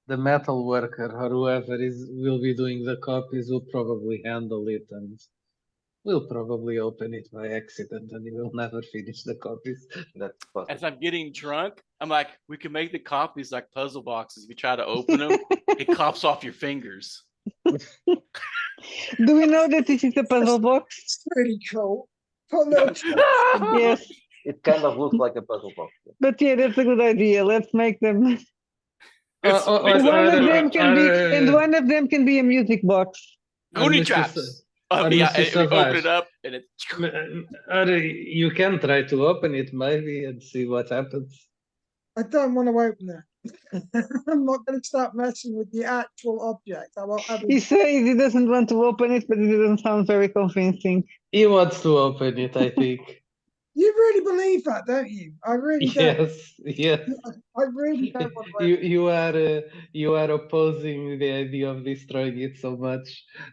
the metal worker or whoever will be doing the copies will probably handle it and will probably open it by accident and he will never finish the copies. That's possible. As I'm getting drunk, I'm like, we can make the copies like puzzle boxes. If you try to open them, it pops off your fingers. Do we know that this is a puzzle box? It's pretty cool. Put little Yes. It kind of looks like a puzzle box. But yeah, that's a good idea. Let's make them. It's One of them can be, and one of them can be a music box. Goonie Mr. traps. or Yeah, Mr. and we open Savage. it up and it. Or you can try to open it maybe and see what happens. I don't want to open it. I'm not going to start messing with the actual object. I won't have He it. says he doesn't want to open it, but it doesn't sound very convincing. He wants to open it, I think. You really believe that, don't you? I really don't. Yes. I really don't want to open it. You are opposing the idea of destroying it so much.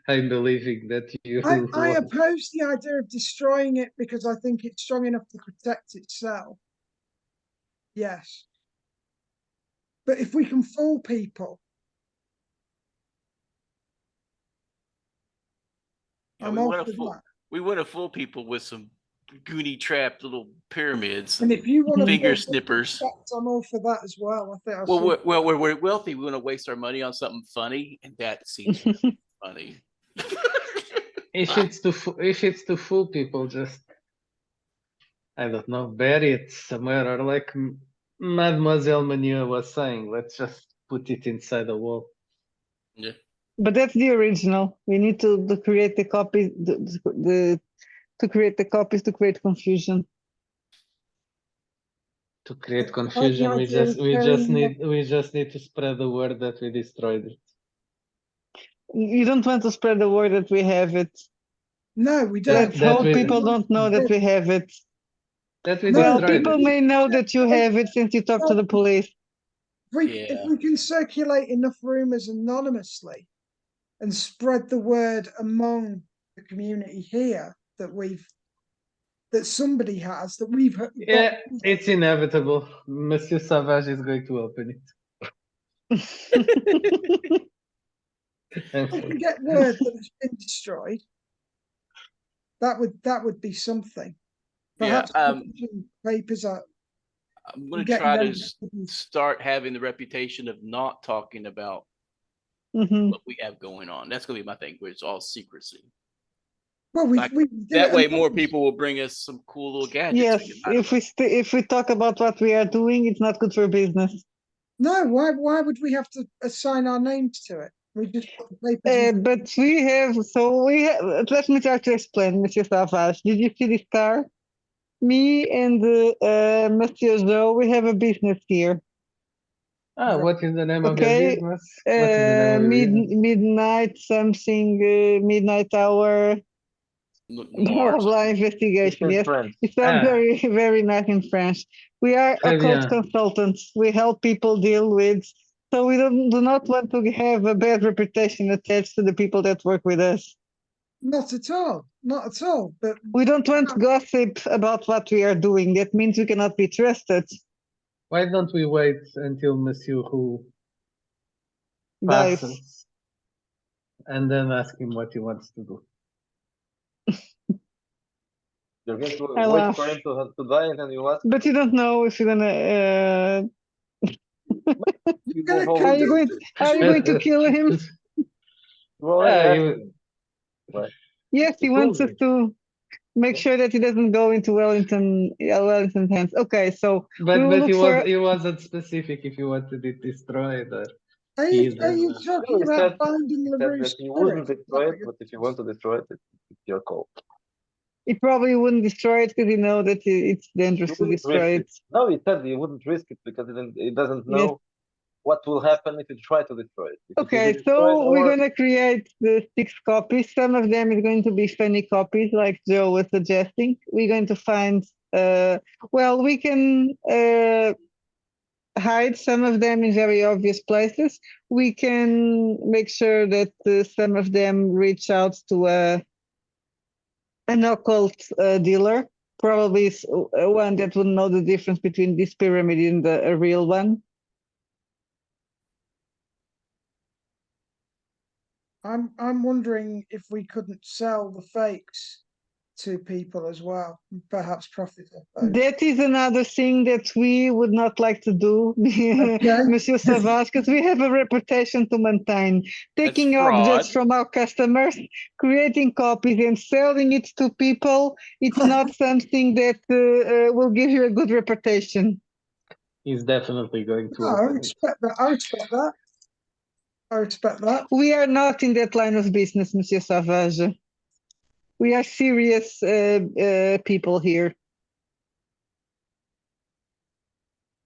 I'm believing that you. I oppose the idea of destroying it because I think it's strong enough to protect itself. Yes. But if we can fool people, Yeah, I'm we all want for to fool. that. We want to fool people with some Goonie trapped little pyramids, And if you want to finger fool snippers. people, I'm all for that as well. I think We're wealthy. We want to waste our money on something funny, and that seems really funny. If it's to fool people, just I don't know, bury it somewhere, or like Mademoiselle Manu was saying, let's just put it inside a wall. Yeah. But that's the original. We need to create the copies, to create the copies to create confusion. To create the confusion, idea of carrying we just need to spread the word that we destroyed it. You don't want to spread the word that we have it. No, we That, don't. Let's hope we, people don't know that we have it. that we No, Well, destroyed people it. may know that you have it since you talked to the police. If Yeah. we can circulate enough rumors anonymously and spread the word among the community here that somebody has, that we've got. Yeah, it's inevitable. Monsieur Savage is going to open it. If we get word that it's been destroyed, that would be something. Perhaps putting papers out. I'm going to Getting try them to start having the reputation of not talking about Mhm. what we have going on. That's going to be my thing, where it's all secrecy. Well, Like, we do that it way, more anonymously. people will bring us some cool little gadgets. Yes, We can hide if them. if we talk about what we are doing, it's not good for business. No, why would we have to assign our names to it? We just put the papers. But we have, let me try to explain, Monsieur Savage. Did you see this car? Me and Monsieur Joe, we have a business here. What is the name of your Okay, business? What is the name of your business? midnight something, midnight hour, blah, blah, Mars. blah, It's investigation. in Yes, French. it sounds Ah. very, very nice in French. We are Très occult bien. consultants. We help people deal with, so we do not want to have a bad reputation attached to the people that work with us. Not at all. Not at all. But We don't want gossip about what we are doing. That means we cannot be trusted. Why don't we wait until Monsieur Who Guys, passes and then ask him what he wants to do? You're going to I wait laugh. for him to die and then you ask. But you don't know if you're gonna. You gonna have kill Are already, you going? Are you going to kill him? you already Yeah, asked him. Right. Yes, he He wants told us me. to make sure that he doesn't go into Wellington's hands. Okay, so But we will look for. he wasn't specific if you wanted it destroyed or are hidden. you No, talking he about said, binding he said LaRue's that he spirit? wouldn't destroy it, but if you want to destroy it, it's your call. He probably wouldn't destroy it because he know that it's He dangerous to wouldn't destroy risk it. it. No, he said he wouldn't risk it because he doesn't Yes. know what will happen if you try to destroy it. If it will Okay, be destroyed so we're or gonna create the 6 copies. Some of them is going to be funny copies, like Joe was suggesting. We're going to find. Well, we can hide some of them in very obvious places. We can make sure that some of them reach out to an occult dealer, probably one that would know the difference between this pyramid and a real one. I'm wondering if we couldn't sell the fakes to people as well, and perhaps profit off those. That is another thing that we would not like to do, Monsieur Savage, because we have a reputation to maintain. Taking fraud. objects from our customers, creating copies and selling it to people, it's not something that will give you a good reputation. He's definitely going to No, I open it. respect that. I respect that. I respect that. We are not in that line of business, Monsieur Savage. We are serious people here.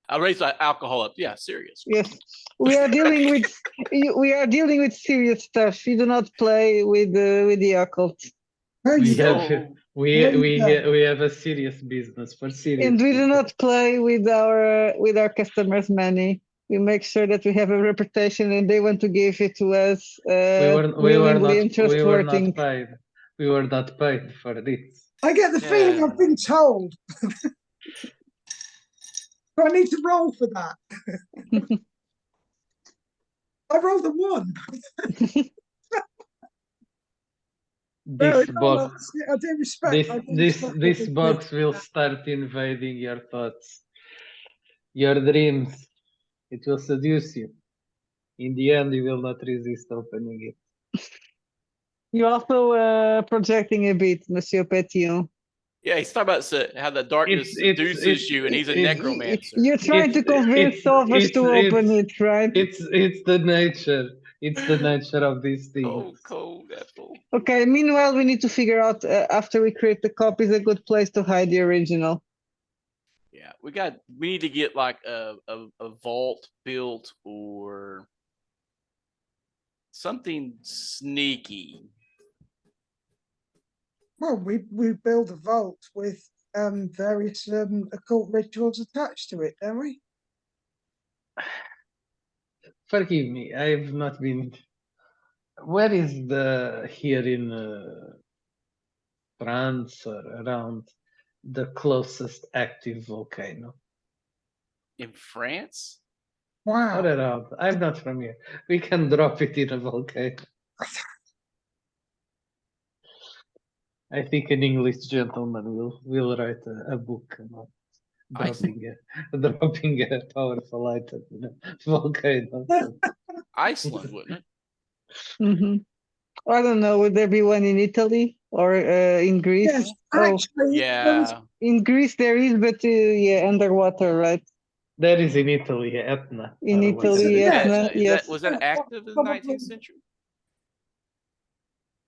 I'll raise the alcohol up. Yeah, serious. Yes, we are dealing with serious stuff. We do not play with the occult, There We you go. have So, we have a serious business for serious and we do people. not play with our customers' money. We make sure that we have a reputation, and they want to give it to us willingly and trustworthy. We were not paid for this. I get the feeling Yeah. I've been told. Do I need to roll for that? I rolled a 1. No, This box, I do respect. I do respect what this they box will start invading your thoughts, your dreams. It will seduce you. In the end, you will not resist opening it. You're also projecting a bit, Monsieur Petillon. yeah, he's talking about how the darkness seduces you, and he's a necromancer. You're trying to convince Solvers to open it, right? It's the nature. It's the nature of these things. Cold apple. Okay, meanwhile, we need to figure out, after we create the copies, a good place to hide the original. Yeah, we need to get like a vault built or something sneaky. Well, we build a vault with various occult rituals attached to it, don't we? Forgive me, I've not been. Where is here in France or around the closest active volcano? In France? Or Wow. around? I'm not from here. We can drop it in a volcano. I think an English gentleman will write a book about dropping a powerful item in a volcano. Iceland, wouldn't it? Hmm. I don't know. Would there be one in Italy or in Greece? Yes, Oh, actually, Yeah. in Greece there is, but yeah, underwater, right? That is in Italy, Etna. In or Italy, whatever. Yeah. Etna, yes. Was that active in the Probably. 19th century?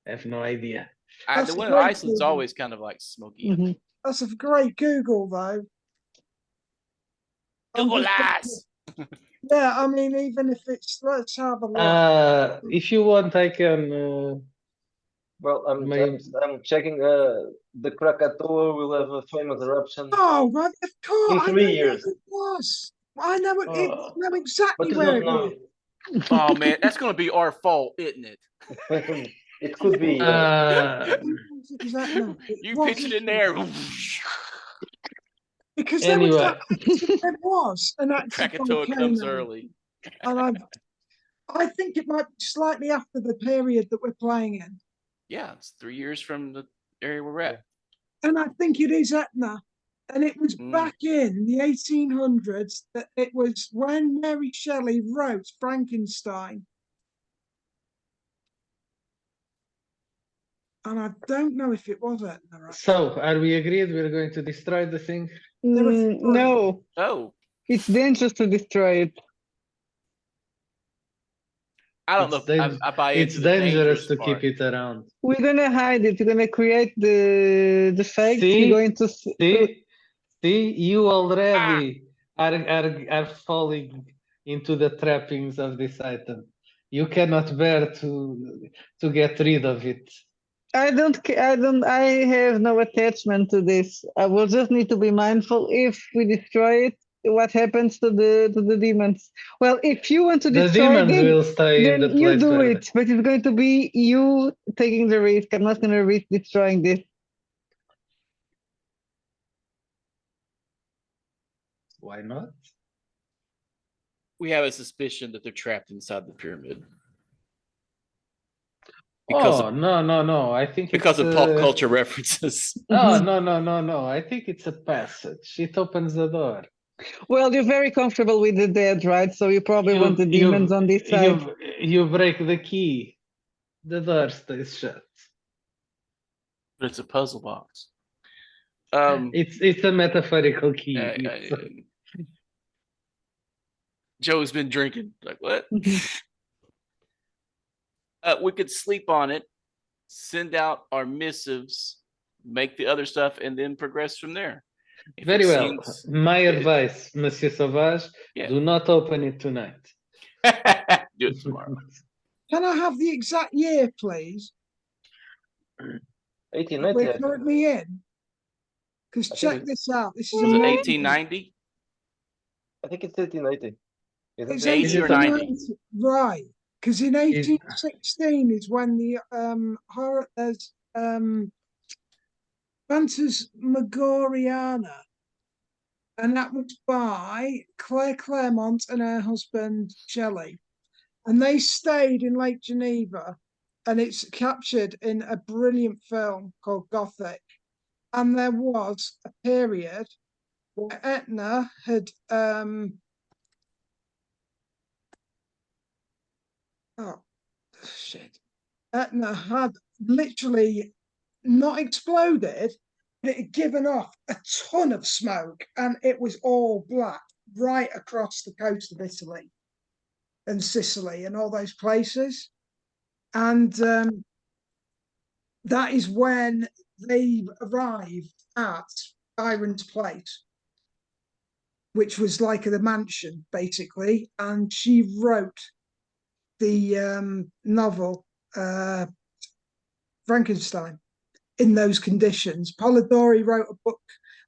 I have no idea. The That's one in great Iceland's Google. always kind of like smoky. Mhm. That's a great Google, though. I'm Google just- lies. Yeah, I mean, even if it's, let's have a look. If you want, I can. Well, I'm checking. The Krakatoa will have a famous eruption Oh, right, of course, in I 3 know years. where it was. I know it, Oh. know But exactly you where don't it know. was. Oh man, that's gonna be our fault, isn't it? It could be. It was that, no, it You pitch it wasn't. in there. Because Anyway. there was an active Krakatoa comes volcano, early. and I think it might be slightly after the period that we're playing in, Yeah, it's 3 years from the area where we're at. and I think it is Etna. And it was Mm. back in the 1800s that it was when Mary Shelley wrote Frankenstein. And I don't know if it was Etna. Right? So, are we agreed we're going to destroy the thing? There are No, Oh, it's dangerous to destroy it. I don't It's know. If dang- I buy It's into the dangerous to part. keep it around. We're gonna hide it. We're gonna create the fakes. See? We're going to See, you already are falling into the trappings of this item. You cannot bear to get rid of it. I have no attachment to this. I will just need to be mindful if we destroy it, what happens to the demons. Well, if you want to The destroy demons them, will stay in the then you place do where it, but it's going to be you taking the risk. I'm not gonna risk destroying this. Why not? We have a suspicion that they're trapped inside the pyramid. Because Oh, no. I think because it's of pop culture references. Oh, no. I think it's a passage. It opens the door. Well, you're very comfortable with the dead, right? So you probably want the demons on this side. You break the key. The door stays shut. But it's a puzzle box. It's a metaphorical key. Joe's been drinking. Like what? We could sleep on it, send out our missives, make the other stuff, and then progress from there. If Very it well. seems- My advice, Monsieur Sauvage, Yeah. do not open it tonight. Do it tomorrow. Can I have the exact year, please? 1890. We're currently in. Because I think check it- this out. This is Was it amazing. 1890? I think it's 1890. It's 80 or 90? Right. Because in 1816 is when the there's Phantasmagoriana, and that was by Claire Claremont and her husband Shelley, and they stayed in Lake Geneva, and it's captured in a brilliant film called Gothic. And there was a period where Etna had Etna had literally not exploded, but it had given off a ton of smoke, and it was all black right across the coast of Italy and Sicily and all those places. And that is when they arrived at Byron's place. which was like the mansion, basically. And she wrote the novel Frankenstein in those conditions. Polidori wrote a book,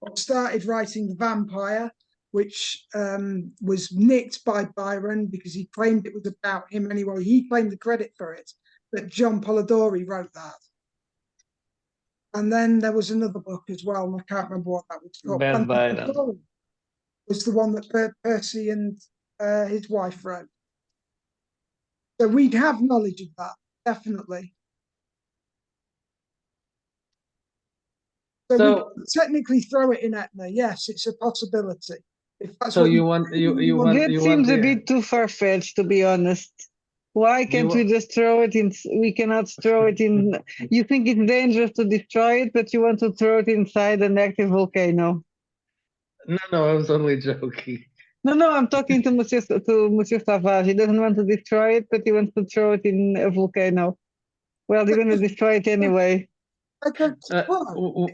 or started writing The Vampire, which was nicked by Byron because he claimed it was about him anyway. He claimed the credit for it, but John Polidori wrote that. And then there was another book as well, and I can't remember what that was called. Bad And Byron. Polidori was the one that Percy and his wife wrote. So we'd have knowledge of that, definitely. So we could technically throw it in Etna. Yes, it's a possibility. If that's So what you want That seems a bit too far-fetched, to be honest. Why can't we just throw it in? We cannot throw it in. You think it's dangerous to destroy it, but you want to throw it inside an active volcano. No, I was only joking. No, I'm talking to Monsieur Savage. He doesn't want to destroy it, but he wants to throw it in a volcano. Well, you're going to destroy it anyway.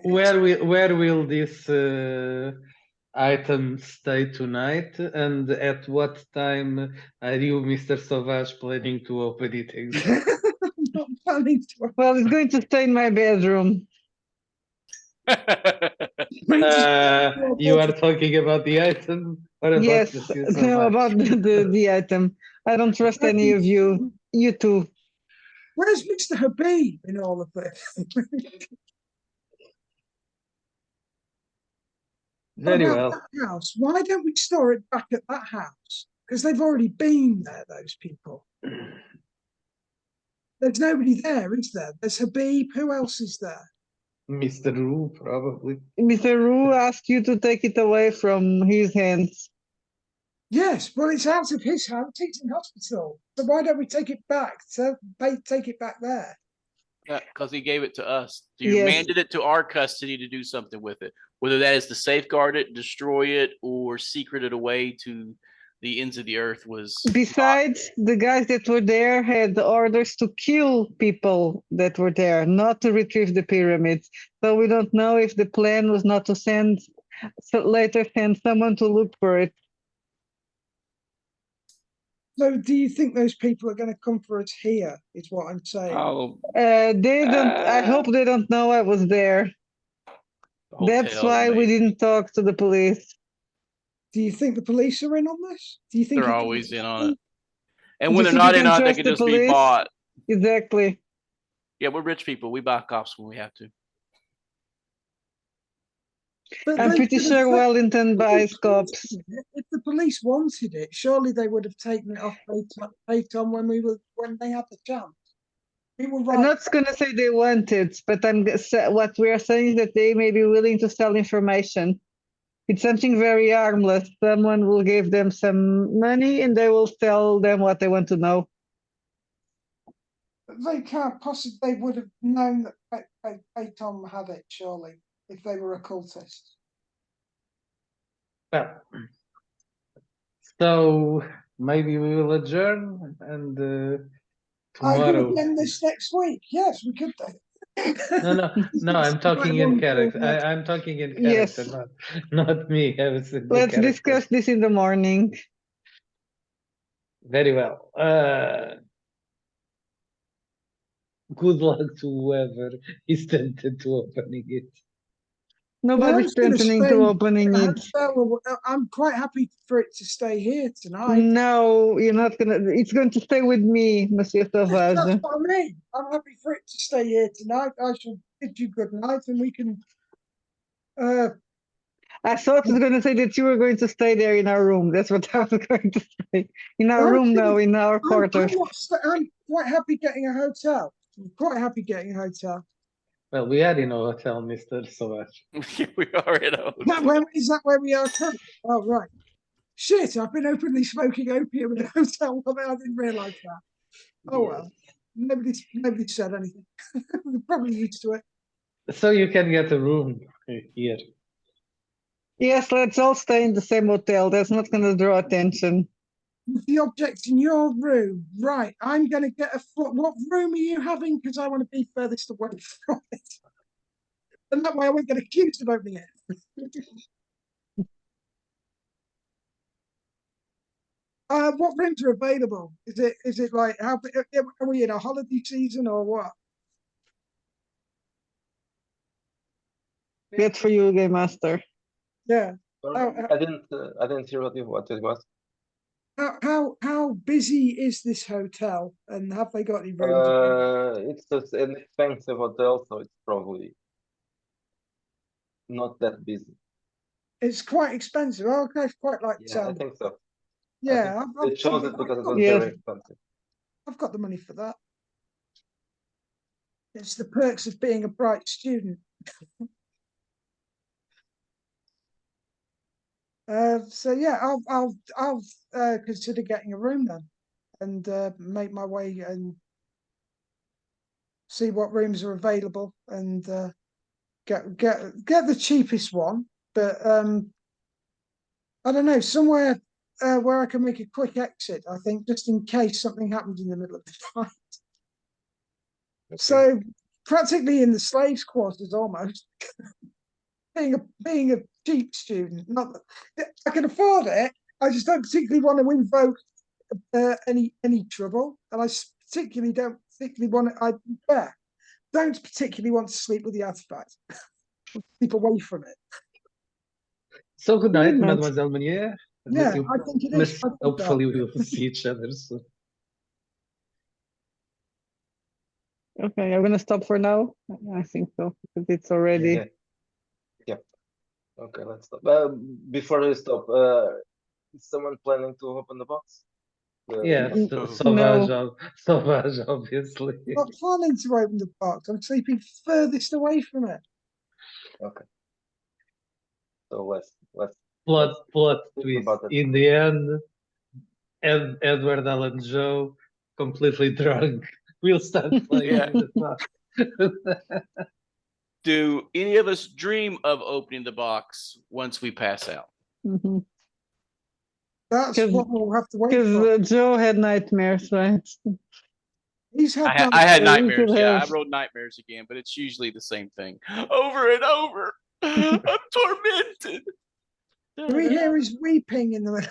Where will this item stay tonight, and at what time are you, Mr. Sauvage, planning to open it again? I'm not planning to. Well, it's going to stay in my bedroom. You are talking about the item? Or about yes, no, about the item. I don't trust any of you. You too. Where's Mr. Habib in all of this? Very well. That house? Why don't we store it back at that house? Because they've already been there, those people. There's nobody there, is there? There's Habib. Who else is there? Mr. Rue, probably. Mr. Rue asked you to take it away from his hands. Yes, well, it's out of his hands. He's in hospital. So why don't we take it back? Take it back there. Because he gave it to us. You handed it to our custody to do something with it, whether that is to safeguard it, destroy it, or secret it away to the ends of the earth. Was besides, the guys that were there had the orders to kill people that were there, not to retrieve the pyramids. So we don't know if the plan was not to later send someone to look for it. So do you think those people are going to come for us here, is what I'm saying? Oh, they don't. I hope they don't know I was there. That's why we didn't talk to the police. Do you think the police are in on this? Do you think they're always in on it? And when they're not in on it, they can just be bought. Exactly. Yeah, we're rich people. We buy cops when we have to. But I'm pretty sure Wellington buys cops. If the police wanted it, surely they would have taken it off Payton when they had the chance. I'm not going to say they want it, but what we are saying is that they may be willing to sell information. It's something very harmless. Someone will give them some money and they will tell them what they want to know. They can't possibly, they would have known that Payton had it, surely, if they were occultists. Well, so maybe we will adjourn and tomorrow. Again this next week. Yes, we could do. No, I'm talking in character. I'm talking in character, yes. not me. Let's discuss this in the morning. Very well. Good luck to whoever is tempted to opening it. Nobody's tempting to opening it. I'm quite happy for it to stay here tonight. No, you're not gonna. It's going to stay with me, Monsieur Sauvage. That's what I mean. I'm happy for it to stay here tonight. I shall bid you good night, and we can. I thought I was going to say that you were going to stay there in our room. That's what I was going to say. In our room, no, in our quarters. I'm quite happy getting a hotel. I'm quite happy getting a hotel. Well, we are in a hotel, Mr. Sauvage. We are in a hotel. Is that where we are currently? Oh, right. Shit, I've been openly smoking opium in a hotel. I didn't realise that. Oh, well. Nobody said anything. We're probably used to it. So you can get a room here. Yes, let's all stay in the same hotel. That's not going to draw attention. The object's in your room. Right, I'm going to get what room are you having? Because I want to be furthest away from it. And that way I won't get accused of opening it. What rooms are available? Is it like how are we in a holiday season or what? Good for you, Game Master. Yeah. Sorry, I didn't hear what it was. How busy is this hotel, and have they got any rooms? It's an expensive hotel, so it's probably not that busy. It's quite expensive. Oh, okay, I'd quite like to Yeah, tell I me. think so. Yeah, They chose it because it was Yes. very expensive. I've got the money for that. It's the perks of being a bright student. So yeah, I'll consider getting a room then, and make my way and see what rooms are available, and get the cheapest one. But I don't know, somewhere where I can make a quick exit. I think just in case something happens in the middle of the night. So practically in the slaves' quarters almost. being a cheap student, not that I can afford it. I just don't particularly want to invoke any trouble, and I particularly don't particularly want to. Don't particularly want to sleep with the artifact. Keep away from it. So good night, Good night. Mademoiselle Meunier. Yeah, I think it is. Hopefully we will see each other soon. Okay, I'm gonna stop for now. I think so because it's already. Yeah. Okay, let's stop. Before we stop, is someone planning to open the box? Yes, No. Sauvage, obviously. I'm not planning to open the box. I'm sleeping furthest away from it. Okay. So let's Plot think twist. about it. In the end, Edward Allan Joe, completely drunk, will start playing Yeah. with the box. Do any of us dream of opening the box once we pass out? Mhm. That's 'Cause- what we'll have to wait Because for. Joe had nightmares, right? He's had I had you nightmares. could Yeah, I have. wrote nightmares again, but it's usually the same thing over and over. I'm tormented. Do we hear his weeping in the middle?